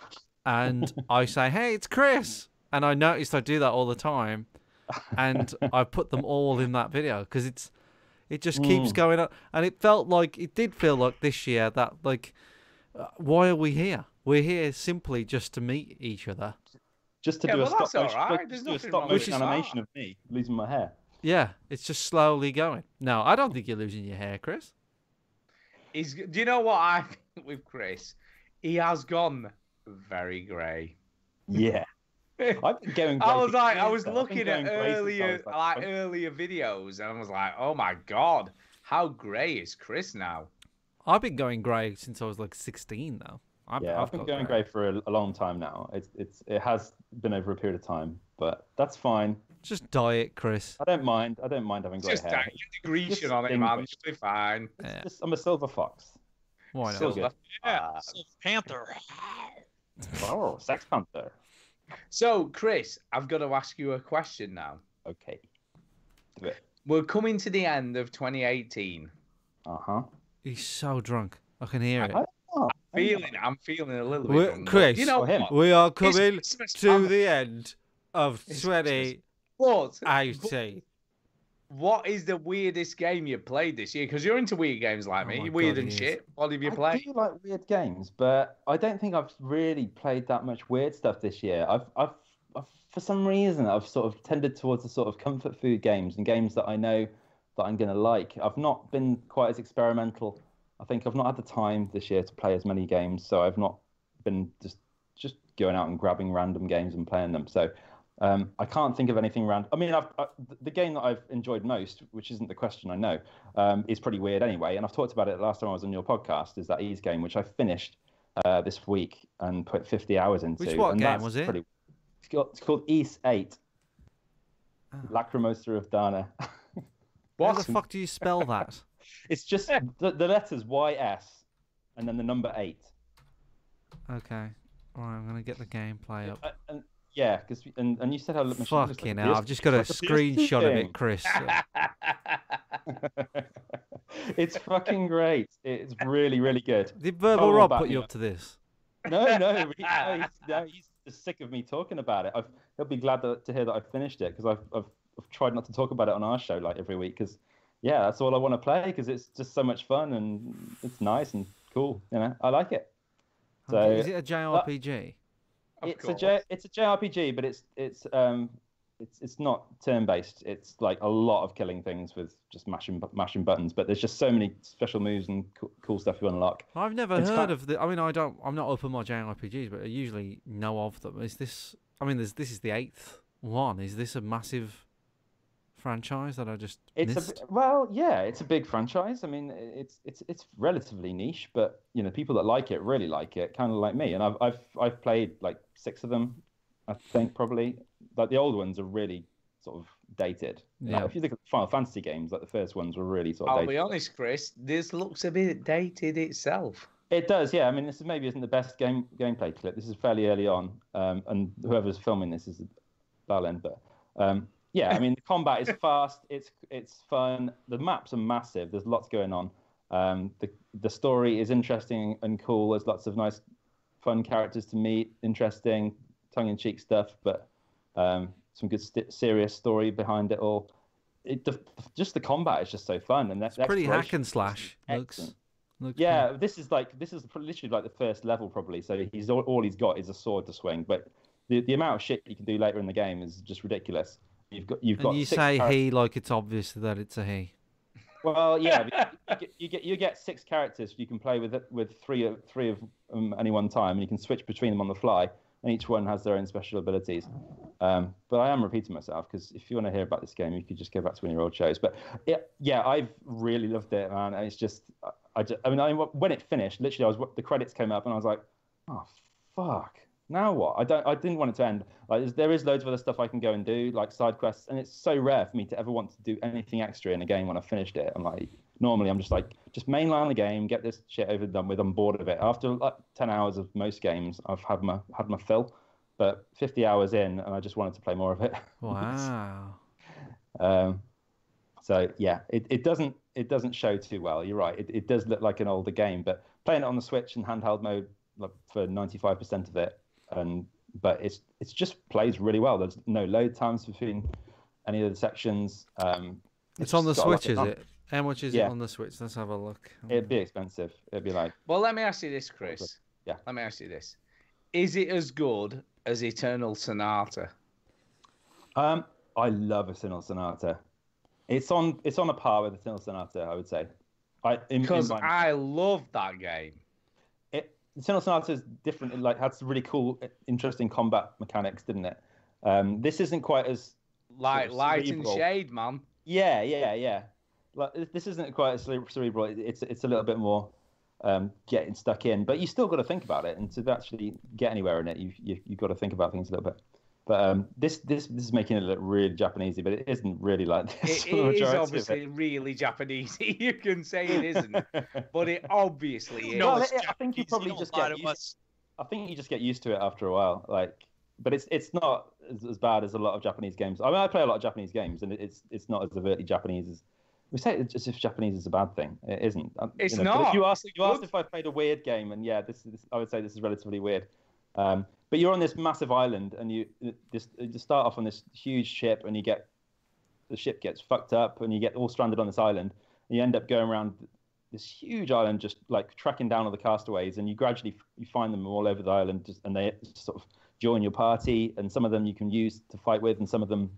And I say, hey, it's Chris. And I noticed I do that all the time. And I put them all in that video because it just keeps going up. And it did feel like this year that, why are we here? We're here simply just to meet each other. Just to Yeah, do a well, that's stop all motion, right. There's do a nothing stop wrong with motion that. animation of me losing my hair. Yeah, it's just slowly going. No, I don't think you're losing your hair, Chris. Do you know what I think with Chris? He has gone very grey. Yeah. I've been going. I was grey for I years was now. I've been looking at going grey since I earlier, was, 20. earlier videos, and I was like, oh my god, how grey is Chris now? I've been going grey since I was 16, though. I've been got going grey for a long time now. It has been over a period of time, but that's fine. Just dye it, Chris. I don't mind. I don't mind having grey Just hair. get the Grecian Just on it, man. distinguished. It'll be fine. Yeah. I'm a silver fox. Why not? Still good. Yeah, Panther. Oh, Sex Panther. So, Chris, I've got to ask you a question now. Okay. Do it. We're coming to the end of 2018. He's so drunk. I can hear it. I'm feeling a little bit drunk. Chris, You know him. what? we are It's coming Christmas to time. the end of It's 2018. What is the weirdest game you played this year? Because you're into weird games like me. my You're weird God, and he is. shit. What have you I played? do like weird games, but I don't think I've really played that much weird stuff this year. I've for some reason I've sort of tended towards the sort of comfort food games and games that I know that I'm going to like. I've not been quite as experimental. I think I've not had the time this year to play as many games, so I've not been just going out and grabbing random games and playing them. So I can't think of anything random. I mean, the game that I've enjoyed most, which isn't the question, I know, is pretty weird anyway. And I've talked about it last time I was on your podcast. Is that Ease game, which I finished this week and put 50 hours into. Which what and game that's was it? It's called East 8. Lacrimosa of Dana. How the fuck do you spell that? It's just the letters YS and then the number 8. Okay. Right, I'm going to get the gameplay up. And yeah, because and you said how machine was Fucking like hell, I've just got a like PS2 screenshot of game. it, Chris. It's fucking great. It's really, really good. Did Verbal Oh, Rob back put me you up. up to this? No, he's just sick of me talking about it. He'll be glad to hear that I finished it because I've tried not to talk about it on our show every week because that's all I want to play because it's just so much fun and it's nice and cool. I like it. So Is it a JRPG? it's a JRPG, but it's it's not turn-based. It's like a lot of killing things with just mashing buttons. But there's just so many special moves and cool stuff you unlock. I've never heard of the. I mean, I'm not up on my JRPGs, but I usually know of them. Is this? I mean, this is the 8th one. Is this a massive franchise that I just missed? Well, yeah, it's a big franchise. I mean, it's relatively niche, but you know, people that like it really like it, kind of like me. And I've played like 6 of them, I think probably. Like the old ones are really sort of dated. Yeah. Like, if you look at the Final Fantasy games, like the first ones were really sort of I'll dated. be honest, Chris. This looks a bit dated itself. It does, yeah. I mean, this maybe isn't the best gameplay clip. This is fairly early on, and whoever's filming this is Balin. But yeah, I mean, the combat is fast. It's fun. The maps are massive. There's lots going on. The story is interesting and cool. There's lots of nice, fun characters to meet. Interesting, tongue-in-cheek stuff, but some good serious story behind it all. Just the combat is just so fun, and that's pretty hack and slash. Looks yeah, cool. this is literally like the first level probably. So he's all he's got is a sword to swing, but the amount of shit you can do later in the game is just ridiculous. You've got. And you say he like it's obvious that it's a he. Well, yeah, you get 6 characters you can play with three of any one time, and you can switch between them on the fly. And each one has their own special abilities. But I am repeating myself because if you want to hear about this game, you could just go back to one of your old shows. But yeah, I've really loved it, man. And it's just, when it finished, literally, the credits came up and I was like, oh fuck, now what? I didn't want it to end. Like there is loads of other stuff I can go and do, like side quests, and it's so rare for me to ever want to do anything extra in a game when I finished it. I'm like, normally I'm just like, just mainline the game, get this shit over and done with. I'm bored of it. After like 10 hours of most games, I've had my fill. But 50 hours in, and I just wanted to play more of it. Wow. So yeah, it doesn't show too well. You're right. It does look like an older game, but playing it on the Switch in handheld mode for 95% of it, but it's just plays really well. There's no load times between any of the sections. It's on the Switch, is it? How much is it Yeah. on the Switch? Let's have a look. It'd be expensive. It'd be like. Well, let me ask you this, Chris. Yeah. Let me ask you this: is it as good as Eternal Sonata? I love Eternal Sonata. It's on a par with Eternal Sonata, I would say. Because I love that game. Eternal Sonata is different. It like had some really cool, interesting combat mechanics, didn't it? This isn't quite as Like sort of Light and cerebral. Shade, man. Yeah. Like this isn't quite as cerebral. It's a little bit more getting stuck in, but you still got to think about it, and to actually get anywhere in it, you've got to think about things a little bit. But this is making it look really Japanesey, but it isn't really like this. It is obviously really Japanese. You can say it isn't, but it obviously is. No, Well, it's I think you Japanese. probably Don't just lie get to used. us. I think you just get used to it after a while. Like, but it's not as bad as a lot of Japanese games. I mean, I play a lot of Japanese games, and it's not as overtly Japanese as. We say it as if Japanese is a bad thing. It isn't. It's But not. if you asked if I played a weird game, and yeah, this I would say this is relatively weird. But you're on this massive island, and you start off on this huge ship, and the ship gets fucked up, and you get all stranded on this island, and you end up going around this huge island, just like tracking down all the castaways, and you gradually find them all over the island, and they sort of join your party, and some of them you can use to fight with, and some of them,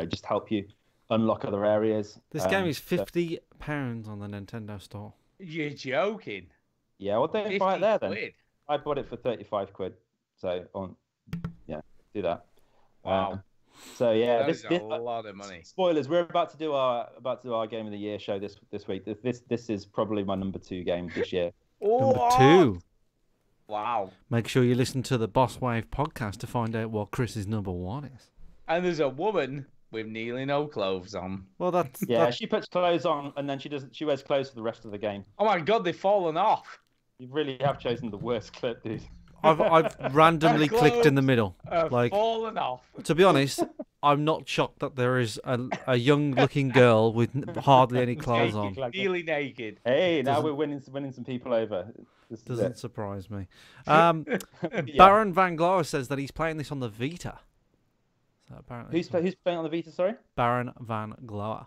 just help you unlock other areas. This game is £50 on the Nintendo Store. You're joking. Yeah, well, don't buy it there then. quid. I bought it for 35 quid. So do that. Wow. So yeah, That this is a lot of money. spoilers. We're about to do our Game of the Year show this week. This is probably my number 2 game this year. Number 2. Wow. Make sure you listen to the Boss Wave podcast to find out what Chris's number 1 is. And there's a woman with nearly no clothes on. Well, that's Yeah, she puts clothes on and then she wears clothes for the rest of the game. Oh my god, they've fallen off. You really have chosen the worst clip, dude. I've randomly clicked in the middle. Like, Fallen off. to be honest, I'm not shocked that there is a young-looking girl with hardly any clothes on. Nearly naked. Hey, now we're winning some people over. This is Doesn't it. surprise me. Yeah. Baron Van Glower says that he's playing this on the Vita. So apparently, Who's playing on the Vita? Sorry. Baron Van Glower.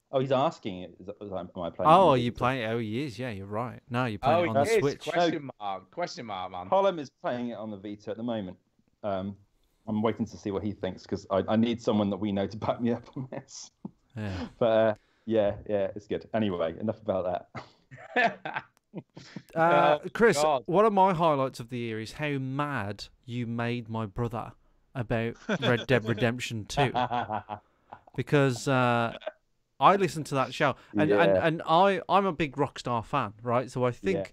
Oh, he's asking. Am I playing? Oh, are you playing? Oh, he is. Yeah, you're right. No, you're playing it on the it is. Switch. Question mark, man. Colin is playing it on the Vita at the moment. I'm waiting to see what he thinks because I need someone that we know to back me up on this. Yeah. But yeah, it's good. Anyway, enough about that. Chris, God. one of my highlights of the year is how mad you made my brother about Red Dead Redemption 2. Because I listened to that show, and I'm a big Rockstar fan, right? So I think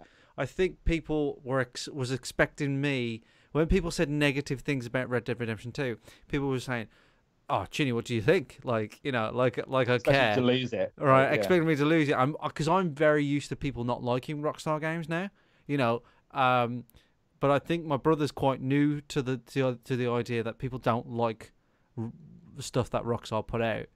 people was expecting me when people said negative things about Red Dead Redemption 2. People were saying, "Oh, Chinny, what do you think?" Like like I care to lose it, right? Expecting me to lose it. Because I'm very used to people not liking Rockstar games now, But I think my brother's quite new to the idea that people don't like stuff that Rockstar put out,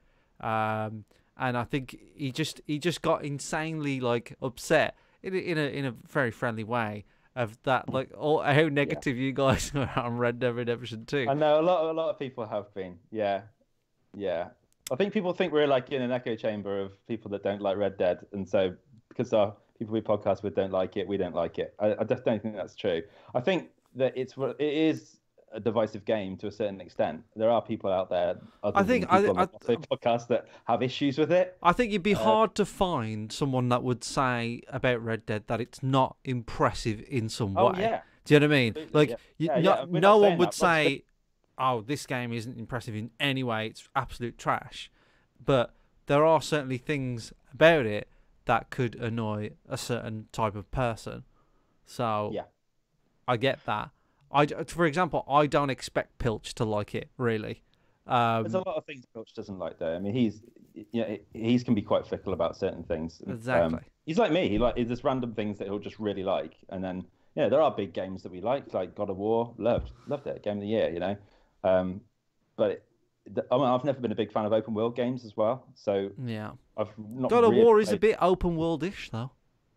and I think he just got insanely like upset in a very friendly way of that, like how negative you guys are on Red Dead Redemption 2. I know a lot of people have been. Yeah. I think people think we're like in an echo chamber of people that don't like Red Dead, and so because our people we podcast with don't like it, we don't like it. I just don't think that's true. I think that it is a divisive game to a certain extent. There are people out there, on the podcast that have issues with it. I think it'd be hard to find someone that would say about Red Dead that it's not impressive in some way. Yeah. Do you know what I mean? Absolutely, Like, no one would say, "Oh, this game isn't impressive in any way. It's absolute trash." But there are certainly things about it that could annoy a certain type of person. So I get that. For example, I don't expect Pilch to like it, really. There's a lot of things Pilch doesn't like, though. I mean, he can be quite fickle about certain things. Exactly. He's like me. There's random things that he'll just really like, and then there are big games that we like God of War. Loved it, game of the year, But I've never been a big fan of open world games as well. So yeah, I've not. God of War is a bit open world-ish, though.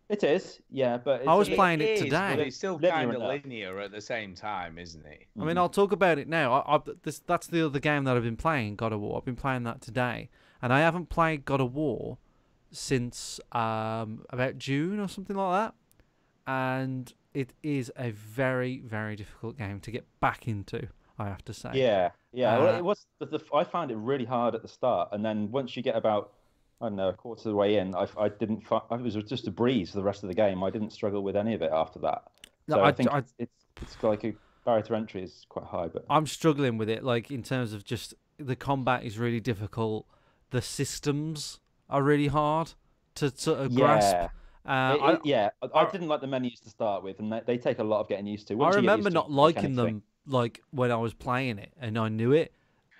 It is, yeah, but I was playing it today. But it's still kind of linear at the same time, isn't it? I mean, I'll talk about it now. That's the other game that I've been playing, God of War. I've been playing that today, and I haven't played God of War since about June or something like that. And it is a very, very difficult game to get back into, I have to say. Yeah. Well, it was. I found it really hard at the start, and then once you get about, I don't know, a quarter of the way in, I didn't. It was just a breeze for the rest of the game. I didn't struggle with any of it after that. So No, I think it's like a barrier to entry is quite high, but I'm struggling with it. Like in terms of just the combat is really difficult. The systems are really hard to sort of grasp. I didn't like the menus to start with, and they take a lot of getting used to. I remember not liking them like when I was playing it, and I knew it.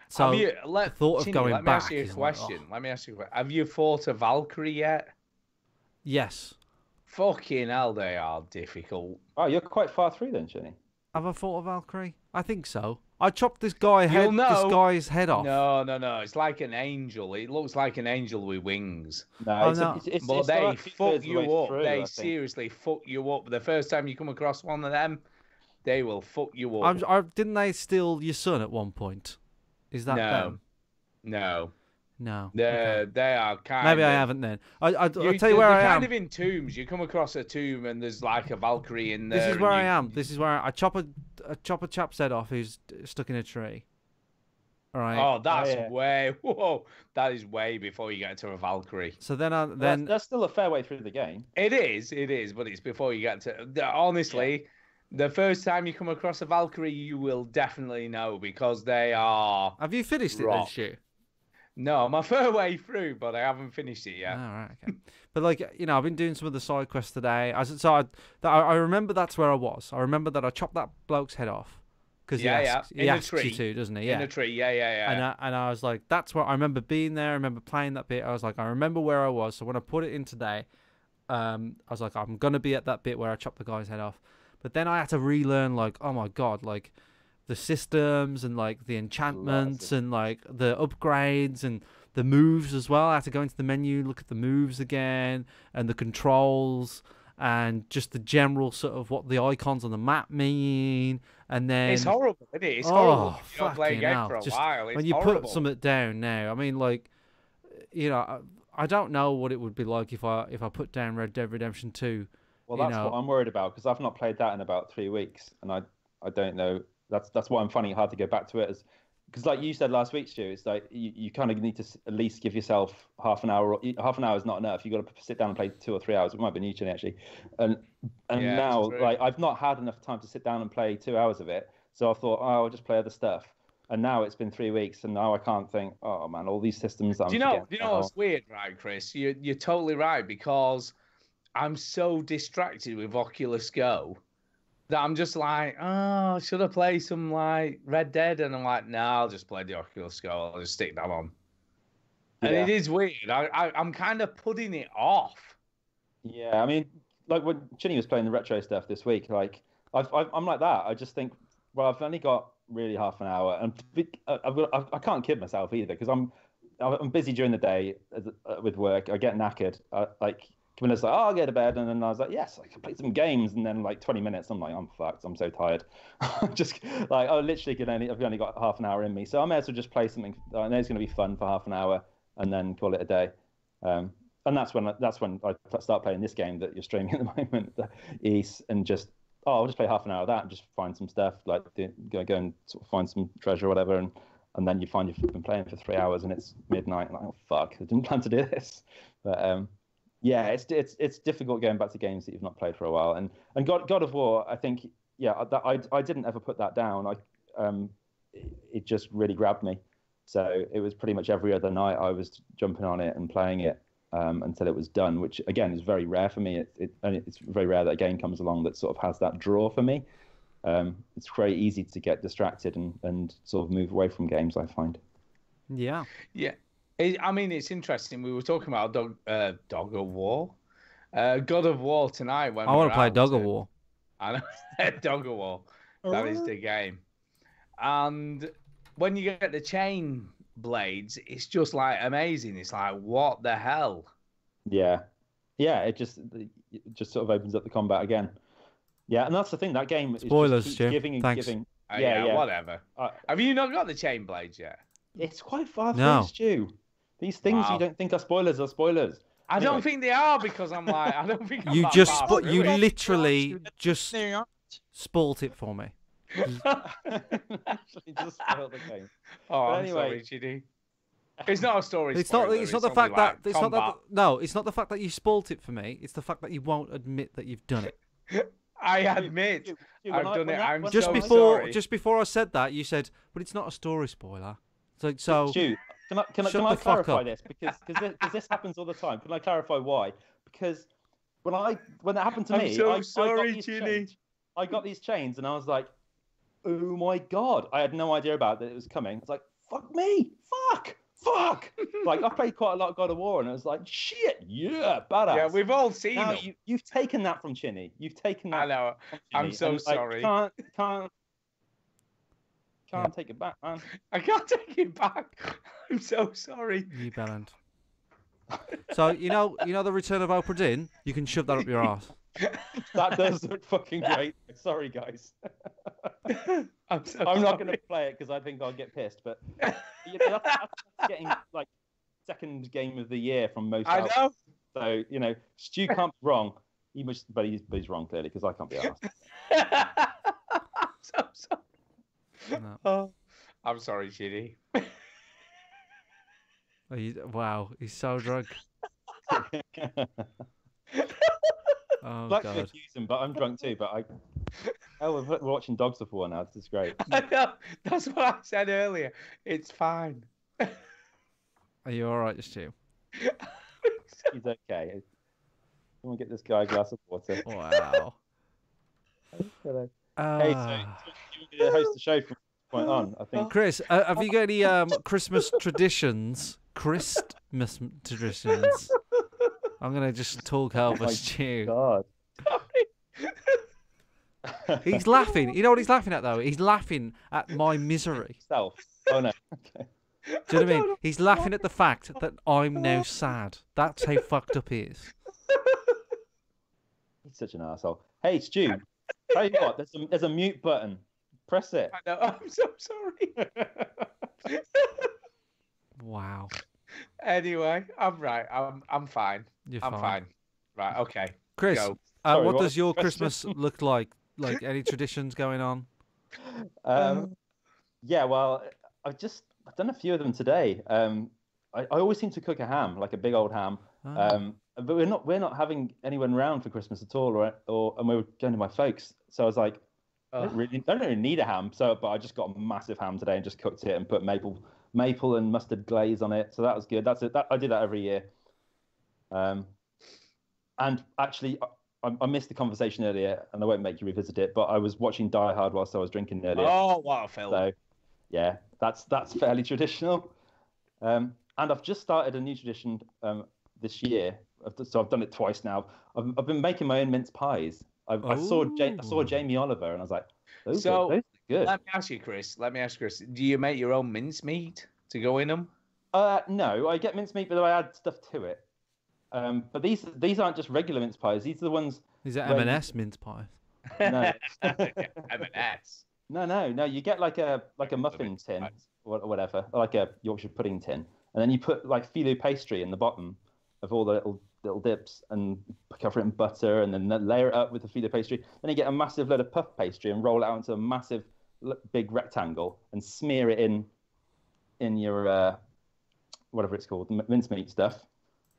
So the thought of going back. Let me ask you a question. Have you fought a Valkyrie yet? Yes. Fucking hell, they are difficult. Oh, you're quite far through then, Jenny. Have I fought a Valkyrie? I think so. I chopped this guy's head off. No. It's like an angel. It looks like an angel with wings. No, but they fuck you up. They seriously fuck you up. The first time you come across one of them, they will fuck you up. Didn't they steal your son at one point? Is that them? No. Okay. They are kind Maybe of... I haven't then. I'll tell you where I am. Kind of in tombs. You come across a tomb and there's like a Valkyrie in there. This is where I am. This is where I chop a chap's head off who's stuck in a tree. All right. Oh, that's way... Whoa. That is way before you get to a Valkyrie. So then that's still a fair way through the game. It is, but it's before you get to... Honestly... Yeah. The first time you come across a Valkyrie, you will definitely know because they are. Have you finished it then, Stu? No, I'm a fair way through, but I haven't finished it yet. All right, okay. But I've been doing some of the side quests today. I remember that's where I was. I remember that I chopped that bloke's head off because he asks you to, doesn't he? Yeah. In a tree, yeah. And I was like, that's where I remember being there. I remember playing that bit. I was like, I remember where I was. So when I put it in today, I was like, I'm gonna be at that bit where I chopped the guy's head off. But then I had to relearn, like, oh my god, like the systems and like the enchantments and like the upgrades and the moves as well. I had to go into the menu, look at the moves again and the controls and just the general sort of what the icons on the map mean. And then it's horrible, isn't it? It's horrible. You don't play a game for a while. It's when you put something down now, I mean, like, I don't know what it would be like if I put down Red Dead Redemption 2. Well, that's what I'm worried about because I've not played that in about 3 weeks, and I don't know that's why I'm finding it hard to go back to it. Because like you said last week, Stu, it's like you kind of need to at least give yourself half an hour. Half an hour is not enough. You've got to sit down and play 2 or 3 hours. It might be new to actually. And Yeah, now, true. like, I've not had enough time to sit down and play 2 hours of it. So I thought, oh, I'll just play other stuff. And now it's been 3 weeks, and now I can't think. Oh man, all these systems that I'm Do you know forgetting what's about. weird, right, Chris? You're totally right, because I'm so distracted with Oculus Go that I'm just like, oh, should I play some like Red Dead? And I'm like, no, I'll just play the Oculus Go. I'll just stick that on. And Yeah. it is weird. I'm kind of putting it off. Yeah, I mean, like when Chinny was playing the retro stuff this week, like I'm like that. I just think, well, I've only got really half an hour, and I can't kid myself either, because I'm busy during the day with work. I get knackered. Like Camilla's like, oh, I'll go to bed, and then I was like, yes, I can play some games, and then like 20 minutes, I'm like, I'm fucked. I'm so tired. Just like I literally I've only got half an hour in me, so I may as well just play something. I know it's going to be fun for half an hour, and then call it a day. And that's when I start playing this game that you're streaming at the moment, the East, and just I'll just play half an hour of that and just find some stuff, like go and sort of find some treasure or whatever, and then you find you've been playing for 3 hours and it's midnight, and like, oh fuck, I didn't plan to do this. But yeah, it's difficult going back to games that you've not played for a while, and God of War, I think, yeah, I didn't ever put that down. It just really grabbed me, so it was pretty much every other night I was jumping on it and playing it. Until it was done, which again is very rare for me. It's very rare that a game comes along that sort of has that draw for me. It's very easy to get distracted and sort of move away from games, I find. Yeah. Yeah. I mean, it's interesting. We were talking about Dog of War. God of War tonight. When I want to play Dog of War. I know. Dog of War. That is the game. And when you get the chain blades, it's just like amazing. It's like, what the hell? Yeah, it just sort of opens up the combat again. Yeah, and that's the thing. That game Spoilers, is just Jim. giving and Thanks. giving. Yeah, whatever. Have you not got the chain blades yet? It's quite far No. through, Stu. These things you don't think are spoilers are spoilers. I don't think they are, because I'm like, I don't think I'm You that just far spo- through you it. literally just There you are. spoilt it for me. Actually, just spoiled the game. Oh, But I'm anyway. sorry, GD. It's not a story. It's not. spoiler, It's not the only fact that. like It's not that. combat. No, it's not the fact that you spoilt it for me. It's the fact that you won't admit that you've done it. I admit, Stu, I've when done it. I'm Just so before, sorry. just before I said that, you said, "But it's not a story spoiler." It's like, so. Stu, can Shut I the fuck clarify up. this, because this happens all the time? Can I clarify why? Because when that happened to I'm me, so I got sorry, these Ginny. chains. I got these chains, and I was like, "Oh my god!" I had no idea about that it was coming. It's like, "Fuck me, fuck." Like I played quite a lot of God of War, and I was like, "Shit, yeah, badass." Yeah, we've all seen now them. you've taken that from Chinny. You've taken that. I know. From I'm Chinny, so and, like, sorry. Can't take it back, man. I can't take it back. I'm so sorry. You bellend. So you know the Return of Oprah Dinn. You can shove that up your ass. That does look fucking great. Sorry, guys. I'm so I'm not sorry. going to play it because I think I'll get pissed. But you know, that's getting like second game of the year from most. I outlets. know. So Stu can't be wrong. But he's wrong clearly, because I can't be asked. I'm so sorry. No. Oh, I'm sorry, Ginny. Wow, he's so drunk. Oh Like to god. accuse him, but I'm drunk too. But we're watching Dogs of War now. This is great. I know. That's what I said earlier. It's fine. Are you all right, Stu? He's okay. Come on, get this guy a glass of water. Wow. Hello. Uh, Hey, so you host the show from this point on, I think. Chris, have you got any Christmas traditions? Christmas traditions. I'm gonna just talk over my Stu. God. He's laughing. You know what he's laughing at though? He's laughing at my misery. Self. Oh no. Okay. Do you know what I mean? He's laughing at the fact that I'm now sad. That's how fucked up he is. He's such an asshole. Hey, Stu. Tell you what, there's a mute button. Press it. I know. I'm so sorry. Wow. Anyway, I'm right. I'm fine. You're I'm fine. Right. Okay. Chris, Go. Sorry, what what does was your the question? Christmas look like? Like any traditions going on? Yeah, well, I've done a few of them today. I always seem to cook a ham, like a big old ham. But we're not having anyone round for Christmas at all, and we were going to my folks. So I was like, I don't really need a ham. But I just got a massive ham today and just cooked it and put maple and mustard glaze on it. So that was good. That's it. I do that every year. And actually, I missed the conversation earlier, and I won't make you revisit it. But I was watching Die Hard whilst I was drinking earlier. Oh, what a film! So yeah, that's fairly traditional. And I've just started a new tradition this year. So I've done it twice now. I've been making my own mince pies. I saw Jamie Oliver, and I was like, those are good. Let me ask you, Chris. Do you make your own mincemeat to go in them? No, I get mincemeat, but I add stuff to it. But these aren't just regular mince pies. These are the ones. These are M&S mince pies. No. M&S. No. You get like a muffin tin or whatever, like a Yorkshire pudding tin, and then you put like filo pastry in the bottom of all the little dips and cover it in butter, and then layer it up with the filo pastry. Then you get a massive load of puff pastry and roll it out into a massive big rectangle and smear it in your whatever it's called, mincemeat stuff,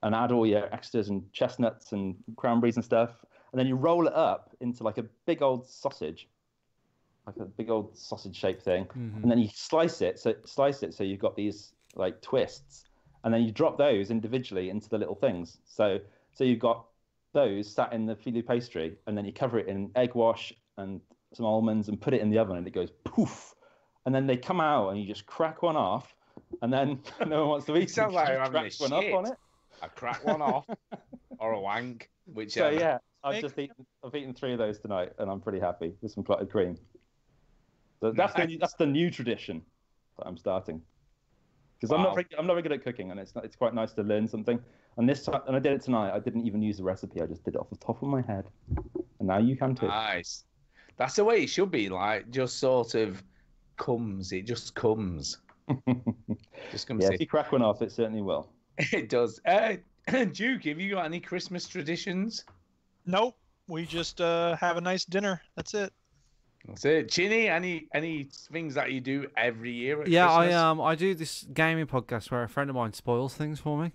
and add all your extras and chestnuts and cranberries and stuff. And then you roll it up into like a big old sausage, like a big old sausage-shaped thing. Mm-hmm. And then you slice it so you've got these like twists. And then you drop those individually into the little things. So you've got those sat in the filo pastry, and then you cover it in egg wash and some almonds and put it in the oven, and it goes poof. And then they come out, and you just crack one off, and then no one wants to eat it. Sounds like you having one up on it. I crack one off, or a wank, whichever. So yeah, I've eaten 3 of those tonight, and I'm pretty happy with some clotted cream. So that's the new tradition that I'm starting. Because I'm not very good at cooking, and it's quite nice to learn something. And this time, and I did it tonight. I didn't even use the recipe. I just did it off the top of my head. And now you can too. Nice. That's the way it should be. Like, just sort of comes. It just comes. Just comes. Yeah, if you crack one off, it certainly will. It does. Duke, have you got any Christmas traditions? Nope. We just have a nice dinner. That's it. That's it. Chinny, any things that you do every year at Yeah, Christmas? I do this gaming podcast where a friend of mine spoils things for me.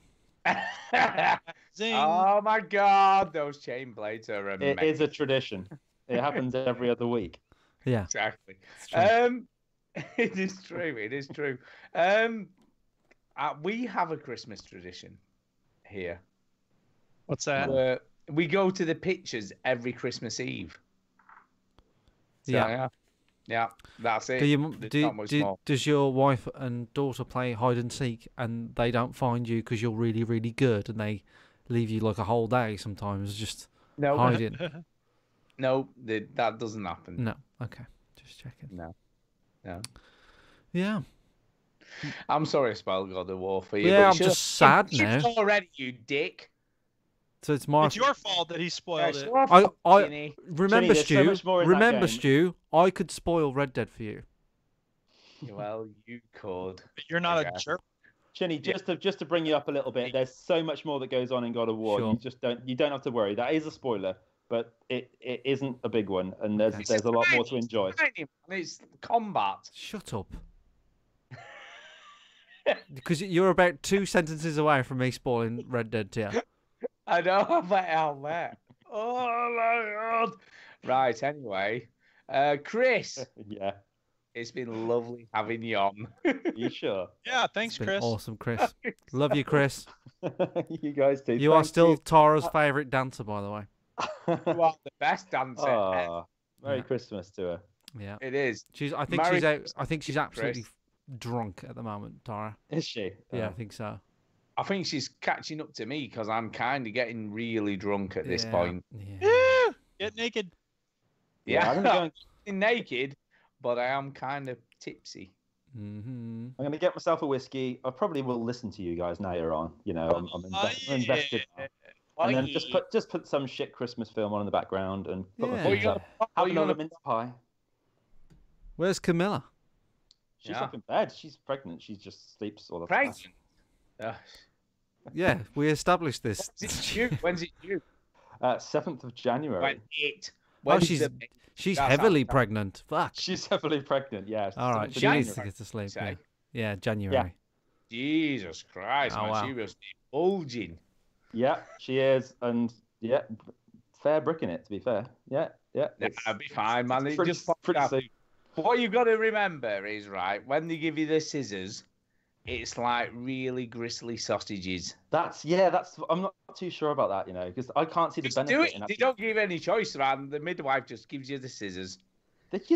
Zing. Oh my God, those chain blades are amazing. It is a tradition. It happens every other week. Yeah, exactly. It is true. It is true. We have a Christmas tradition here. What's that? Where we go to the pictures every Christmas Eve. So, yeah, that's it. Does your wife and daughter play hide and seek, and they don't find you because you're really, really good, and they leave you like a whole day sometimes just hiding? No, that doesn't happen. No, okay, just checking. No. Yeah. I'm sorry I spoiled God of War for you. Yeah, I'm just sad now. Already, you dick. So it's your fault that he spoiled it. I remember, Stu. I could spoil Red Dead for you. Well, you could. But you're not a jerk. Chinny, just to bring you up a little bit, there's so much more that goes on in God of War. Sure. You don't have to worry. That is a spoiler, but it isn't a big one, and there's a lot more to enjoy. It's combat. Shut up. Because you're about 2 sentences away from me spoiling Red Dead to you. I know, I'm there. Oh my God. Right, anyway. Chris. Yeah. It's been lovely having you on. You sure? Yeah, thanks, Chris. Awesome, Chris. Love you, Chris. You guys too. You are still Tara's favourite dancer, by the way. You are the best dancer. Oh, Merry Christmas to her. Yeah. It is. I think she's absolutely drunk at the moment, Tara. Is she? Yeah, I think so. I think she's catching up to me because I'm kind of getting really drunk at this point. Yeah. Get naked. Yeah, I'm going naked, but I am kind of tipsy. I'm going to get myself a whiskey. I probably will listen to you guys later on. You know, I'm invested. And then just put some shit Christmas film on in the background and put my feet up. Have another mince pie. Where's Camilla? She's up in bed. She's pregnant. She just sleeps all the time. Yeah, we established this. When's it due? 7th of January. Oh, she's heavily pregnant. Fuck. She's heavily pregnant. Yeah. All right, she needs to get to sleep. Yeah, yeah, January. Jesus Christ, Oh, man, wow. she was bulging. Yeah, she is, and yeah, fair bricking it. To be fair, yeah. That'll be fine, man. It pretty- just popped pretty out. soon. But what you've got to remember is, right, when they give you the scissors, it's like really gristly sausages. That's. I'm not too sure about that, because I can't see the Just benefit. do it. in They actually- don't give any choice, man. The midwife just gives you the scissors.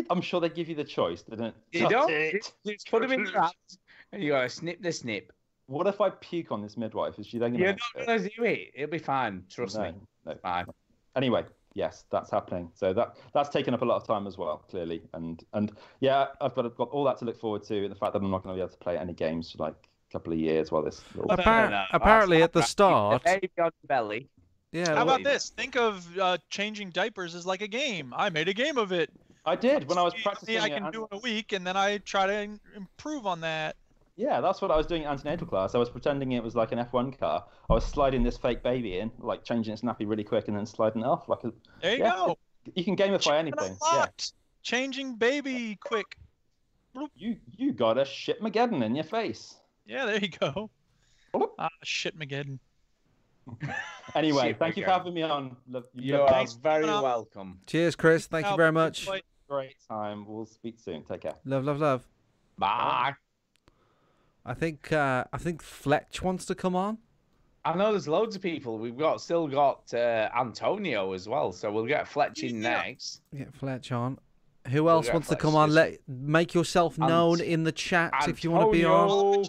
I'm sure they give you the choice. They don't. You Cut don't. it. Just put them in your hands, and you got to snip the snip. What if I puke on this midwife? Is she then You're going not going to do it. It'll be fine. Trust me. No. Fine. Anyway, yes, that's happening. So that's taken up a lot of time as well, clearly. And yeah, I've got all that to look forward to, and the fact that I'm not going to be able to play any games for like a couple of years while this. Apparently, at the start. Baby on your belly. Yeah. How about this? Think of changing diapers as like a game. I made a game of it. I did when I was See practicing. I can do in a week, and then I try to improve on that. Yeah, that's what I was doing at antenatal class. I was pretending it was like an F1 car. I was sliding this fake baby in, like changing its nappy really quick, and then sliding it off. There you go. You can gamify anything. Yeah. Changing baby quick. You got a shitmageddon in your face. Yeah, there you go. Shitmageddon. Anyway, thank you for having me on. You are very welcome. Cheers, Chris. Thank you very much. Great time. We'll speak soon. Take care. Love, love, love. Bye. I think Fletch wants to come on. I know there's loads of people. We've still got Antonio as well, so we'll get Fletch in next. Get Fletch on. Who else get wants to Fletch. come on? Make yourself known in the chat if you want to be on.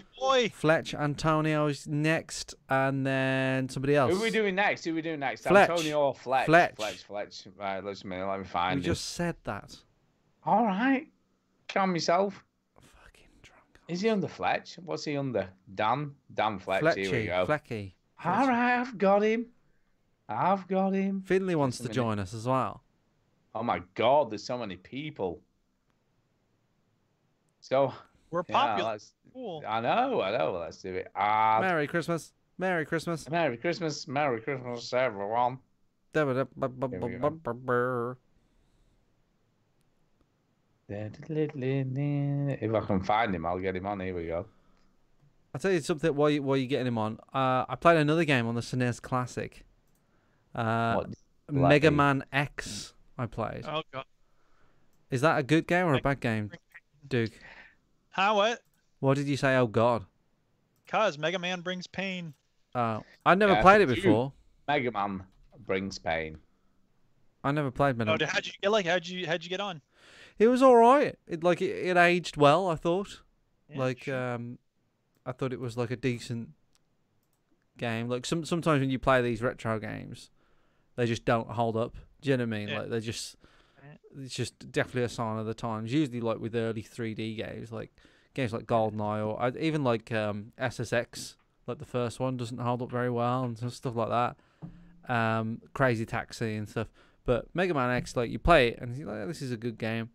Fletch, Antonio's next, and then somebody else. Who are we doing next? Fletch. Antonio or Fletch? Fletch. Right, listen a minute. Let me find We him. just said that. All right. Calm yourself. Fucking drunk. Is he under Fletch? What's he under? Dan Fletch. Here we go. Flecky. All right, I've got him. Finley wants to join us as well. Oh my God, there's so many people. So we're popular. Cool. I know. Let's do it. Merry Christmas. Merry Christmas. Merry Christmas. Merry Christmas, everyone. If I can find him, I'll get him on. Here we go. I'll tell you something while you're getting him on. I played another game on the SNES Classic. Mega Man X. I played. Oh God. Is that a good game or a bad game, Duke? How what? What did you say? Oh God. Cause Mega Man brings pain. Oh, I never played it before. Mega Man brings pain. I never played Mega Man. Oh, how'd you get how'd you get on? It was all right. It aged well. I thought. Yeah, I thought it was like a decent game. Like sometimes when you play these retro games, they just don't hold up. Do you know what I mean? Yeah. Like it's just definitely a sign of the times. Usually, like with early 3D games, like games like GoldenEye or even like SSX, like the first one doesn't hold up very well and stuff like that. Crazy Taxi and stuff. But Mega Man X, like you play it and you're like, this is a good game.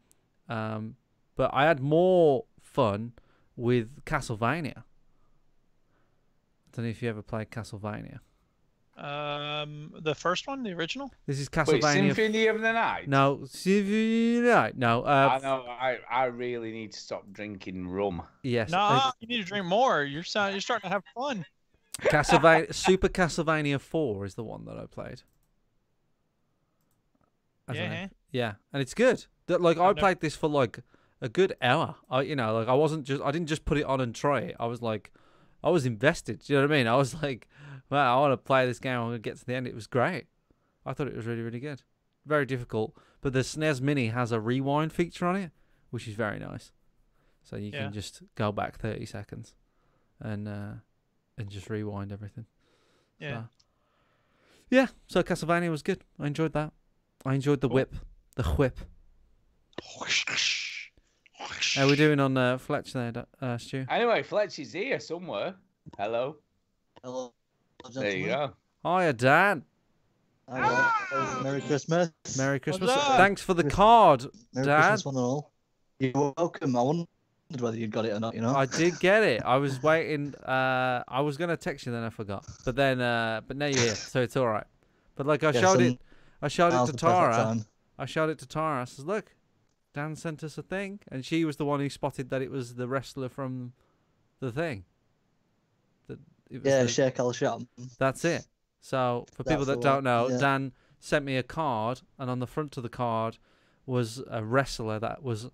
But I had more fun with Castlevania. I don't know if you ever played Castlevania. The first one, the original. This is Wait, Castlevania. Symphony of the Night. No, Symphony of the Night. No. I know. I really need to stop drinking rum. Yes. No, you need to drink more. You're starting to have fun. Castlevania, Super Castlevania 4 is the one that I played. Yeah, and it's good. I played this for like a good hour. I didn't just put it on and try it. I was invested. Do you know what I mean? I was like, well, I want to play this game. I want to get to the end. It was great. I thought it was really, really good. Very difficult, but the SNES Mini has a rewind feature on it, which is very nice. So you can just go back 30 seconds, and just rewind everything. Yeah. So Castlevania was good. I enjoyed that. I enjoyed the whip. The whip. How are we doing on Fletch there, Stu? Anyway, Fletch is here somewhere. Hello. Hello. There you go. Hiya, Dan. Merry Christmas. Merry Christmas. Thanks for the card, Merry Dan. Christmas, one and all. You're welcome. I wondered whether you got it or not, you know. I did get it. I was waiting. I was gonna text you, then I forgot. But then, but now you're here, so it's all right. But like I showed it to Tara. I showed it to Tara. I says, look, Dan sent us a thing. And she was the one who spotted that it was the wrestler from the thing. Sheikh El Sham. That's it. So, for people That's that the don't one, know, yeah. Dan sent me a card, and on the front of the card was a wrestler that was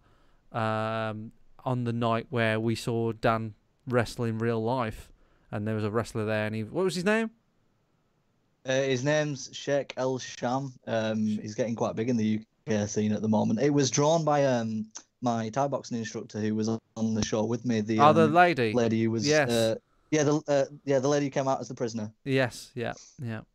on the night where we saw Dan wrestle in real life. And there was a wrestler there, and what was his name? His name's Sheikh El Sham. He's getting quite big in the UK scene at the moment. It was drawn by my Thai boxing instructor who was on the show with me. The lady. Lady who was Yes. the lady who came out as the prisoner. Yes, yeah.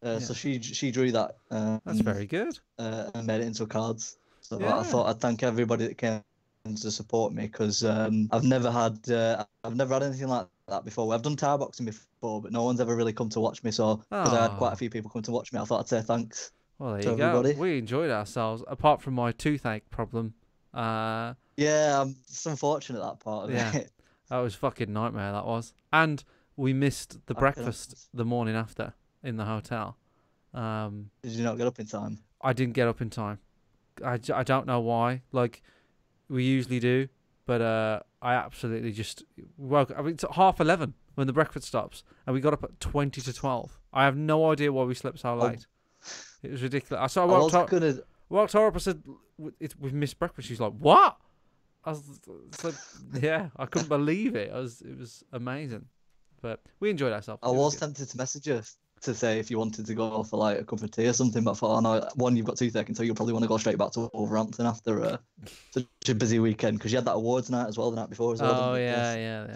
So she drew that. That's very good. And made it into cards. So Yeah. I thought I'd thank everybody that came to support me because I've never had anything like that before. I've done Thai boxing before, but no one's ever really come to watch me. So because I had quite a few people come to watch me, I thought I'd say thanks. Well, there to you everybody. go. We enjoyed ourselves, apart from my toothache problem. Yeah, it's unfortunate that part of Yeah. it. That was fucking nightmare, that was. And we missed the breakfast the morning after in the hotel. Did you not get up in time? I didn't get up in time. I don't know why. Like, we usually do. But I absolutely just woke. I mean, it's at 11:30 when the breakfast stops. And we got up at 20 to 12. I have no idea why we slept so late. It was ridiculous. So I woke her up. I said, we've missed breakfast. She's like, what? I was like, yeah, I couldn't believe it. It was amazing. But we enjoyed ourselves. I was tempted to message you to say if you wanted to go for like a cup of tea or something, but I thought, oh no, one, you've got toothache, and two, you'll probably want to go straight back to Wolverhampton after such a busy weekend because you had that awards night as well the night before as well. Oh yeah.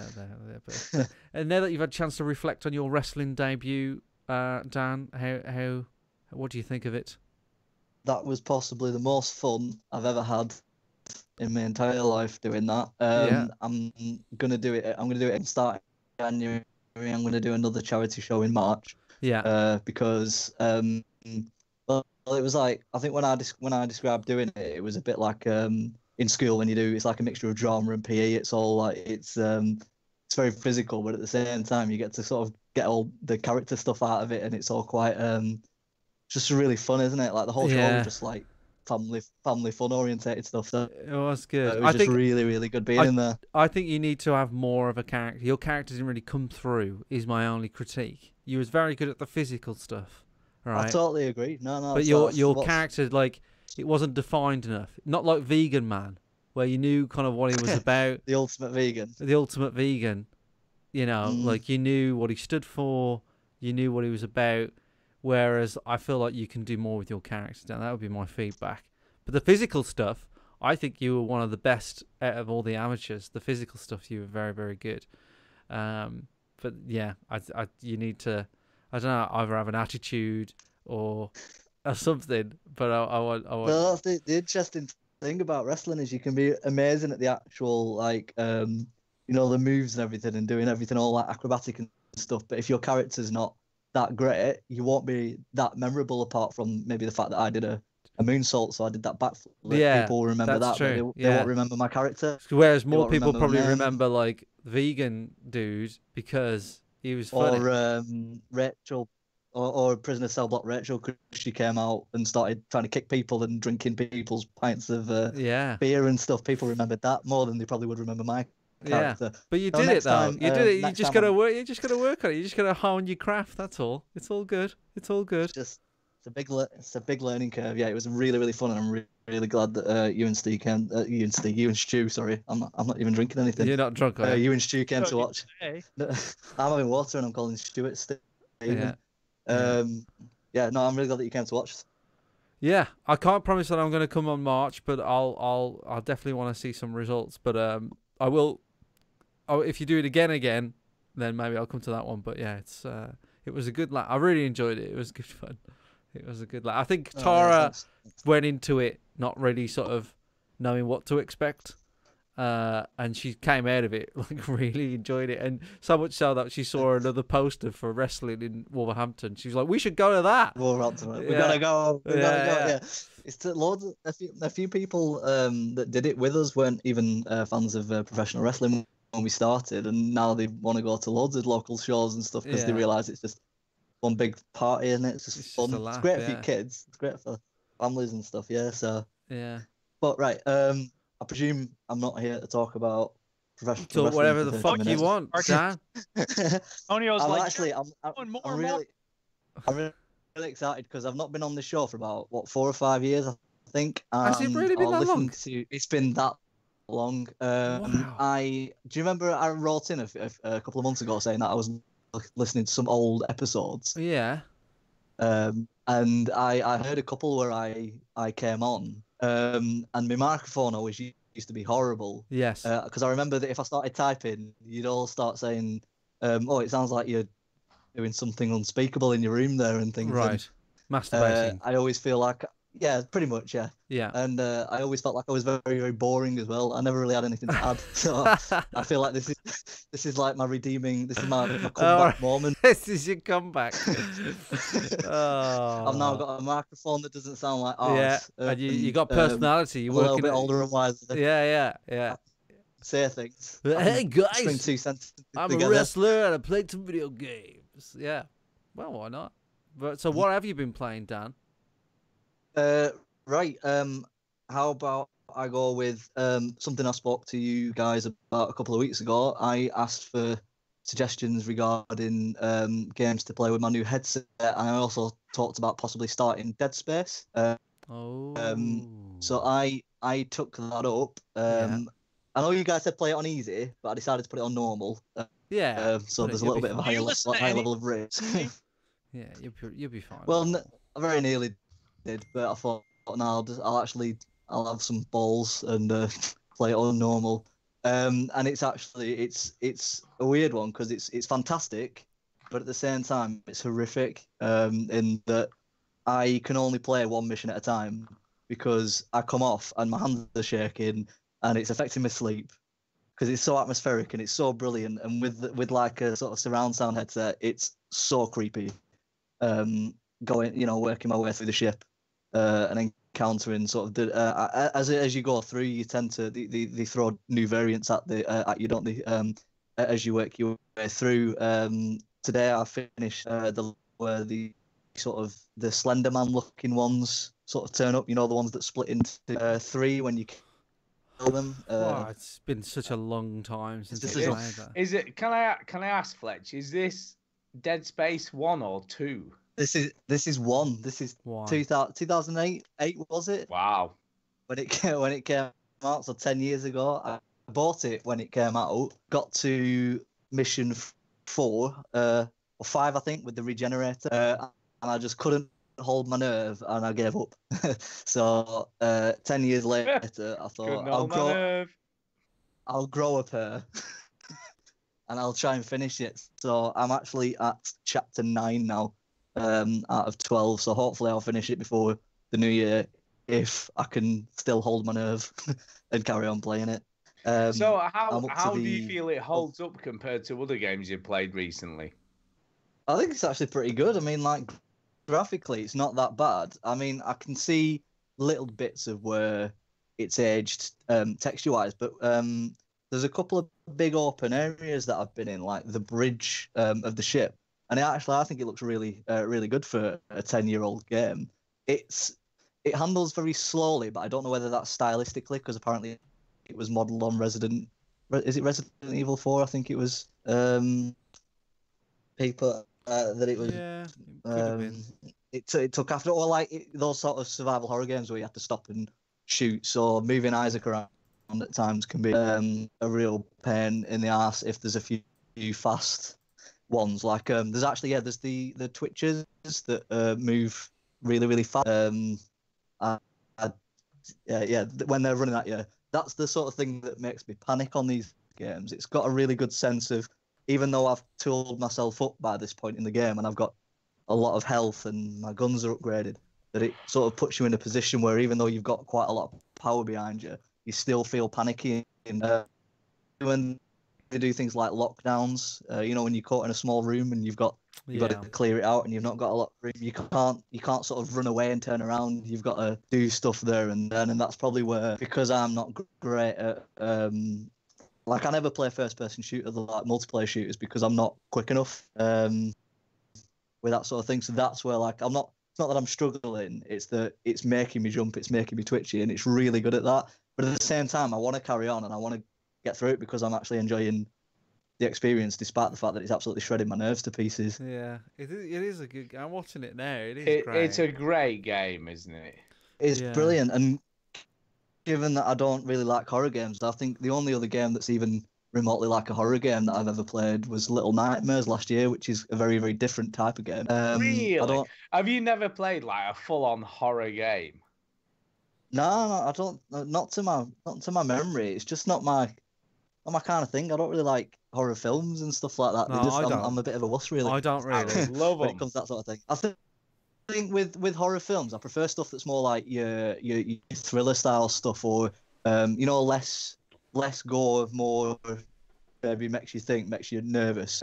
But, and now that you've had a chance to reflect on your wrestling debut, Dan, what do you think of it? That was possibly the most fun I've ever had in my entire life doing that. I'm gonna do it. I'm gonna do it at the start of January. I'm gonna do another charity show in March. Yeah. Because well, it was like I think when I described doing it, it was a bit like in school when it's like a mixture of drama and PE. It's all like it's very physical, but at the same time you get to sort of get all the character stuff out of it, and it's all quite just really fun, isn't it? Like the whole show was just like family fun orientated stuff. So it was good. It was just really, really good being in there. I think you need to have more of a character. Your character didn't really come through, is my only critique. You was very good at the physical stuff, right? I totally agree. No. But your character, like, it wasn't defined enough. Not like Vegan Man, where you knew kind of what he was about. The ultimate vegan. The ultimate vegan. You know, like you knew what he stood for. You knew what he was about. Whereas I feel like you can do more with your character. That would be my feedback. But the physical stuff, I think you were one of the best out of all the amateurs. The physical stuff, you were very, very good. But yeah, you need to, I don't know, either have an attitude or something. But I want. No, that's the interesting thing about wrestling is you can be amazing at the actual like the moves and everything and doing everything all like acrobatic and stuff. But if your character's not that great, you won't be that memorable apart from maybe the fact that I did a moonsault, so I did that backflip. Yeah, people will remember that's that. true. They won't remember my character. Whereas more people probably remember like vegan dude because he was funny. Or Rachel, or Prisoner Cell Block Rachel, because she came out and started trying to kick people and drinking people's pints of beer and stuff. People remembered that more than they probably would remember my character. Yeah, but you did it though. You did it. You just gotta work. You just gotta work on it. You just gotta hone your craft. That's all. It's all good. It's all good. It's a big learning curve. Yeah, it was really, really fun, and I'm really glad that you and Stu. Sorry, I'm not even drinking anything. You're not drunk, are you? You and Stu came to watch. I'm having water, and I'm calling Stuart Steve. Yeah. I'm really glad that you came to watch. Yeah, I can't promise that I'm going to come on March, but I'll definitely want to see some results. But I will. Oh, if you do it again, then maybe I'll come to that one. But yeah, it was a good laugh. I really enjoyed it. It was good fun. It was a good laugh. I think Tara went into it not really sort of knowing what to expect. And she came out of it like really enjoyed it, and so much so that she saw another poster for wrestling in Wolverhampton. She was like, "We should go to that." Wolverhampton, we gotta go. We gotta go. Yeah, it's loads. A few people that did it with us weren't even fans of professional wrestling when we started, and now they want to go to loads of local shows and stuff because they realise it's just one big party and it's just fun. It's great for your kids. It's great for families and stuff. Yeah, so. Yeah. But right, I presume I'm not here to talk about professional Talk wrestling whatever for the 30 fuck you minutes. want, Dan. Antonio's I'm like, actually, "You're I'm doing more I'm and more." really excited because I've not been on the show for about 4 or 5 years, I think. Has it And really been I'll that listen long? to. It's been that long. Wow. Do you remember I wrote in a couple of months ago saying that I was listening to some old episodes? Yeah. And I heard a couple where I came on, and my microphone always used to be horrible. Yes. Because I remember that if I started typing, you'd all start saying, "Oh, it sounds like you're doing something unspeakable in your room there and things." Right. And, Masturbating. I always feel like, yeah, pretty much, yeah. Yeah. And I always felt like I was very, very boring as well. I never really had anything to add, so I feel like this is like my redeeming. This is my comeback moment. This is your comeback. I've now got a microphone that doesn't sound like ours. Yeah, and you got personality. You're I'm a little working bit older and wiser. Yeah. Say things. Hey guys, string two sentences I'm together. a wrestler and I played some video games. Yeah. Well, why not? But so, what have you been playing, Dan? Right. How about I go with something I spoke to you guys about a couple of weeks ago. I asked for suggestions regarding games to play with my new headset, and I also talked about possibly starting Dead Space. So I took that up. I know you guys said play it on easy, but I decided to put it on normal. So there's a little bit of a higher level of risk. Yeah, you'll be fine. Well, I very nearly did, but I thought, no, I'll have some balls and play it on normal. And it's a weird one because it's fantastic, but at the same time it's horrific. In that I can only play one mission at a time because I come off and my hands are shaking and it's affecting my sleep because it's so atmospheric and it's so brilliant. And with like a sort of surround sound headset, it's so creepy. Working my way through the ship and encountering sort of the as you go through, you tend to they throw new variants at you, don't they? As you work your way through. Today I finished where the sort of the Slender Man looking ones sort of turn up. You know, the ones that split into three when you kill them. Wow, it's been such a long time since I played that. Is it? Can I ask, Fletch? Is this Dead Space 1 or 2? This is 1. This is 2008. 8 was it? Wow. When it came out, so 10 years ago. I bought it when it came out. Got to mission 4 or 5, I think, with the regenerator, and I just couldn't hold my nerve, and I gave up. So 10 years later, I thought I'll grow a pair. And I'll try and finish it. So I'm actually at chapter 9 now, out of 12. So hopefully I'll finish it before the new year, if I can still hold my nerve and carry on playing it. So how do you feel it holds up compared to other games you've played recently? I think it's actually pretty good. I mean, like, graphically, it's not that bad. I mean, I can see little bits of where it's aged texture-wise, but there's a couple of big open areas that I've been in, like the bridge of the ship, and I think it looks really, really good for a 10-year-old game. It handles very slowly, but I don't know whether that's stylistically, because apparently it was modelled on Resident Evil 4? I think it was people that it was. Yeah, it took after, or like those sort of survival horror games where you have to stop and shoot. So moving Isaac around at times can be a real pain in the ass if there's a few fast ones. Like there's the twitches that move really, really fast. When they're running at you, that's the sort of thing that makes me panic on these games. It's got a really good sense of, even though I've tooled myself up by this point in the game and I've got a lot of health and my guns are upgraded, that it sort of puts you in a position where even though you've got quite a lot of power behind you, you still feel panicky. When they do things like lockdowns, when you're caught in a small room and you've got to clear it out and you've not got a lot of room, you can't sort of run away and turn around. You've got to do stuff there and then, and that's probably where, because I'm not great at like, I never play first-person shooters, like multiplayer shooters, because I'm not quick enough with that sort of thing. So that's where, like, I'm not not that I'm struggling. It's that it's making me jump. It's making me twitchy, and it's really good at that. But at the same time, I want to carry on and I want to get through it because I'm actually enjoying the experience, despite the fact that it's absolutely shredding my nerves to pieces. Yeah, it is a good. I'm watching it now. It is great. It's a great game, isn't it? It's brilliant, and given that I don't really like horror games, I think the only other game that's even remotely like a horror game that I've ever played was Little Nightmares last year, which is a very, very different type of game. Really? Have you never played like a full-on horror game? No, I don't. Not to my memory. It's just not my kind of thing. I don't really like horror films and stuff like that. No, I'm a bit of a wuss, really. I don't really love when them. it comes to that sort of thing. I think with horror films, I prefer stuff that's more like your thriller style stuff, or less gore, more maybe makes you think, makes you nervous,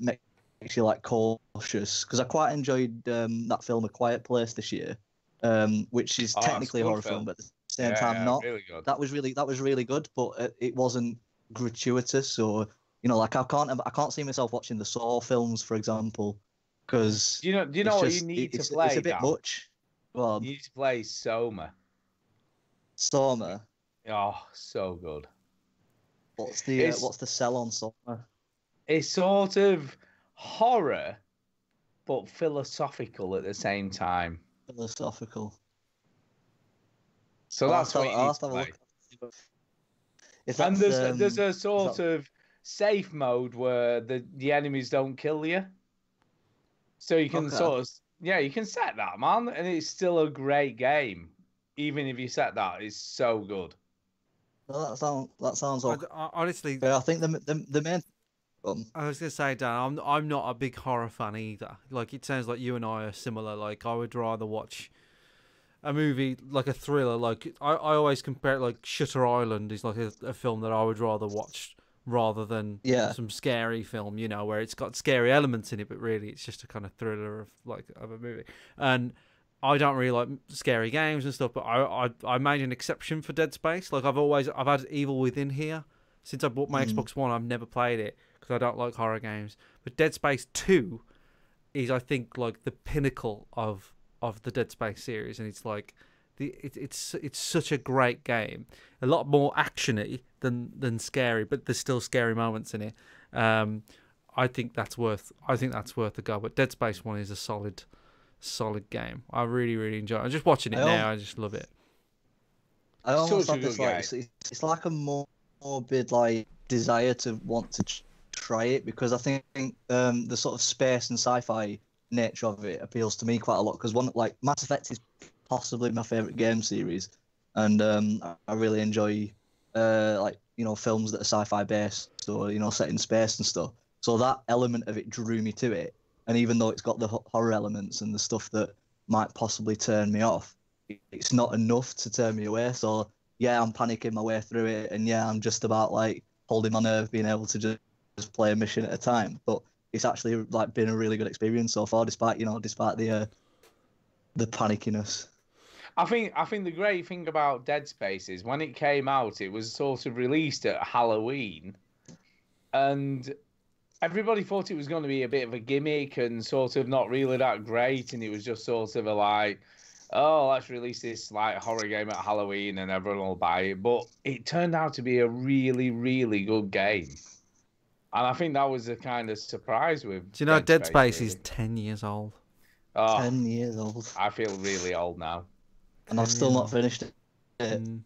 makes you like cautious. Because I quite enjoyed that film A Quiet Place this year, which is technically a horror film, but at the same time not. Really good. That was really good, but it wasn't gratuitous, or like I can't see myself watching the Saw films, for example, because do you know what you need to play? It's a bit Dan? much. Well, you need to play Soma. Soma. Oh, so good. What's the sell on Soma? It's sort of horror, but philosophical at the same time. Philosophical. So that's what you need to play. And there's a sort of safe mode where the enemies don't kill you. So you can you can set that, man, and it's still a great game. Even if you set that, it's so good. Well, that sounds okay. Honestly, I think the main. I was gonna say, Dan, I'm not a big horror fan either. Like, it sounds like you and I are similar. Like, I would rather watch a movie like a thriller. Like, I always compare it, like Shutter Island is like a film that I would rather watch rather than some scary film, where it's got scary elements in it, but really it's just a kind of thriller of a movie. And I don't really like scary games and stuff, but I made an exception for Dead Space. Like, I've had Evil Within here since I bought my Xbox One. I've never played it because I don't like horror games. But Dead Space 2 is, I think, like the pinnacle of the Dead Space series, and it's like it's such a great game. A lot more actiony than scary, but there's still scary moments in it. I think that's worth a go. But Dead Space 1 is a solid game. I really, really enjoy it. I'm just watching it now. I just love it. I almost have this it's like a morbid like desire to want to try it, because I think the sort of space and sci-fi nature of it appeals to me quite a lot, because one like Mass Effect is possibly my favorite game series, and I really enjoy films that are sci-fi based, or set in space and stuff. So that element of it drew me to it. And even though it's got the horror elements and the stuff that might possibly turn me off, it's not enough to turn me away. So, yeah, I'm panicking my way through it. And, yeah, I'm just about, like, holding my nerve, being able to just play a mission at a time. But it's actually, like, been a really good experience so far, despite the panickiness. I think the great thing about Dead Space is when it came out, it was sort of released at Halloween. And everybody thought it was going to be a bit of a gimmick and sort of not really that great, and it was just sort of let's release this like horror game at Halloween and everyone will buy it. But it turned out to be a really, really good game, and I think that was a kind of surprise with. Do you know Dead Space is 10 years old? Oh, 10 years old. I feel really old now, and I've still not finished it. Don't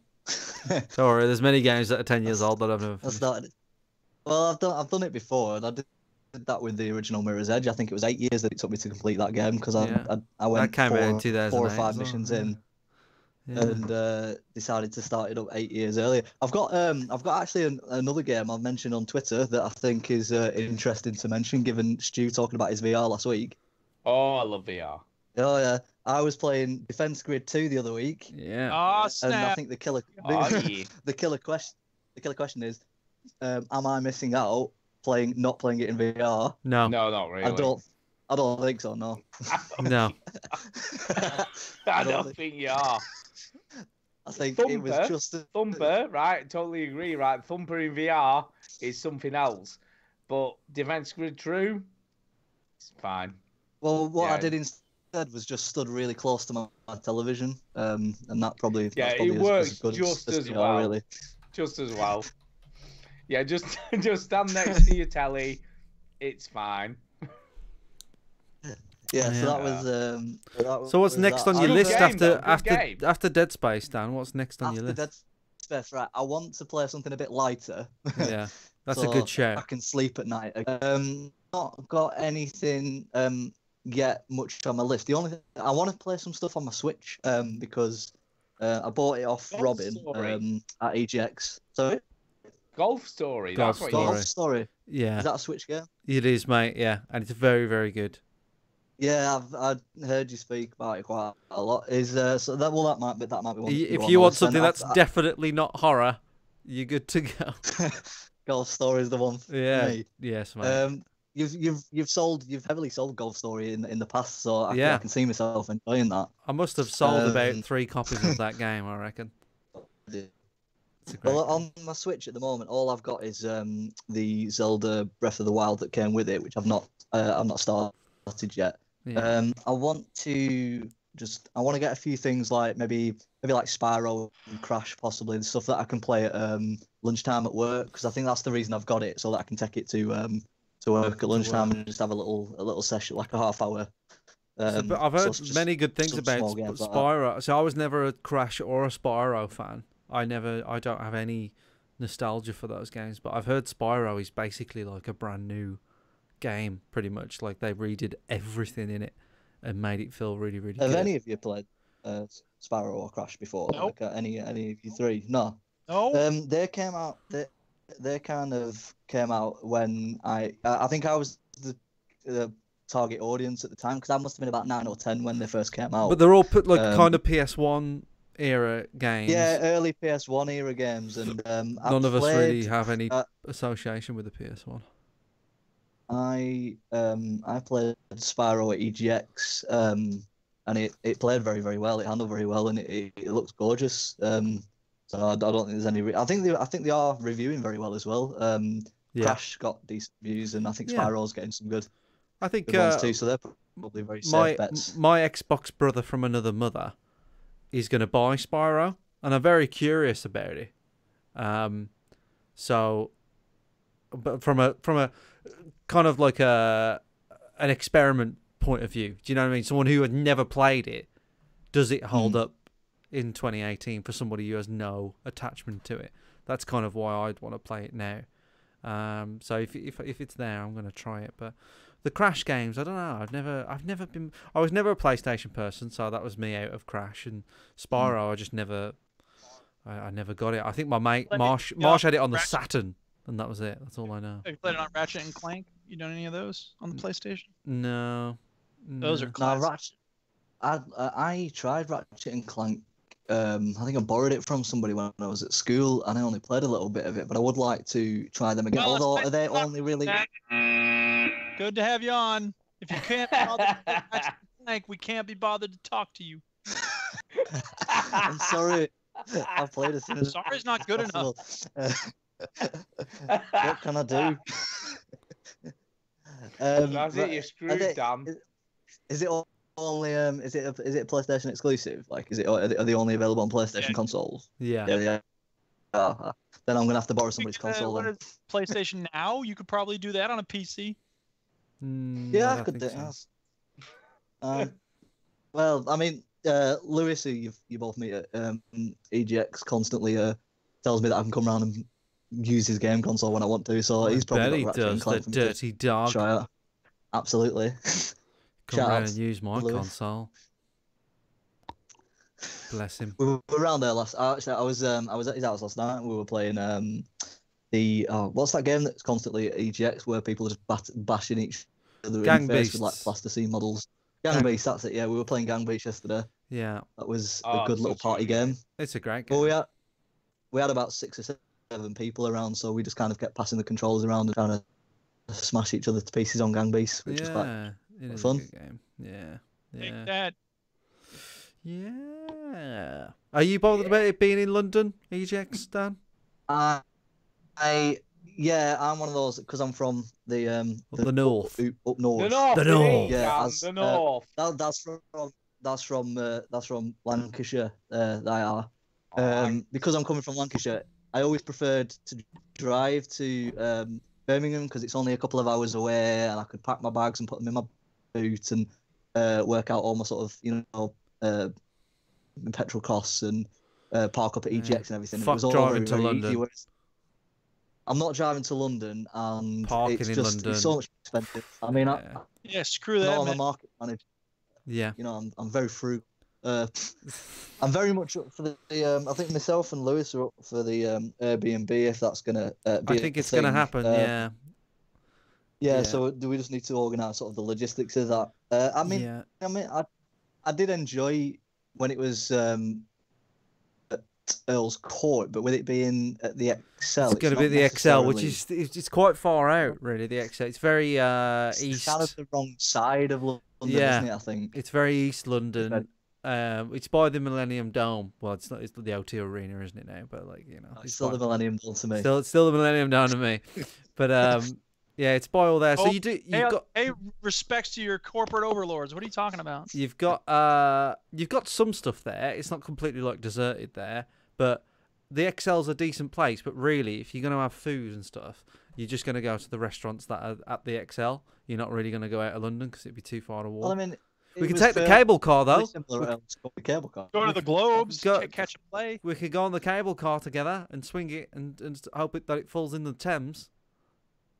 worry, there's many games that are 10 years old that I've never finished. Well, I've done it before, and I did that with the original Mirror's Edge. I think it was 8 years that it took me to complete that game, because I went 4 or 5 missions in, and decided to start it up 8 years earlier. I've got actually another game I've mentioned on Twitter that I think is interesting to mention, given Stu talking about his VR last week. Oh, I love VR. Oh yeah, I was playing Defense Grid 2 the other week. Yeah. Oh snap! And I think the killer question is, am I missing out not playing it in VR? No, not really. I don't think so. No. No. I don't think you are. I think Thumper, it was just Thumper, right? Totally agree, right? Thumper in VR is something else, but Defense Grid True, it's fine. Well, what I did said was just stood really close to my television, and that probably Yeah, that's probably it as works good just as VR, well. really. Just as well. Yeah, just stand next to your telly. It's fine. Yeah, so Yeah. that was. So what's next on your Good list game, after though, good after game. after Dead Space, Dan? What's next on After your list? Dead Space, right? I want to play something a bit lighter. Yeah, that's a so good shout. I can sleep at night. Not got anything yet much on my list. The only thing I want to play some stuff on my Switch because I bought it off Golf Robin Story. at EGX. Sorry, Golf Story. Golf That's what Story. you Golf Story. Yeah, Is that a Switch game? it is, mate. Yeah, and it's very, very good. Yeah, I've heard you speak about it quite a lot. Is so that that might be one. If you want something that's definitely not horror, you're good to go. Golf Story is the one for Yeah. me. Yes, mate. You've heavily sold Golf Story in the past, so Yeah. I can see myself enjoying that. I must have sold about um, 3 copies of that game, I reckon. Yeah. It's a great Well, game. on my Switch at the moment, all I've got is the Zelda Breath of the Wild that came with it, which I've not started yet. Yeah. I want to get a few things like maybe like Spyro and Crash, possibly the stuff that I can play at lunchtime at work, because I think that's the reason I've got it, so that I can take it to work at lunchtime and just have a little session, like a half hour. But I've heard just many good things some about small games like that. Spyro. So I was never a Crash or a Spyro fan. I don't have any nostalgia for those games. But I've heard Spyro is basically like a brand new game, pretty much. Like they redid everything in it and made it feel really, really Have good. any of you played Spyro or Crash before? Nope. Like, any of you three? No. No. They came out. They kind of came out when I think I was the target audience at the time, because I must have been about 9 or 10 when they first came out. But they're all put like kind of PS1 era games. Yeah, early PS1 era games, and None of us really have any association with the PS1. I played Spyro at EGX, and it played very, very well. It handled very well, and it looks gorgeous. So I don't think there's any. I think they are reviewing very well as well. Yeah. Crash got decent reviews, and I think Yeah. Spyro's getting some good I think ones too. So they're probably very safe bets. my Xbox brother from another mother is going to buy Spyro, and I'm very curious about it. So, but from a kind of like an experiment point of view, do you know what I mean? Someone who had never played it, does it hold up in 2018 for somebody who has no attachment to it? That's kind of why I'd want to play it now. So if it's there, I'm going to try it. But the Crash games, I don't know. I was never a PlayStation person, so that was me out of Crash. And Spyro, I just never, I never got it. I think my mate Marsh had it on the Saturn, and that was it. That's all I know. Have you played it on Ratchet and Clank? You done any of those on the PlayStation? No. Those are No, classic. I tried Ratchet and Clank. I think I borrowed it from somebody when I was at school, and I only played a little bit of it. But I would like to try them again. Well, Although are they only really? Good to have you on. If you can't be bothered to play Ratchet and Clank, we can't be bothered to talk to you. I'm sorry. I've played as soon as Sorry's not good enough. possible. What can I do? That's it. You're are screwed, they- Dan. Is it only is it a PlayStation exclusive? Like, are they only available on PlayStation Yeah. consoles? Yeah. Yeah. Then I'm gonna have to borrow somebody's console. What Then. is PlayStation Now? You could probably do that on a PC. Yeah, I don't could do. think so. Well, I mean, Lewis, who you both meet at EGX, constantly tells me that I can come around and use his game console when I want to. So he's probably bet got he Ratchet and does, Clank the for me to dirty dog. try out. Absolutely. Come Shout around out and use my Lewis. console. Bless him. We were around there last. Actually, I was at his house last night. And we were playing the what's that game that's constantly at EGX where people are just bashing each other in Gang the face with like Beasts. plasticine models. Gang Beasts, that's it. Yeah, we were playing Gang Beasts yesterday. Yeah, That was Oh, a good little such a party good game. game. it's a great game. Well, we had about 6 or 7 people around, so we just kind of kept passing the controllers around and trying to smash each other to pieces on Gang Beasts, which was quite Yeah, it is fun. a good game. Yeah, Take yeah, that. yeah. Are you bothered about it being in London, EGX, Dan? I Yeah, I'm one of those because I'm from the north. Up north. The north. The north. Yeah, the north. That's from Lancashire. They are. Because I'm coming from Lancashire, I always preferred to drive to Birmingham because it's only a couple of hours away, and I could pack my bags and put them in my boot and work out all my sort of petrol costs and park up at EGX and everything. Fuck it was all driving very, to very London. easy, whereas I'm not driving to London, and Parking it's in just London. it's so much expensive. I mean, Yeah, screw I'm that, not on the man. market manager. Yeah. You know, I'm very frugal. I'm very much up for the. I think myself and Lewis are up for the Airbnb if that's gonna be. I think it's gonna happen. Yeah. Yeah. So do we just need to organise sort of the logistics of that? I mean, I did enjoy when it was at Earl's Court, but with it being at the Excel, It's going to be the Excel, which is it's quite far out, really. The Excel, it's very east. It's kind of the wrong side of London, isn't it? I think it's very East London. It's by the Millennium Dome. Well, it's not. It's the O2 Arena, isn't it now? But like it's still the Millennium Dome to me. It's still the Millennium Dome to me. But yeah, it's by all there. So you've got respects to your corporate overlords. What are you talking about? You've got some stuff there. It's not completely like deserted there, but the Excel's a decent place. But really, if you're going to have food and stuff, you're just going to go to the restaurants that are at the Excel. You're not really going to go out of London because it'd be too far to walk. Well, I mean, we can take the cable car though. Cable car. Go to the Globes, catch a play. We could go on the cable car together and swing it and hope that it falls in the Thames.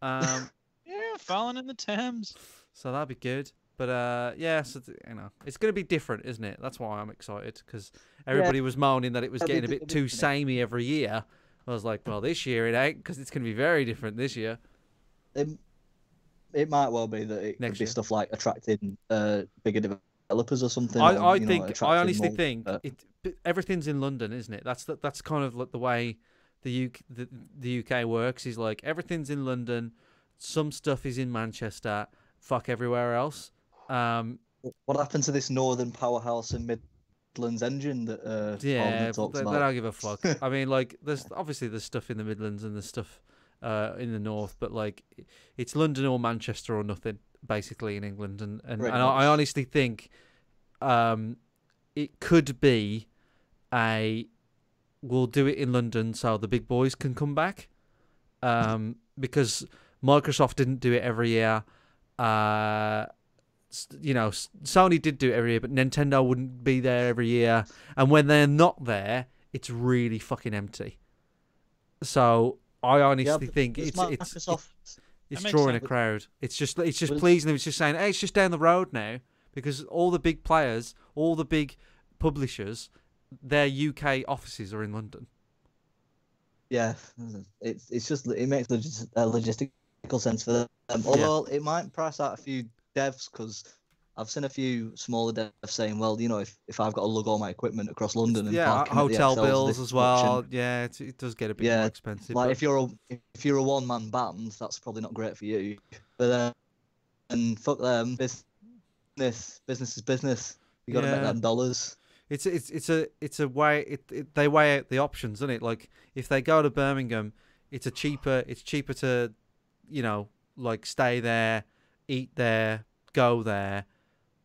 Yeah, falling in the Thames. So that'd be good. But yeah, so it's going to be different, isn't it? That's why I'm excited because everybody was moaning that it was getting a bit too samey every year. I was like, well, this year it ain't because it's going to be very different this year. It might well be that it could be stuff like attracting bigger developers or something. I honestly think everything's in London, isn't it? That's kind of like the way the UK works. Is like everything's in London. Some stuff is in Manchester. Fuck everywhere else. What happened to this Northern Powerhouse and Midlands engine that Parliament talks about? They don't give a fuck. I mean, like, there's stuff in the Midlands and there's stuff in the North, but like, it's London or Manchester or nothing, basically, in England. And I honestly think it could be we'll do it in London so the big boys can come back, because Microsoft didn't do it every year. Sony did do it every year, but Nintendo wouldn't be there every year. And when they're not there, it's really fucking empty. So I honestly think it's drawing a crowd. It's just pleasing them. It's just saying, hey, it's just down the road now, because all the big players, all the big publishers, their UK offices are in London. Yeah, it's just it makes logistical sense for them. Although it might price out a few devs, because I've seen a few smaller devs saying, well, if I've got to lug all my equipment across London and hotel bills as well. Yeah, it does get a bit more expensive. Like if you're a one-man band, that's probably not great for you. But and fuck them, business is business. You got to make them dollars. It's a way they weigh out the options, isn't it? Like if they go to Birmingham, it's cheaper to, like stay there, eat there, go there,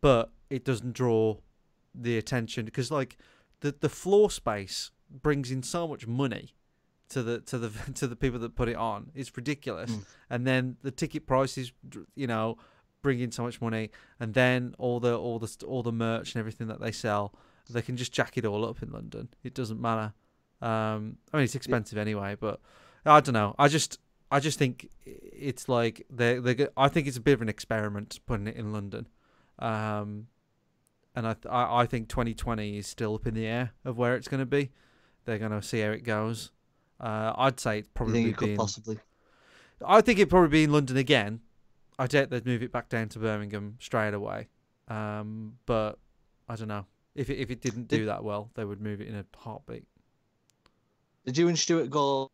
but it doesn't draw the attention because like the floor space brings in so much money to the people that put it on. It's ridiculous. And then the ticket prices, bring in so much money, and then all the merch and everything that they sell, they can just jack it all up in London. It doesn't matter. I mean, it's expensive anyway, but I don't know. I just think it's like I think it's a bit of an experiment putting it in London, and I think 2020 is still up in the air of where it's going to be. They're going to see how it goes. I'd say it's probably possibly. I think it'd probably be in London again. I doubt they'd move it back down to Birmingham straight away. But I don't know. If it didn't do that well, they would move it in a heartbeat. Did you and Stuart go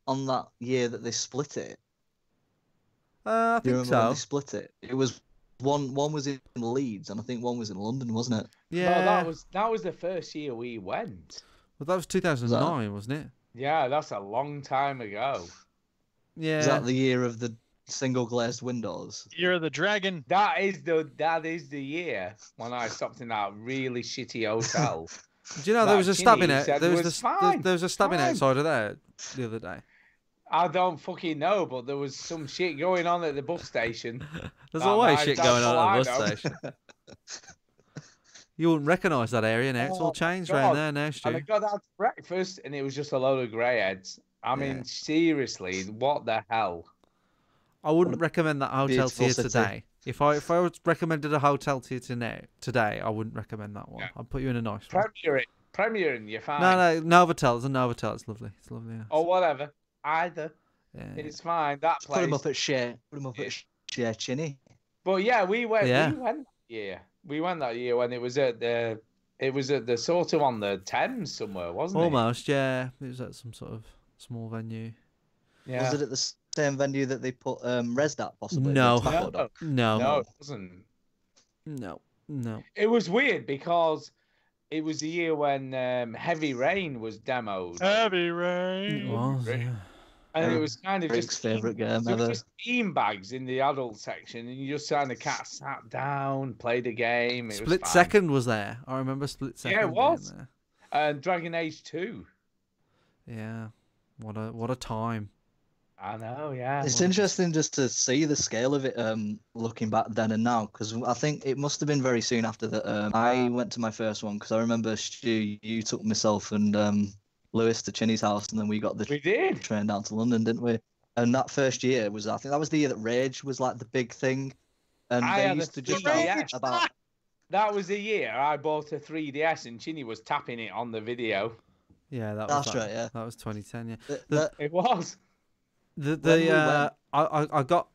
on that year that they split it? I think so. When they split it? It was one was in Leeds, and I think one was in London, wasn't it? Yeah. No, that was the first year we went. Well, that was 2009, wasn't it? Yeah, that's a long time ago. Yeah. Is that the year of the single glazed windows? Year of the Dragon. That is the year when I stopped in that really shitty hotel. Do you know there that was a Chinny stabbing out? said There was was fine, there was a stabbing fine. outside of there the other day. I don't fucking know, but there was some shit going on at the bus station. There's That always night, shit that's going on all at I the bus know. station. You wouldn't recognise that area now. It's all Oh, changed God. around there now, And I Stu. got out to breakfast, and it was just a load of grey heads. I mean, Yeah. seriously, what the hell? I wouldn't recommend that hotel to Beautiful you city. today. If I was recommended a hotel to you today, I wouldn't recommend that one. Yeah. I'd put you in a nice one. Premiering, you're fine. No, Novotel. It's a Novotel. It's lovely. It's lovely. Yeah. Or whatever. Either. Yeah. It's fine. That Put him place. up at Shea. Put him up at Shea Chinny. But yeah, we went. Yeah. We went that year. We went that year when it was at the. It was at the sort of on the Thames somewhere, wasn't it? Almost, yeah. It was at some sort of small venue. Yeah. Was it at the same venue that they put Resdat possibly? No. The tobacco dog? No. No, it wasn't. No. It was weird because it was the year when Heavy Rain was demoed. Heavy Rain. It was, Really? yeah. And it was kind of Rick's just favourite game there was ever. just bean bags in the adult section, and you just kind of sat down, played a game. It was Split fine. Second was there. I remember Split Second. Yeah, it was. being there. And Dragon Age 2. Yeah. What a time. I know, yeah. It's interesting just to see the scale of it, looking back then and now, because I think it must have been very soon after that. I went to my first one because I remember Stu, you took myself and Lewis to Chinny's house, and then we got the We did. train down to London, didn't we? And that first year was, I think that was the year that Rage was like the big thing, and I they had a used to just 3DS. have about. That was the year I bought a 3DS, and Chinny was tapping it on the video. Yeah, That's right, yeah. That was 2010. Yeah. It was. The When we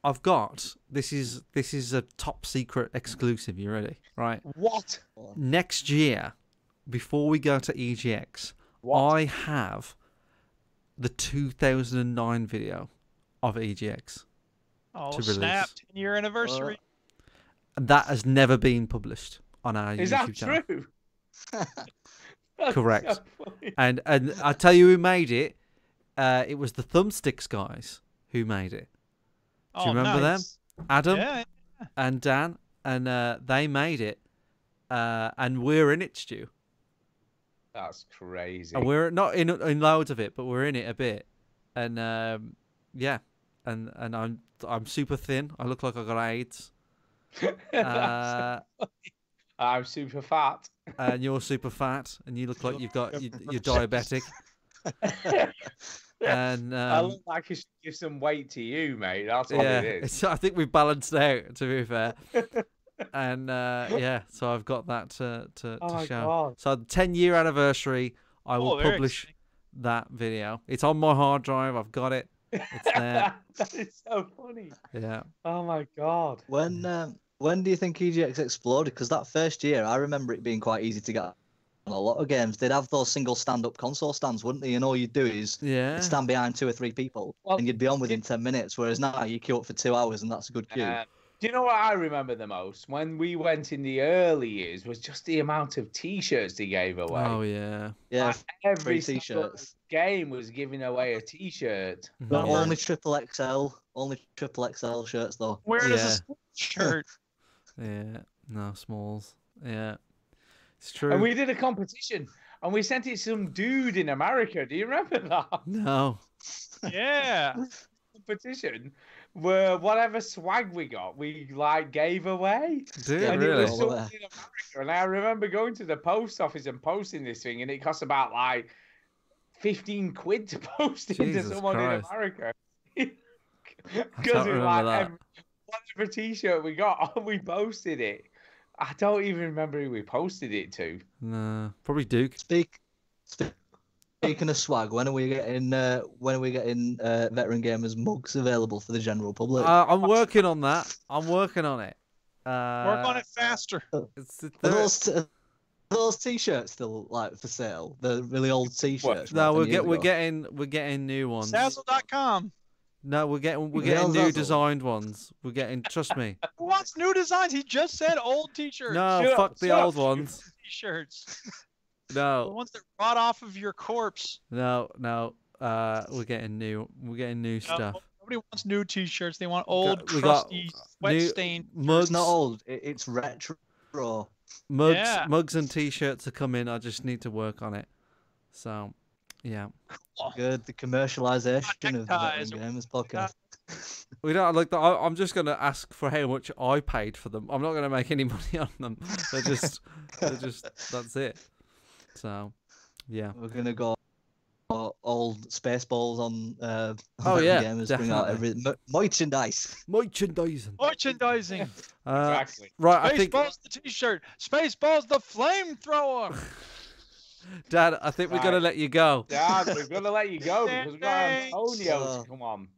I've got this is a top secret exclusive. You ready? Right. What? Next year, before we go to EGX, I have the 2009 video of EGX. Oh, to snap. release. 10-year anniversary. And that has never been published on our Is YouTube that channel. true? That's Correct. so funny. And I tell you who made it. It was the Thumbsticks guys who made it. Do you Oh, remember nice. them? Adam Yeah. and Dan, and they made it. And we're in it, Stu. That's crazy. And we're not in loads of it, but we're in it a bit. And yeah, and I'm super thin. I look like I got AIDS. I'm super fat. And you're super fat, and you look like you're diabetic. And I look like I should give some weight to you, mate. That's what yeah, it is. I think we've balanced out, to be fair. And yeah, so I've got that to Oh my show. God. So the 10-year anniversary, I will very publish that video. It's on my hard drive. I've got it. It's there. That is so funny. Yeah. Oh my God. When do you think EGX exploded? Because that first year, I remember it being quite easy to get on a lot of games. They'd have those single stand-up console stands, wouldn't they? And all you'd do is Yeah. stand behind 2 or 3 people, Well, and you'd be on within 10 minutes. Whereas now you queue up for 2 hours, and that's a good queue. Do you know what I remember the most? When we went in the early years was just the amount of T-shirts they gave away. Oh yeah. Yeah, Like, every free single T-shirts. game was giving away a T-shirt. But Yeah. only triple XL shirts though. Where Yeah. does a shirt? Yeah. No smalls. Yeah. It's true. And we did a competition, and we sent it to some dude in America. Do you remember that No. Yeah. competition? Where whatever swag we got, we like gave away. Dude, And really? it was All something the way. in America. And I remember going to the post office and posting this thing, and it cost about like 15 quid to post it Jesus to someone Christ. in America. don't Because it was remember like that. whatever T-shirt we got, we posted it. I don't even remember who we posted it to. No. Probably Duke. Speaking of swag, when are we getting veteran gamers mugs available for the general public? I'm working on that. I'm working on it. Work on it faster. It's, Are those T-shirts still like for sale? The really old T-shirts. no, from 10 we're years ago? getting new ones. Sazzle.com. No, we're getting Rails new Dazzle. designed ones. We're getting, trust me. Who wants new designs? He just said old T-shirts. No, Shut fuck up, the shut old up. ones. T-shirts. The No, ones that rot off of your corpse. no. We're getting new. We're getting new stuff. Nobody Nobody wants new T-shirts. They want old, we got crusty, new sweat-stained. mugs. It's not old. It's retro. Mugs, Yeah. mugs and T-shirts are coming. I just need to work on it. So, yeah. Good. The commercialization of the Neckties Veteran Gamers podcast. We don't like that. I'm just gonna ask for how much I paid for them. I'm not gonna make any money on them. They're just that's it. So, yeah. We're gonna go old Spaceballs on. Oh, yeah, Gamers bring out every merchandise. Merchandising. Merchandising. Exactly. Right, I think, Spaceballs the T-shirt. Spaceballs the flamethrower. Dad, I think we're gonna Right. let you go. Dad, we're gonna let you go because we've got Thanks. Antonio to come on.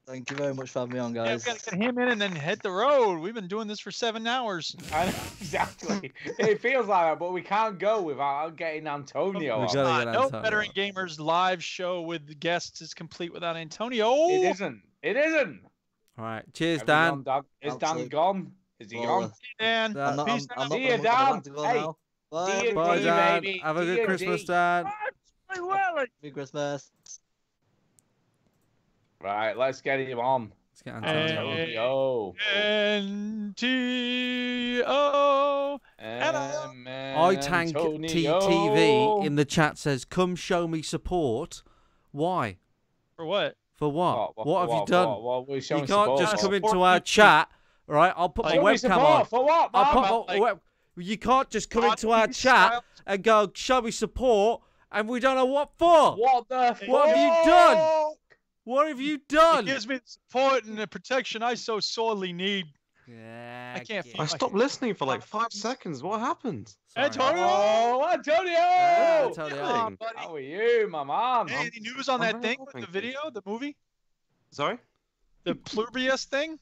Thank you very much for having me on, Yeah, guys. we gotta get him in and then hit the road. We've been doing this for 7 hours. I know, exactly. It feels like that, but we can't go without getting Antonio. We on. gotta get No Antonio. Veteran Gamers live show with guests is complete without Antonio. It isn't. It isn't. All right. Cheers, Everyone, Dan. Is Dan Absolute- gone? Is he Well, gone? Dan, Dan. I'm not, peace I'm out. not See you, gonna have Dan. to go Hey. now. See Bye. you, Bye, D, Dan. baby. Have a See good you, Christmas, D. Dan. Happy Christmas. Right, let's get him on. Let's get Antonio. Hey. Antonio. NTO. iTank TTV in the chat says, "Come show me support." Why? For what? For what? What have you done? What we're You showing can't support just for? come into Support our you. chat, right? I'll put my Show me webcam support on. for what, I'll put Mum? my you can't just come into our chat and go, "Show me support," and we don't know what for. What the What have you fuck? done? What have you It done? gives me the support and the protection I so sorely need. Yeah, I can't feel I stopped listening for like 5 seconds. What happened? Antonio! Oh, Antonio! Antonio. Oh, buddy. How are you, my man? Hey, any news on I'm that very thing well, with the thank you. video, the movie? Sorry? The Plurbius thing?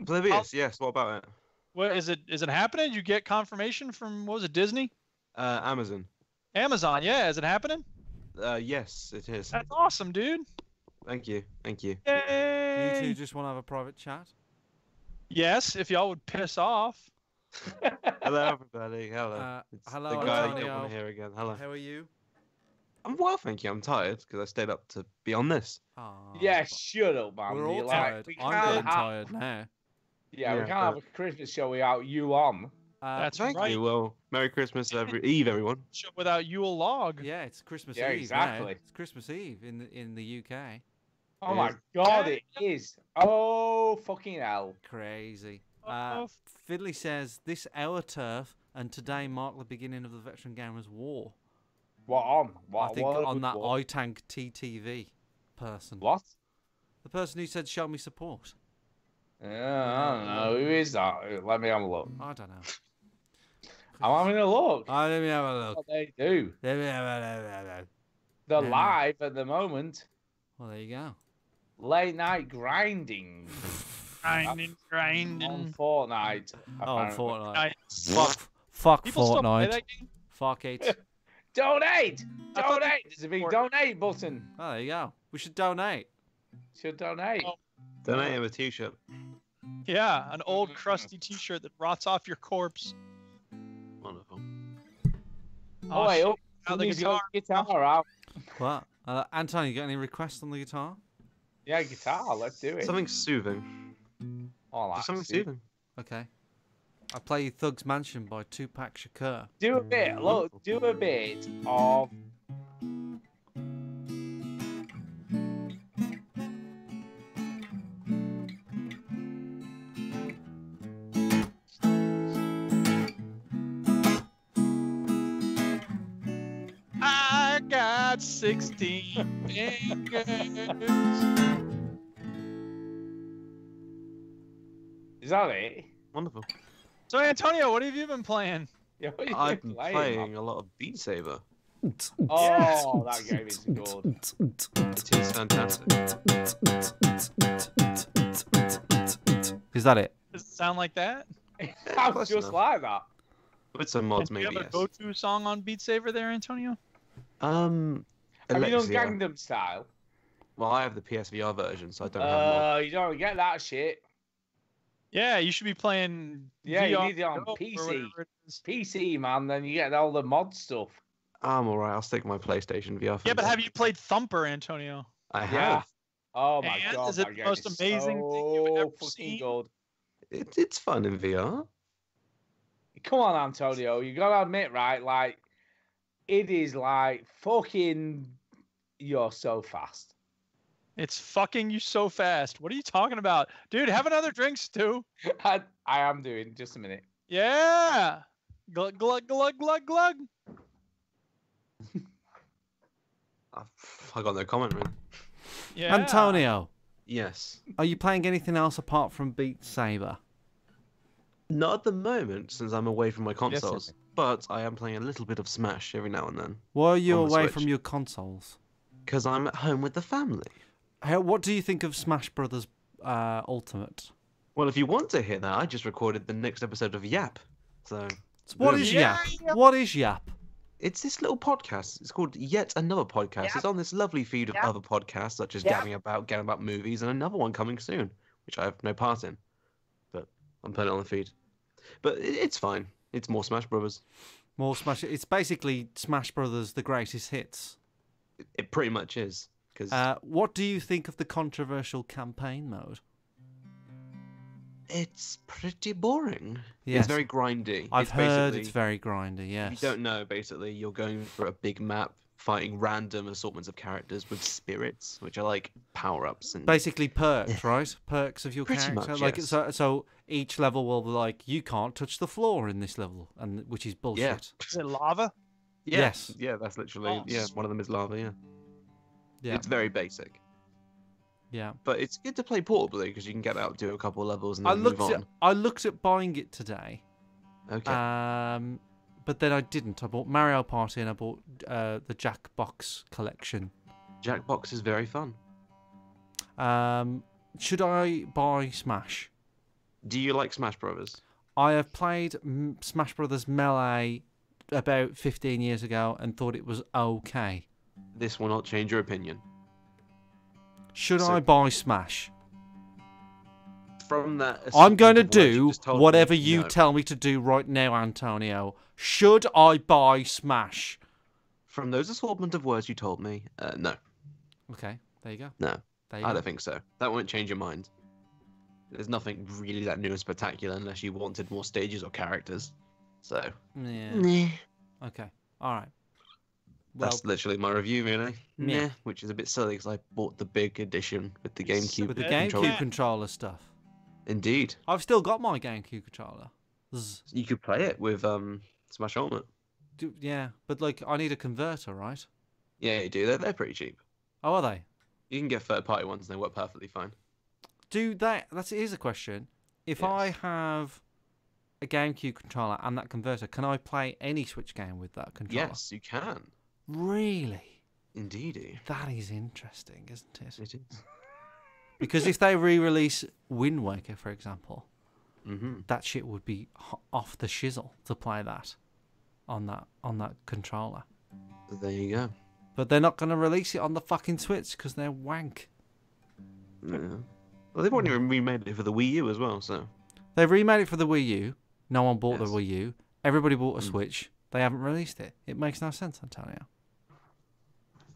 Oblivious, yes. What about it? What is it? Is it happening? You get confirmation from, what was it, Disney? Amazon. Amazon, yeah. Is it happening? Yes, it is. That's awesome, dude. Thank you. Thank you. You Yay! two just want to have a private chat? Yes, if y'all would piss off. Hello, everybody. Hello. It's hello, the guy I don't Antonio. want to hear again. Hello. How are you? I'm well, thank you. I'm tired because I stayed up to be on this. Aw, Yeah, shut up, man. we're all You're tired. we I'm can't getting have- tired now. Yeah, we Yeah, can't have a Christmas show without you on. That's Thank right. you. Well, Merry Christmas, Eve, everyone. Show without Yule log. Yeah, it's Christmas Yeah, Eve. exactly. Now. It's Christmas Eve in the UK. Oh It my is. god, it is. Oh, fucking hell. Crazy. Oh, Fiddly says this our turf and today mark the beginning of the Veteran Gamers War. What on? What, I think what, on that what? iTank TTV person. What? The person who said show me support. Yeah, I don't know. Who is that? Let me have a look. I don't know. I'm having a look. Let me have a look. What they do. Let me have a look. They're Yeah. live at the moment. Well, there you go. Late night grinding Grinding, on grinding. Fortnite. Oh, apparently. Fortnite. Fuck People still play Fortnite. that game? Fuck it. Donate! I thought Donate! There's a big donate button. Oh, there you go. We should donate. Should donate. Oh. Donate him a t-shirt. Yeah, an old crusty T-shirt that rots off your corpse. Wonderful. Oh, wait, shit. oh, Now the somebody's got guitar. guitar out. What? Anton, you got any requests on the guitar? Yeah, guitar. Let's do it. Something soothing. Oh, Just something that's it. soothing. Okay. I play Thug's Mansion by Tupac Shakur. Do a bit. Look, do a bit of. I got 16 fingers. Is that it? Wonderful. So, Antonio, what have you been playing? Yeah, what are you I've been playing, playing man? a lot of Beat Saber. Oh, that game is good. It is fantastic. Is that it? Does it sound like that? I'm close just enough. like that. With some mods, Do you maybe, have a yes. go-to song on Beat Saber there, Antonio? Have you done Alexia. Gangnam Style? Well, I have the PSVR version, so I don't have mods. You don't get that shit. Yeah, you should be playing. Yeah, you VR need it on Go or PC. whatever it is. PC, man, then you get all the mod stuff. I'm alright, I'll stick my PlayStation VR for Yeah, but now. have you played Thumper, Antonio? I Yeah. have. Oh my And god, is it that the game most is amazing so thing you've ever fucking seen? good. It's fun in VR. Come on, Antonio, you gotta admit, right? Like, it is like fucking. You're so fast. It's fucking you so fast. What are you talking about? Dude, have another drink, Stu. I am doing. Just a minute. Yeah. Glug, glug, glug, glug, glug. I got no comment, man. Yeah. Antonio, Yes. are you playing anything else apart from Beat Saber? Not at the moment, since I'm away from my Yes, consoles. But I am playing a little bit of Smash every now and then. Why are you On the away Switch. from your consoles? Because I'm at home with the family. What do you think of Smash Brothers Ultimate? Well, if you want to hear that, I just recorded the next episode of Yap. So. What boom. is Yap? What is Yap? It's this little podcast. It's called Yet Another Podcast. It's on this lovely feed of other podcasts, such as Getting About Movies, and another one coming soon, which I have no part in. But I'm putting it on the feed. But it's fine. It's more Smash Brothers. More Smash. It's basically Smash Brothers, the greatest hits. It pretty much is. Cause What do you think of the controversial campaign mode? it's pretty boring. Yes. It's very grindy. I've It's heard basically- it's very grindy, yes. If you don't know, basically, you're going for a big map, fighting random assortments of characters with spirits, which are like power-ups. And Basically perks, right? Perks of your Pretty character. much, like yes. so each level will be like, you can't touch the floor in this level, and which is bullshit. Is it lava? Yeah. Yes. Yeah, that's literally, Oh, one of them is lava, yeah. Yeah. It's very basic. Yeah. But it's good to play portably, because you can get out, do a couple of levels, and I then looked move at on. I looked at buying it today. Okay. But then I didn't. I bought Mario Party and I bought the Jackbox collection. Jackbox is very fun. Should I buy Smash? Do you like Smash Brothers? I have played Smash Brothers Melee about 15 years ago and thought it was okay. This will not change your opinion. Should So- I buy Smash? From that, I'm going to sequence of words you do just told me, whatever you no. tell me to do right now, Antonio. Should I buy Smash? From those assortment of words you told me, no. Okay, there you go. No, There you I go. don't think so. That won't change your mind. There's nothing really that new and spectacular unless you wanted more stages or characters. So, Yeah. Okay. All right. Well, that's literally my review, really. Yeah. Nah, which is a bit silly because I bought the big edition with the GameCube. with the controller. GameCube controller stuff. Indeed. I've still got my GameCube controller. Zzz. You could play it with Smash Ultimate. Yeah, but like I need a converter, right? Yeah, you do. They're pretty cheap. Oh, are they? You can get third-party ones and they work perfectly fine. Do that? Here's a question. If I have a GameCube controller and that converter, can I play any Switch game with that controller? Yes, you can. Really? Indeedy. That is interesting, isn't it? It is. Because if they re-release Wind Waker, for example, Mm-hmm. that shit would be off the shizzle to play that on that controller. There you go. But they're not going to release it on the fucking Switch because they're wank. Yeah. Well, they've already remade it for the Wii U as well, so. They remade it for the Wii U. No one bought Yes. the Wii U. Everybody bought a Switch. They haven't released it. It makes no sense, Antonio.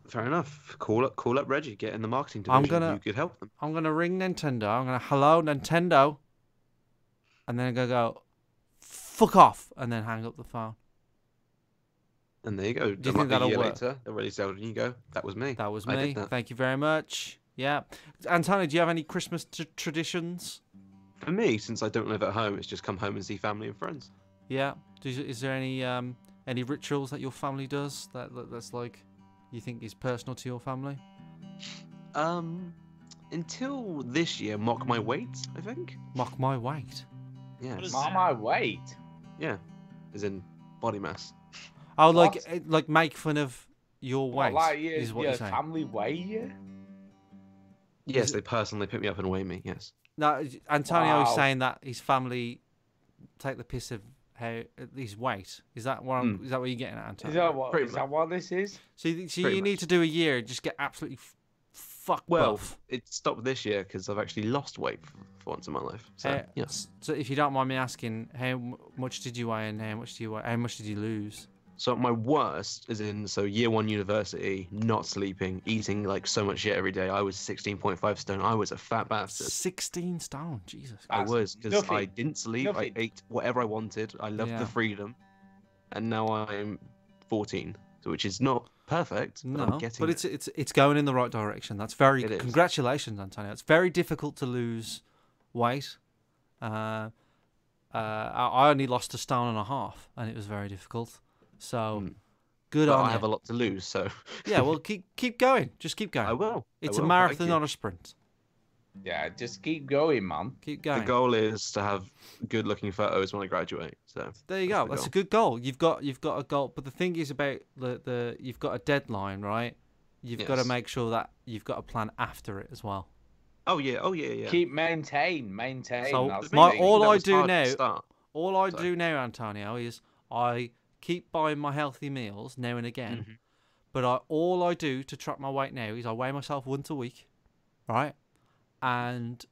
Fair enough. Call up Reggie. Get in the marketing I'm division. gonna- You could help them. I'm going to ring Nintendo. I'm going to hello Nintendo. And then I'm going to go, fuck off. And then hang up the phone. And there you go. Do you think that'll work? Later, they'll release it and you go, that was me. That was I me. did that. Thank you very much. Yeah. Antonio, do you have any Christmas traditions? For me, since I don't live at home, it's just come home and see family and friends. Yeah. Is there any rituals that your family does that's like you think is personal to your family? Until this year, mock my weight, I think. Mock my weight. Yeah. What is Mark that? my weight. Yeah. As in body mass. Oh, What? like make fun of your weight. Like is what your you're saying. family weigh you? Yes, they personally pick me up and weigh me, yes. No, Antonio is Wow. saying that his family take the piss of how his weight. Is that what is that what you're getting at, Antonio? Pretty Is that what this is? So you pretty need much. to do a year and just get absolutely fucked Well, buff. it stopped this year because I've actually lost weight for once in my life. So, yes. So if you don't mind me asking, how much did you weigh and how much did you lose? So my worst is in year 1 university, not sleeping, eating like so much shit every day. I was 16.5 stone. I was a fat bastard. 16 stone, Jesus. I was because I nothing. didn't sleep. Nothing. I ate whatever I wanted. I loved Yeah. the freedom, and now I'm 14, which is not perfect. But No, I'm getting. but it's going in the right direction. That's very It is. congratulations, Antonio. It's very difficult to lose weight. I only lost 1.5 stone, and it was very difficult. So good But on I you. have a lot to lose, so. Yeah, well, keep going. Just keep going. I will. It's I a will. marathon, Thank you. not a sprint. Yeah, just keep going, man. Keep The going. goal is to have good-looking photos when I graduate. So There you go. That's a good goal. You've got a goal, but the thing is about the you've got a deadline, right? You've got to Yes. make sure that you've got a plan after it as well. Oh yeah. Keep maintain. So that's the my thing. all That I was do hard to now, start. all I Sorry. do now, Antonio, is I keep buying my healthy meals now and again. Mm-hmm. But all I do to track my weight now is I weigh myself once a week, right? And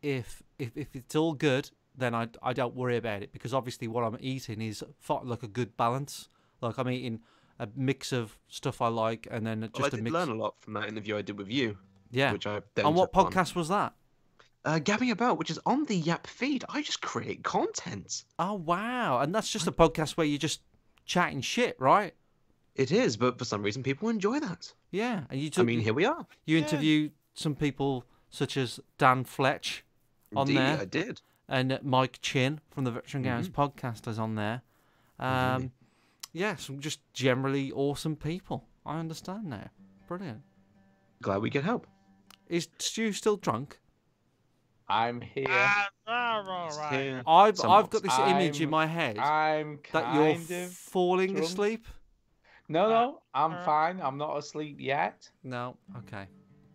if it's all good, then I don't worry about it, because obviously what I'm eating is like a good balance. Like I'm eating a mix of stuff I like, and then Well, I just a did mix. learn a lot from that interview I did with you. Yeah. Which I then And what took on. podcast was that? Gabbing About, which is on the Yap feed. I just create content. Oh wow! And that's just a podcast where you're just chatting shit, right? It is, but for some reason people enjoy that. Yeah, and I mean, here we are. You interview some people such as Dan Fletch on Indeed, there. I did. And Mike Chin from the Veteran Games Mm-hmm. podcast is on there. Yeah, some just generally awesome people. I understand now. Brilliant. Glad we could help. Is Stu still drunk? I'm here. I've got this image in my head I'm that you're kind of falling drunk. asleep. No, I'm fine. I'm not asleep yet. No, okay,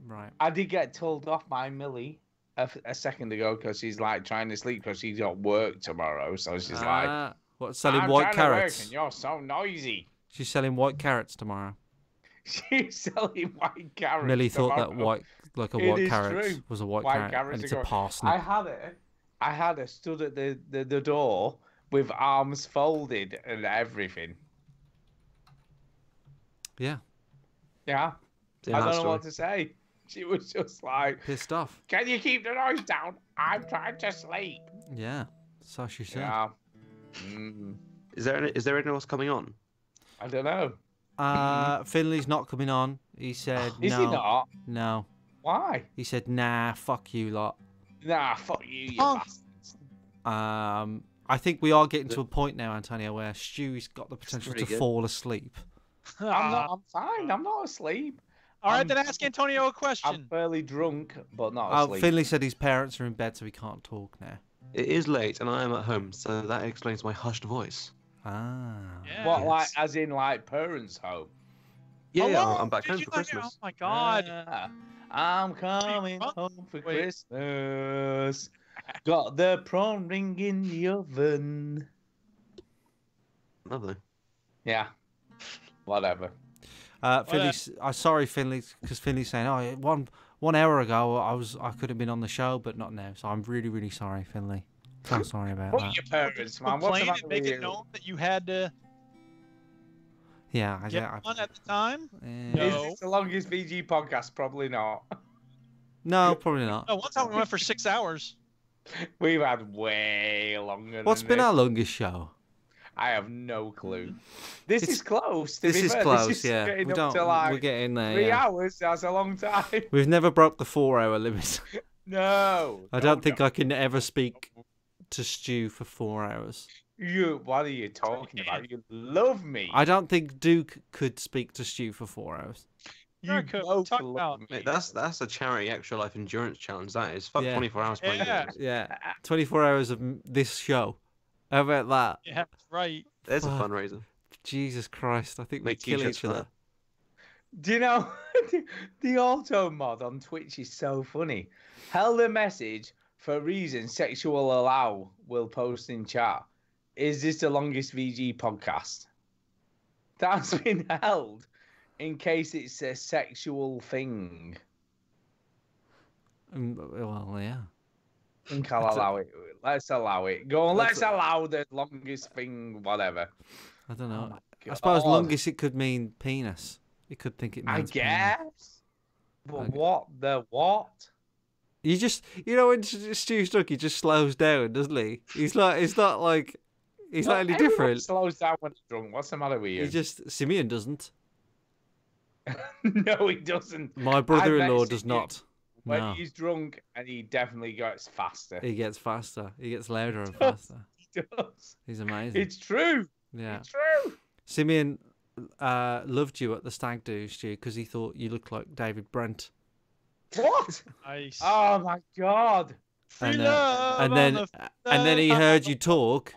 right. I did get told off by Millie a second ago because she's like trying to sleep because she's got work tomorrow. So she's like, What, selling I'm white trying to work carrots? and you're so noisy. She's selling white carrots tomorrow. She's selling white carrots. Millie thought that tomorrow. white It carrot is true. was a white carrot, carrots and it's are a going- parsnip. I had her stood at the door with arms folded and everything. Yeah. Yeah. Yeah, I that don't know story. what to say. She was just like, Pissed off. "Can you keep the noise down? I'm trying to sleep." Yeah, so she said. Yeah. Is there anyone else coming on? I don't know. Finley's not coming on. He said Is no. he not? No. Why? He said, nah, fuck you lot. Nah, fuck you, you Oh. bastards. I think we are getting to a point now, Antonio, where Stewie's got the potential to pretty good. fall asleep. I'm fine. I'm not asleep. All right, I'm- then ask Antonio a I'm question. fairly drunk, but not Oh, asleep. Finley said his parents are in bed, so he can't talk now. It is late, and I am at home, so that explains my hushed voice. Ah. What, Yes. like, as in, like, parents' home? Yeah, Hello? I'm back Did home you for not hear- Christmas. Oh my god. Ah, I'm coming home for Wait. Christmas. Got the prawn ring in the oven. Lovely. Yeah. Whatever. Finley, sorry, Finley, because Finley's saying, oh, one hour ago I could have been on the show, but not now. So I'm really, really sorry, Finley. So sorry about Fuck that. your parents, man. What's the Complain matter and make with it you? known that you had to Yeah, get yeah. one at the time. Is No. this the longest VG podcast? Probably not. No, probably not. No, one time we went for 6 hours. We've had way longer. What's than been this. our longest show? I have no clue. This It's- is close. To This be is fair. close, This is yeah. getting We up don't. to like We're getting there. 3 Yeah. hours. That's a long time. We've never broke the 4-hour limit. No. I don't think I can ever speak to Stu for 4 hours. What are you talking about? You love me. I don't think Duke could speak to Stu for 4 hours. You both talk love about me. Mate, that's a charity extra life endurance challenge. That is. Fuck Yeah. 24 hours playing Yeah. games. Yeah, 24 hours of this show. How about that? Yeah, that's right. There's a Fuck. fundraiser. Jesus Christ, I think we Make kill t-shirts each for other. that. Do you know the auto mod on Twitch is so funny? Held a message for reason sexual allow will post in chat. Is this the longest VG podcast? That's been held in case it's a sexual thing. Well, yeah. I think I'll That's a- allow it. Let's allow it. Go on, That's let's allow the longest thing, whatever. I don't know. I suppose lungus it could mean penis. It could think it I means penis. guess. But Okay. what the what? You just, when Stu's drunk, he just slows down, doesn't he? He's not like, he's not any Everyone different. slows down when he's drunk. What's the matter with you? Simeon doesn't. No, he doesn't. My brother-in-law does not. When No. he's drunk, and he definitely gets faster. He gets faster. He gets louder and does. faster. He does. He's amazing. It's true. Yeah. It's true. Simeon loved you at the stag do, Stu, because he thought you looked like David Brent. What? Nice. Oh my god. And then he heard you talk,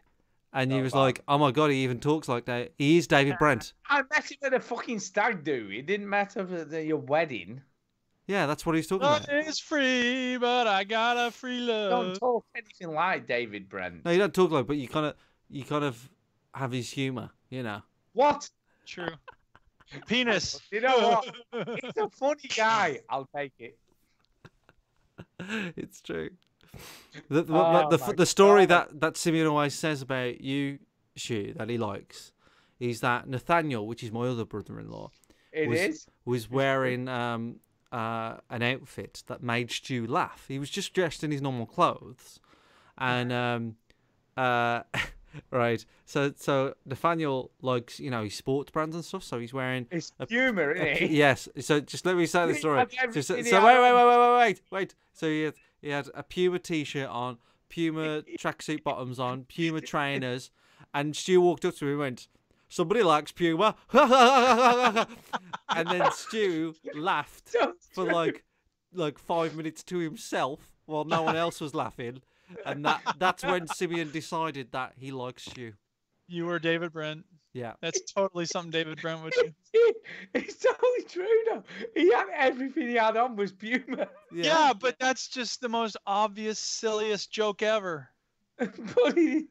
and he was like, "Oh my god, he even talks like that. He is David Brent." I met him at a fucking stag do. It didn't matter at your wedding. Yeah, that's what he's talking Love about. is free, but I got a free love. Don't talk anything like David Brent. No, you don't talk like, but you kind of have his humor, you know. What? True. Penis. You know what? He's a funny guy. I'll take it. It's true. Oh my The story God. that Simeon always says about you, Stu, that he likes, is that Nathaniel, which is my other brother-in-law, was wearing an outfit that made Stu laugh. He was just dressed in his normal clothes, and right. So Nathaniel likes, his sports brands and stuff. So he's wearing. It's humour, isn't it? Yes. So just let me say the story. He So had wait. So he had a Puma t-shirt on, Puma tracksuit bottoms on, Puma trainers, and Stu walked up to me and went, "Somebody likes Puma," and then Stu laughed for like 5 minutes to himself while no one else was laughing. And that's when Simeon decided that he likes Stu. You were David Brent. Yeah. That's totally something David Brent would do. It's totally true, though. He had everything he had on was Puma. Yeah, but that's just the most obvious, silliest joke ever. But he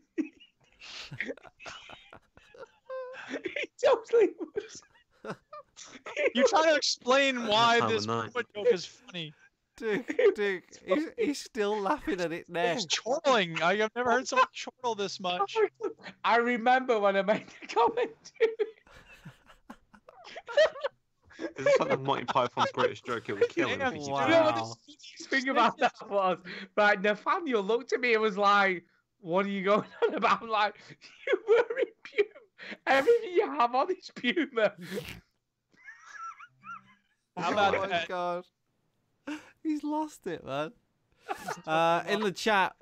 totally was. You're trying to explain why Time of this night. joke is funny. Dude, he's still laughing at it now. He's chortling. I've never heard someone chortle this much. I remember when I made the comment. Is this like the Monty Python's greatest joke? It will kill him. Damn, if he wow. You know what the funniest thing about that was? Right, Nathaniel looked at me and was like, "What are you going on about?" I'm like, "You were in Puma. Everything you have on is Puma." How about Oh my that? god. He's lost it, man. In the chat,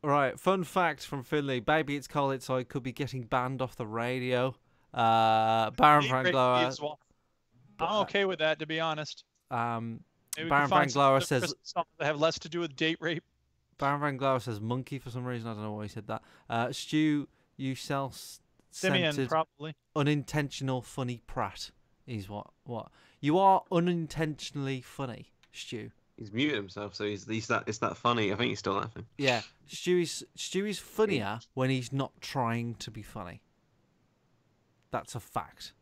right, fun fact from Finley. Baby, it's cold outside. Could be getting banned off the radio. Baron Van Glower. I'm okay with that, to be honest. Baron Maybe we Van can find Glower some says. Christmas songs that have less to do with date rape. Baron Van Glower says monkey for some reason. I don't know why he said that. Stu, you Simeon, self-centered, probably. unintentional, funny prat. Is what you are unintentionally funny, Stu. He's muted himself, so it's that funny. I think he's still laughing. Yeah, Stu is funnier when he's not trying to be funny. That's a fact.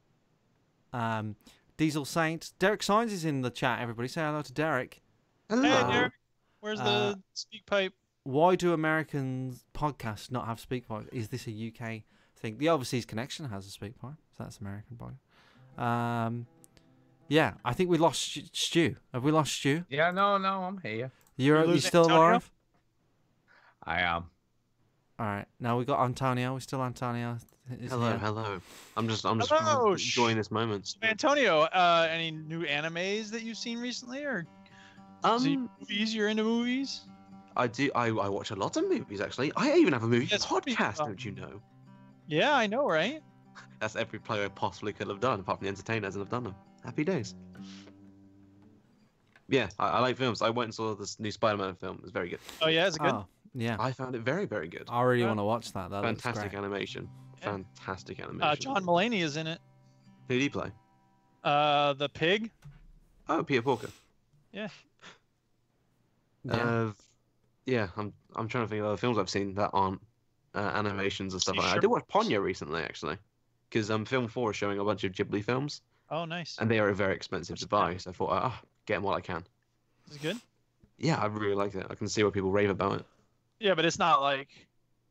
Diesel Saint, Derek Signs is in the chat. Everybody, say hello to Derek. Hey, Derek. Where's the speak pipe? Why do American podcasts not have speak pipe? Is this a UK thing? The Overseas Connection has a speak pipe, so that's American podcast. Yeah, I think we lost Stu. Have we lost Stu? Yeah, no, I'm here. You still alive? I am. All right. Now we got Antonio. We still Antonio. is Hello, here. hello. I'm just Hello, enjoying this moment. So, Antonio, any new animes that you've seen recently, or movies? You're into movies? I do. I watch a lot of movies actually. I even have a movie Yes, podcast. Don't you know? Yeah, I know, right? That's every player I possibly could have done, apart from the entertainers, and I've done them. Happy days. Yeah, I like films. I went and saw this new Spider-Man film. It was very good. Oh yeah, is it good? Oh, yeah. I found it very, very good. I really want to watch that. That looks Fantastic great. animation. Fantastic animation. John Mulaney is in it. Who did he play? The pig. Oh, Peter Porker. Yeah. Yeah. I'm trying to think of other films I've seen that aren't animations and stuff like that. I Sure. did watch Ponyo recently, actually, because Film 4 is showing a bunch of Ghibli films, Oh, nice. and they are very expensive to buy. So I thought, get them while I can. Is it good? Yeah, I really like it. I can see why people rave about it. Yeah, but it's not like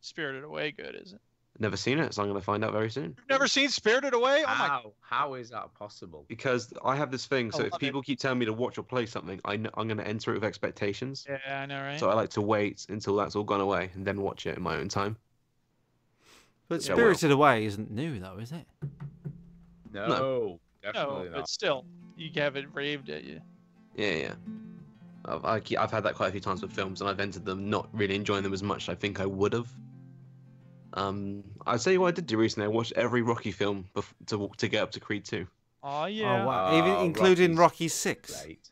Spirited Away good, is it? Never seen it, so I'm going to find out very soon. You've never seen Spirited Away? Oh my! How is that possible? Because I have this thing, so I if love people keep telling me to watch or play something, I'm going to enter it with expectations. Yeah, I know, right? So I like to wait until that's all gone away and then watch it in my own time. But Yeah, Spirited Away isn't new, though, is it? No, definitely No, not. but still, you have it raved at you. Yeah. I've had that quite a few times with films, and I've entered them not really enjoying them as much as I think I would have. I'll tell you what I did do recently. I watched every Rocky film to get up to Creed 2. Oh yeah. Oh, wow. Even including Rocky 6. Great.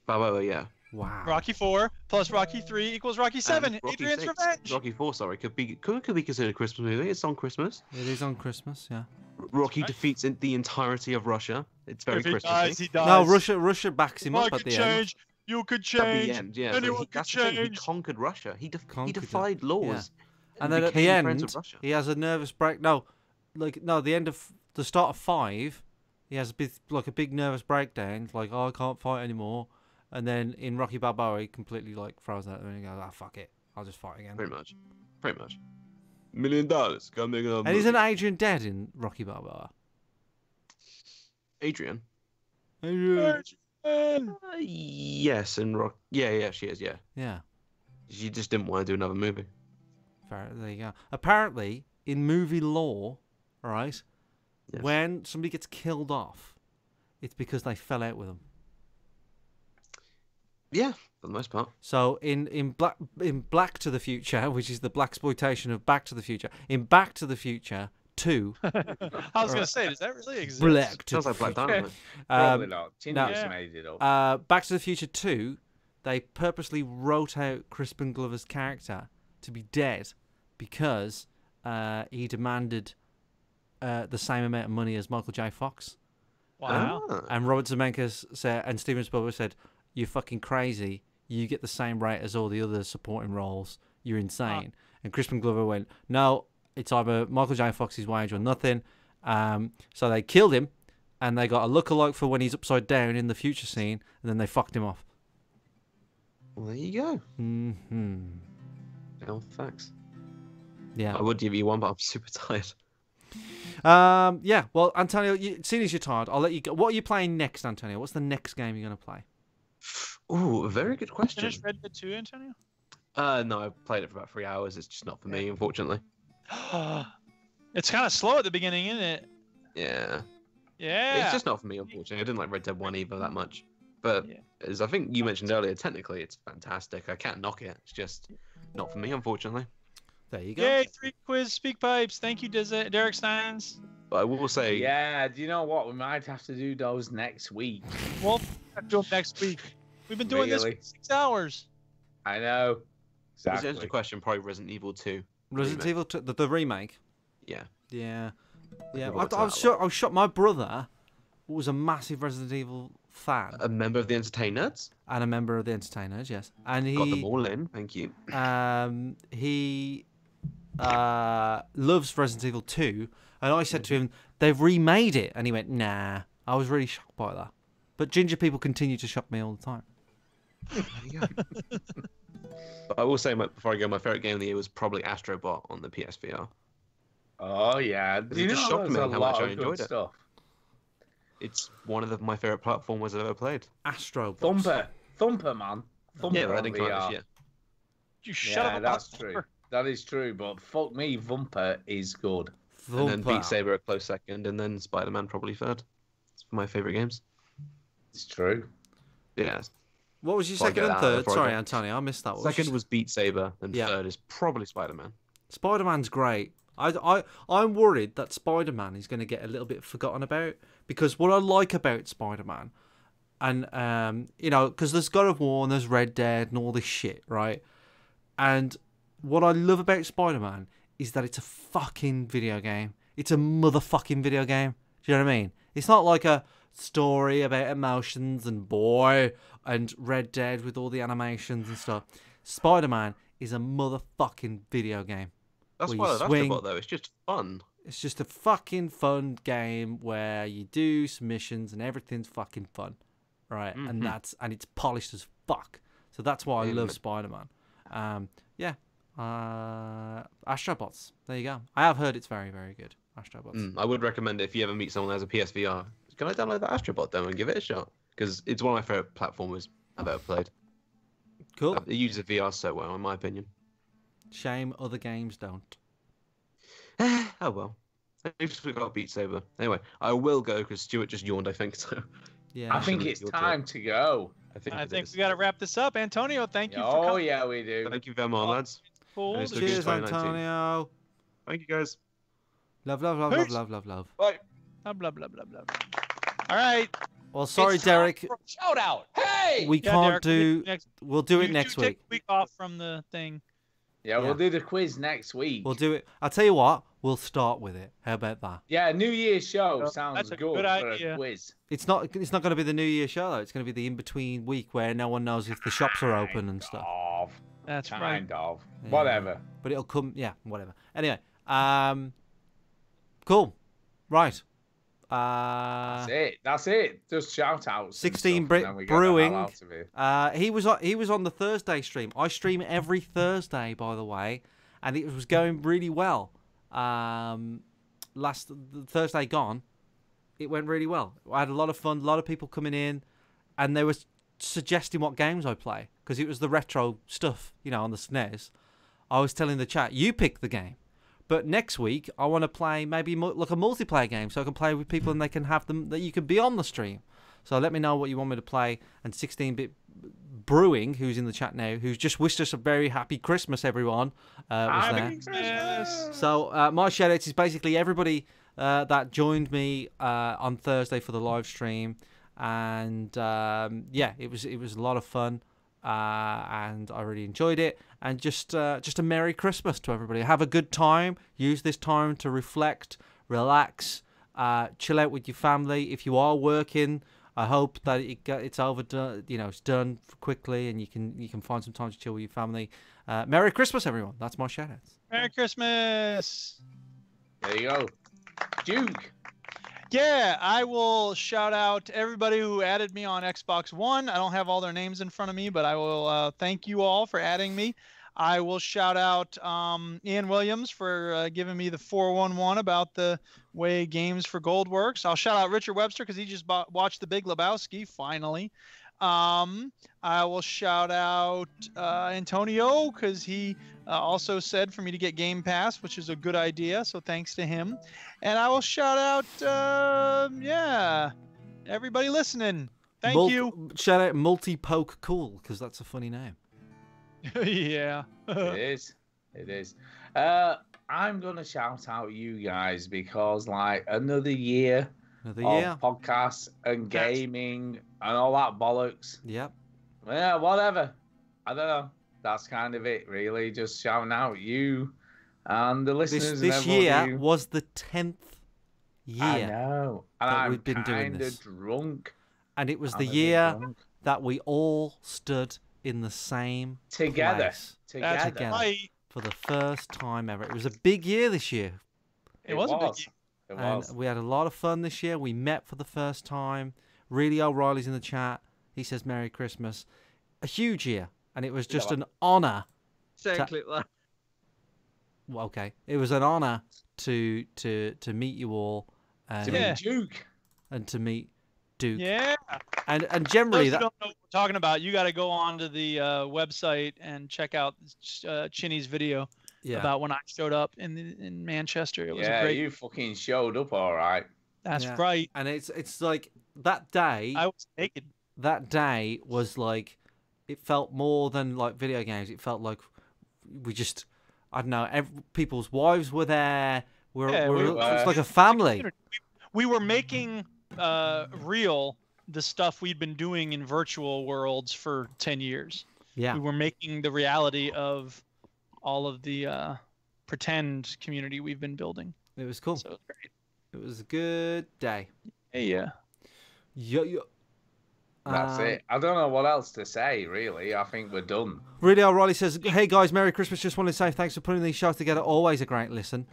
Balboa, yeah. Wow. Rocky 4 plus Rocky 3 equals Rocky 7. And Rocky Adrian's 6, Revenge. Rocky 4, sorry, could be considered a Christmas movie. It's on Christmas. It is on Christmas, yeah. Rocky defeats the entirety of Russia. It's very If he Christmassy. dies, he dies. No, Russia backs him If I up at could the end. change, you could At change. the end, yeah. So Anyone could that's the thing. He change. conquered Russia. He Conquered it, defied laws. And then at the became friends end, with Russia. he has a nervous break. The start of 5, he has a big nervous breakdown. Like, oh, I can't fight anymore. And then in Rocky Balboa, he completely like throws that and he goes, fuck it, I'll just fight again. Pretty much. $1 million. Go make another And movie. isn't Adrian dead in Rocky Balboa? Adrian? Adrian. Yes, and yeah, she is, yeah. Yeah. She just didn't want to do another movie. Fair, there you go. Apparently, in movie law, right, Yes. when somebody gets killed off, it's because they fell out with them. Yeah, for the most part. So in Black to the Future, which is the blaxploitation of Back to the Future, in Back to the Future 2, I was gonna say, does that really exist? Black to Sounds like Black the Dynamite. Probably not. Tim no. just made it up. Back to the Future 2, they purposely wrote out Crispin Glover's character to be dead because he demanded the same amount of money as Michael J. Fox. Wow. And Robert Zemeckis said, and Steven Spielberg said, "You're fucking crazy. You get the same rate as all the other supporting roles. You're insane." And Crispin Glover went, "No, it's either Michael J. Fox's wage or nothing." So they killed him, and they got a lookalike for when he's upside down in the future scene, and then they fucked him off. Well, there you go. Mm-hmm. Well, facts. Yeah. I would give you one, but I'm super tired. Yeah. Well, Antonio, seeing as you're tired, I'll let you go. What are you playing next, Antonio? What's the next game you're going to play? Ooh, a very good question. Finish Red Dead 2, Antonio? No, I played it for about 3 hours. It's just not for me, unfortunately. It's kind of slow at the beginning, isn't it? Yeah. Yeah. It's just not for me, unfortunately. I didn't like Red Dead 1 either that much. But as I think you mentioned earlier, technically it's fantastic. I can't knock it. It's just not for me, unfortunately. There you go. Yay, 3 quiz speak pipes. Thank you, Derek Steins. But I will say... Yeah, do you know what? We might have to do those next week. Well, we'll do them next week. We've been doing this for 6 hours. I know. Exactly. To answer the question, probably Resident Evil 2. Resident Evil 2, the remake? Yeah. Yeah. Yeah, I was shocked. My brother was a massive Resident Evil fan. A member of the Entertainers? And a member of the Entertainers, yes. And he got them all in, thank you. He loves Resident Evil 2, and I said to him, "They've remade it," and he went, "Nah." I was really shocked by that. But ginger people continue to shock me all the time. There you go. But I will say, before I go, my favorite game of the year was probably Astro Bot on the PSVR. Oh yeah, It just shocked me how much I enjoyed it. Stuff. It's one of my favorite platformers I've ever played. Astro Bot. Thumper, man. Thumper Yeah, on Red Incarnate, VR. yeah. You shut up. That's true. That is true, but fuck me, Vumper is good. And then Beat Saber a close second, and then Spider-Man probably third. It's my favorite games. It's true. Yeah. What was your Before I second get and that, third? before I Sorry, go. Antonio, I missed that. Second was Beat Saber, and Yeah. third is probably Spider-Man. Spider-Man's great. I'm worried that Spider-Man is going to get a little bit forgotten about, because what I like about Spider-Man, and because there's God of War and there's Red Dead and all this shit, right? And what I love about Spider-Man is that it's a fucking video game. It's a motherfucking video game. Do you know what I mean? It's not like a story about emotions and and Red Dead with all the animations and stuff. Spider-Man is a motherfucking video game. That's where why you I love swing. Astro Bot, though. It's just fun. It's just a fucking fun game where you do some missions and everything's fucking fun, right? And it's polished as fuck. So that's why I love Spider-Man. Yeah, Astrobots. There you go. I have heard it's very, very good. Astrobots. I would recommend it if you ever meet someone who has a PSVR. Can I download the Astrobot demo and give it a shot? Because it's one of my favorite platformers I've ever played. Cool. It uses VR so well, in my opinion. Shame other games don't. Oh well. At least we got Beat Saber. Anyway, I will go because Stuart just yawned, I think. So. Yeah. I think it's time to go. I think we got to wrap this up. Antonio, thank you for coming. Oh, yeah, we do. Thank you very much, lads. Cool. Cheers, Antonio. Thank you, guys. Love, love, love, love, love, love, love. Bye. Blah, blah, blah, blah, blah. All right. Well, sorry, It's time Derek. for a shout out. Hey! We Yeah, can't Derek, do. We'll do it You next two take week. a week off from the thing. Yeah, we'll do the quiz next week. We'll do it. I'll tell you what. We'll start with it. How about that? Yeah, New Year's show sounds That's a good good for idea. a quiz. It's not. It's not going to be the New Year show though. It's going to be the in-between week where no one knows if the shops are open and stuff. That's right. Kind of. Yeah. Whatever. But it'll come. Yeah, whatever. Anyway. Cool. Right. That's it. Just shout outs. 16 Brewing. He was on the Thursday stream. I stream every Thursday, by the way, and it was going really well. Last Thursday gone, it went really well. I had a lot of fun. A lot of people coming in, and they were suggesting what games I play because it was the retro stuff, on the SNES. I was telling the chat, you pick the game. But next week, I want to play maybe like a multiplayer game so I can play with people and they can have them that you can be on the stream. So let me know what you want me to play. And 16-Bit Brewing, who's in the chat now, who's just wished us a very happy Christmas, everyone. Was there. Christmas. So my shout-outs is basically everybody that joined me on Thursday for the live stream. And yeah, it was a lot of fun. And I really enjoyed it. And just a Merry Christmas to everybody. Have a good time. Use this time to reflect, relax, chill out with your family. If you are working, I hope that it's overdone. It's done quickly, and you can find some time to chill with your family. Merry Christmas, everyone. That's my shout-outs. Merry Christmas. There you go, Duke. Yeah, I will shout out everybody who added me on Xbox One. I don't have all their names in front of me, but I will thank you all for adding me. I will shout out Ian Williams for giving me the 411 about the way Games for Gold works. I'll shout out Richard Webster because he just watched The Big Lebowski, finally. I will shout out Antonio because he also said for me to get Game Pass, which is a good idea. So thanks to him. And I will shout out, everybody listening. Thank you. Shout out Multi-Poke Cool because that's a funny name. Yeah. It is. I'm going to shout out you guys because another year of podcasts and gaming and all that bollocks. Yep. Yeah, whatever. I don't know. That's kind of it, really. Just shouting out you and the listeners. This year was the 10th year. I know. And that I'm we've been doing this. Drunk. And it was the year that we all stood in the same place together right. for the first time ever. It was a big year this year. It was a big year. It was. We had a lot of fun this year. We met for the first time. Really O'Reilly's in the chat. He says Merry Christmas. A huge year. And it was just an honour. Well, okay. It was an honour to meet you all. To meet Duke. And to meet Duke. Yeah. And generally, those who don't know what we're talking about, you got to go on to the website and check out Chinny's video about when I showed up in Manchester. It was great. You fucking showed up all right. That's right. And it's like that day. I was naked. That day was like, it felt more than like video games. It felt like we just, I don't know, people's wives were there. It's like a family. We were making real the stuff we'd been doing in virtual worlds for 10 years. Yeah. We were making the reality of all of the pretend community we've been building. It was cool. So it was great. It was a good day. Yeah. That's it. I don't know what else to say, really. I think we're done. Really O'Reilly says, hey guys, Merry Christmas. Just wanted to say thanks for putting these shows together. Always a great listen.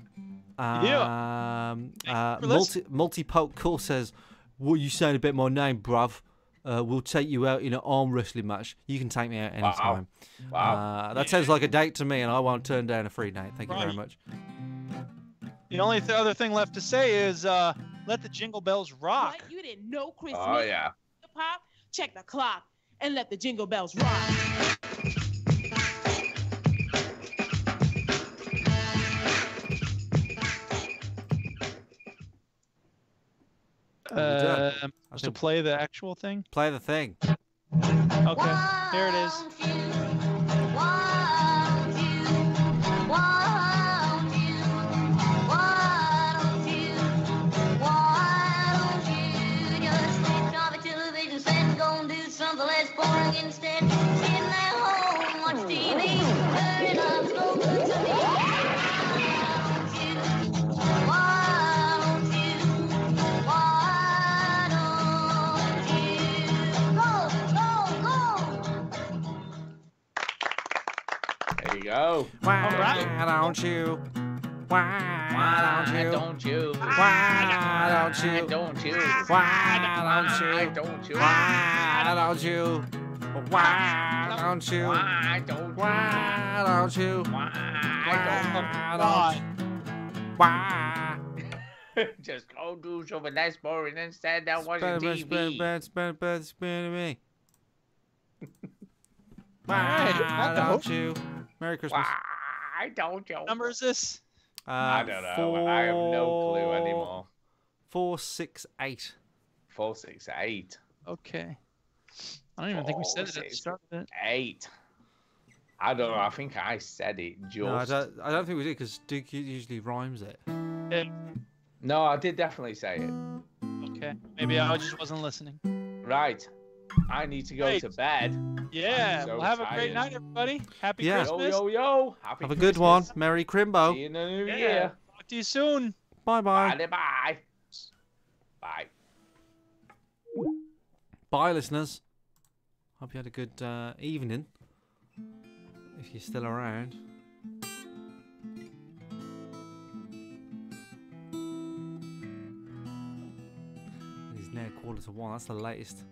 Multi-Poke Cool says, what you saying about my name, bruv? we'll take you out in an arm wrestling match. You can take me out anytime. Wow. That sounds like a date to me, and I won't turn down a free date. Thank you very much. The only other thing left to say is let the jingle bells rock. What? You didn't know Christmas? Oh, yeah. Hip-hop? Check the clock and let the jingle bells rock. To play the actual thing? Play the thing. Okay, here it is. There you go. Why don't you? Why don't you? Why don't you? Why don't you? Why don't you? Why don't you? Why don't you? Why don't you? Why don't you? Why don't you? Why don't you? Why? Just go do something that's boring instead. That wasn't TV. Spin me. Why don't you? Merry Christmas. Why don't you? What number is this? I don't know. I have no clue anymore. 468. 468. Okay. I don't even think we said it at the start of it. 8. I don't know. I think I said it just. No, I don't think we did because Duke usually rhymes it. No, I did definitely say it. Okay. Maybe I just wasn't listening. Right. I need to go to bed. Yeah. So well, have a great tired. night, everybody. Happy Yeah. Christmas. Yo. Happy Have a good one. Merry Crimbo. See you in the new Yeah. year. Talk to you soon. Bye-bye. Bye. Bye. Bye, listeners. Hope you had a good evening. If you're still around. It is now 1:45. That's the latest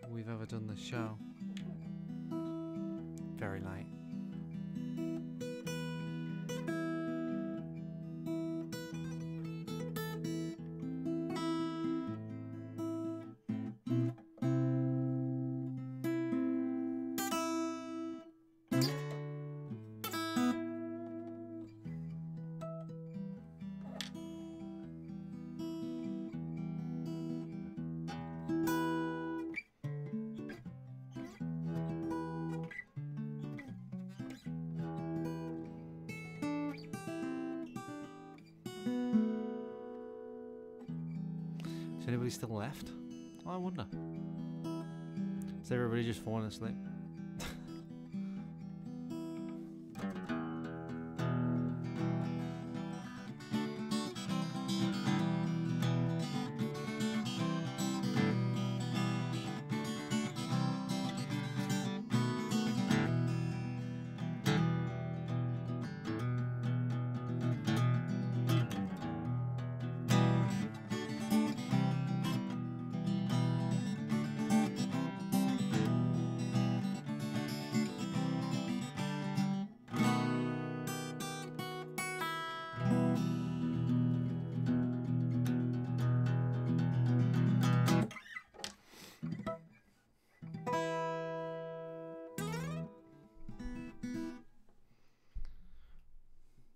we've ever done the show. Very late. Is anybody still left? I wonder. Is everybody just falling asleep?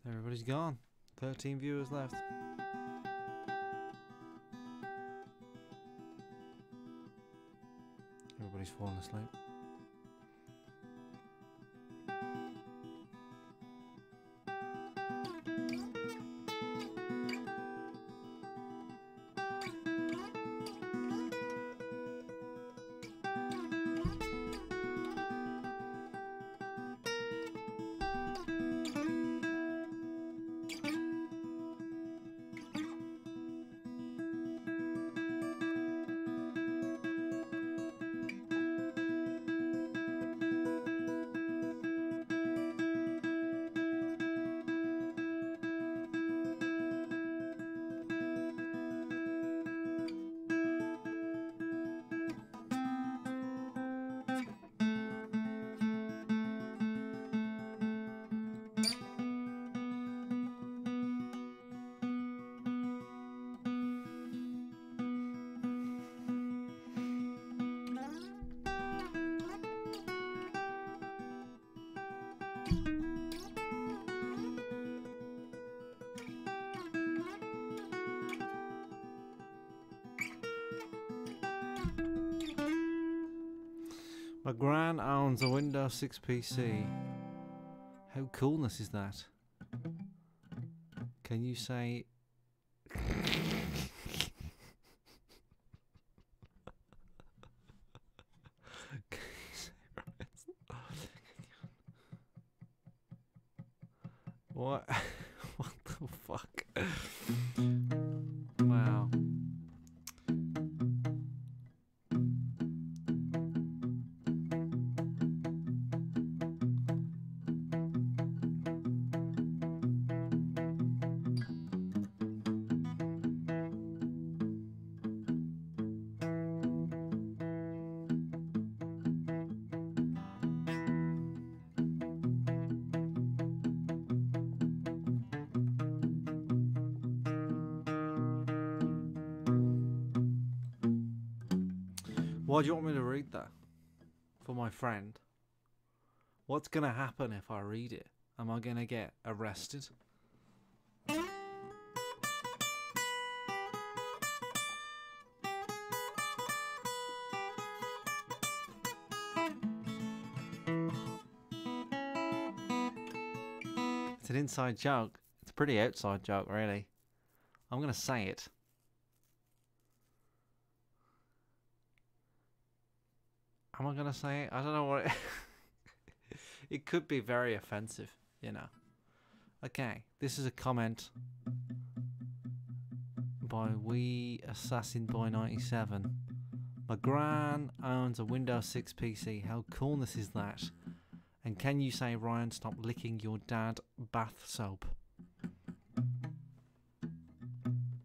Everybody's gone. 13 viewers left. Everybody's fallen asleep. My gran owns a Windows 6 PC. How coolness is that? Can you say... What? What the fuck? Wow. Why do you want me to read that? For my friend? What's going to happen if I read it? Am I going to get arrested? It's an inside joke. It's a pretty outside joke, really. I'm going to say it. Am I going to say it? I don't know what it... It could be very offensive, you know. Okay, this is a comment by Wee Assassin Boy 97. My gran owns a Windows 6 PC. How coolness is that? And can you say, Ryan, stop licking your dad bath soap?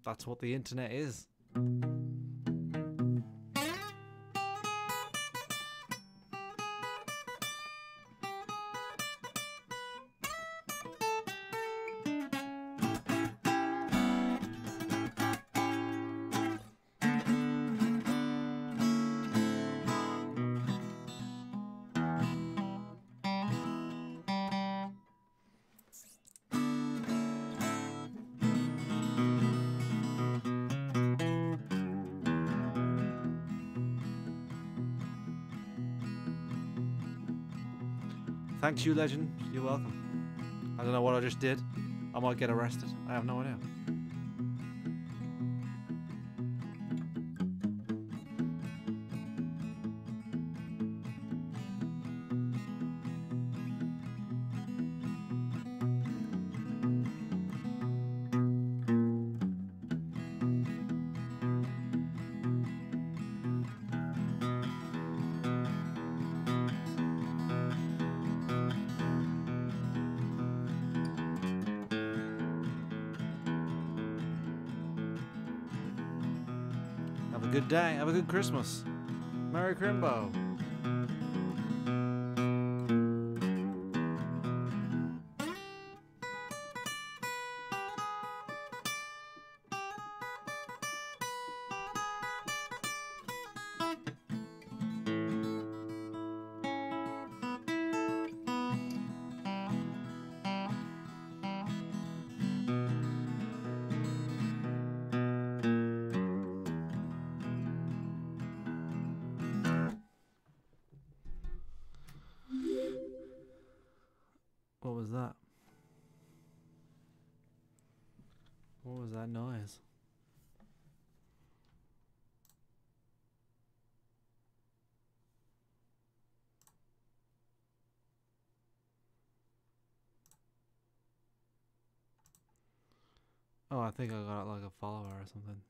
That's what the internet is. Thanks, you legend. You're welcome. I don't know what I just did. I might get arrested. I have no idea. Have a good day. Have a good Christmas. Merry Crimbo. What was that? What was that noise? Oh, I think I got like a follower or something.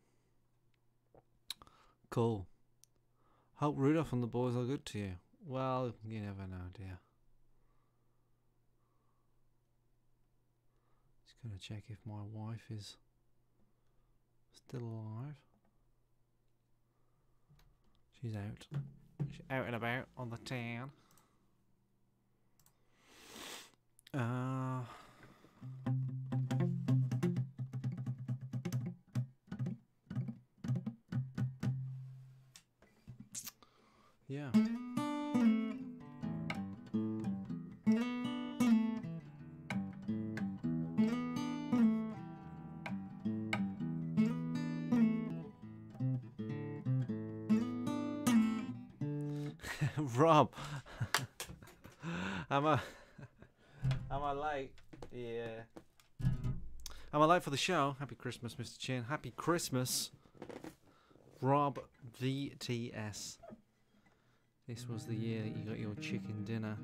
Cool. Hope Rudolph and the boys are good to you. Well, you never know, dear. Just gonna check if my wife is still alive. She's out. She's out and about on the town. Yeah. Rob. Am I late? Yeah. Am I late for the show? Happy Christmas, Mr. Chin. Happy Christmas, Rob VTS. This was the year that you got your chicken dinner.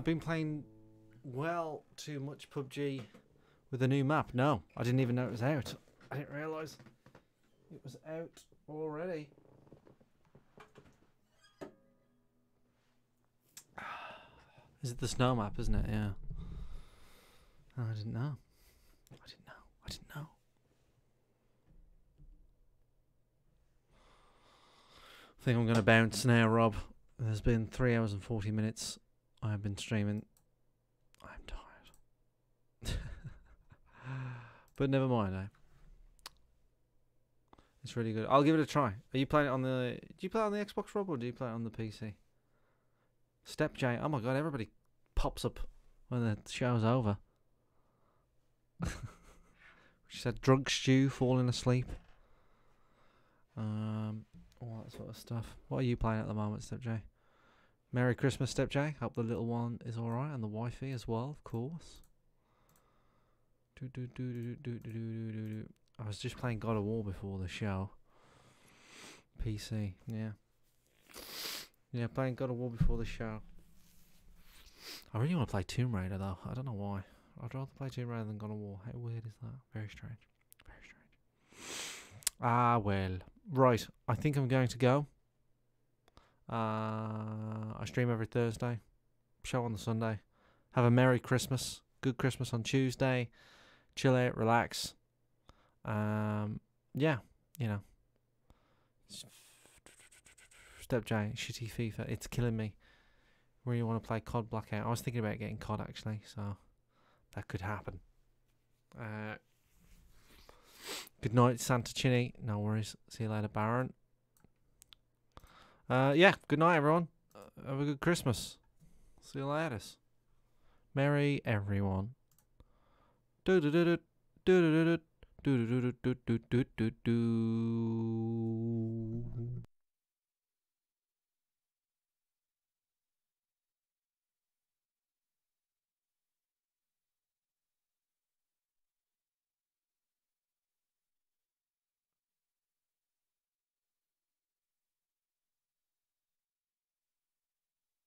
Been playing well too much PUBG with a new map. No, I didn't even know it was out. I didn't realise it was out already. Is it the snow map, isn't it? Yeah. Oh, I didn't know. I didn't know. I think I'm going to bounce now, Rob. There's been 3 hours and 40 minutes. I have been streaming. I'm tired. But never mind, eh? It's really good. I'll give it a try. Are you playing it on the... Do you play it on the Xbox, Rob, or do you play it on the PC? Step J. Oh my god, everybody pops up when the show's over. She said drug stew, falling asleep. All that sort of stuff. What are you playing at the moment, Step J? Merry Christmas, Step J. Hope the little one is alright, and the wifey as well, of course. I was just playing God of War before the show. PC, yeah. Yeah, playing God of War before the show. I really want to play Tomb Raider though. I don't know why. I'd rather play Tomb Raider than God of War. How weird is that? Very strange. Very strange. Ah, well. Right. I think I'm going to go. I stream every Thursday. Show on the Sunday. Have a Merry Christmas. Good Christmas on Tuesday. Chill out, relax. Yeah, you know. Step J, shitty FIFA. It's killing me. Really want to play COD Blackout. I was thinking about getting COD actually, so that could happen. Good night, Santa Chinny. No worries. See you later, Baron. Yeah, good night, everyone. Have a good Christmas. See you later. Merry everyone. Do do do do do do do do do do do do do do.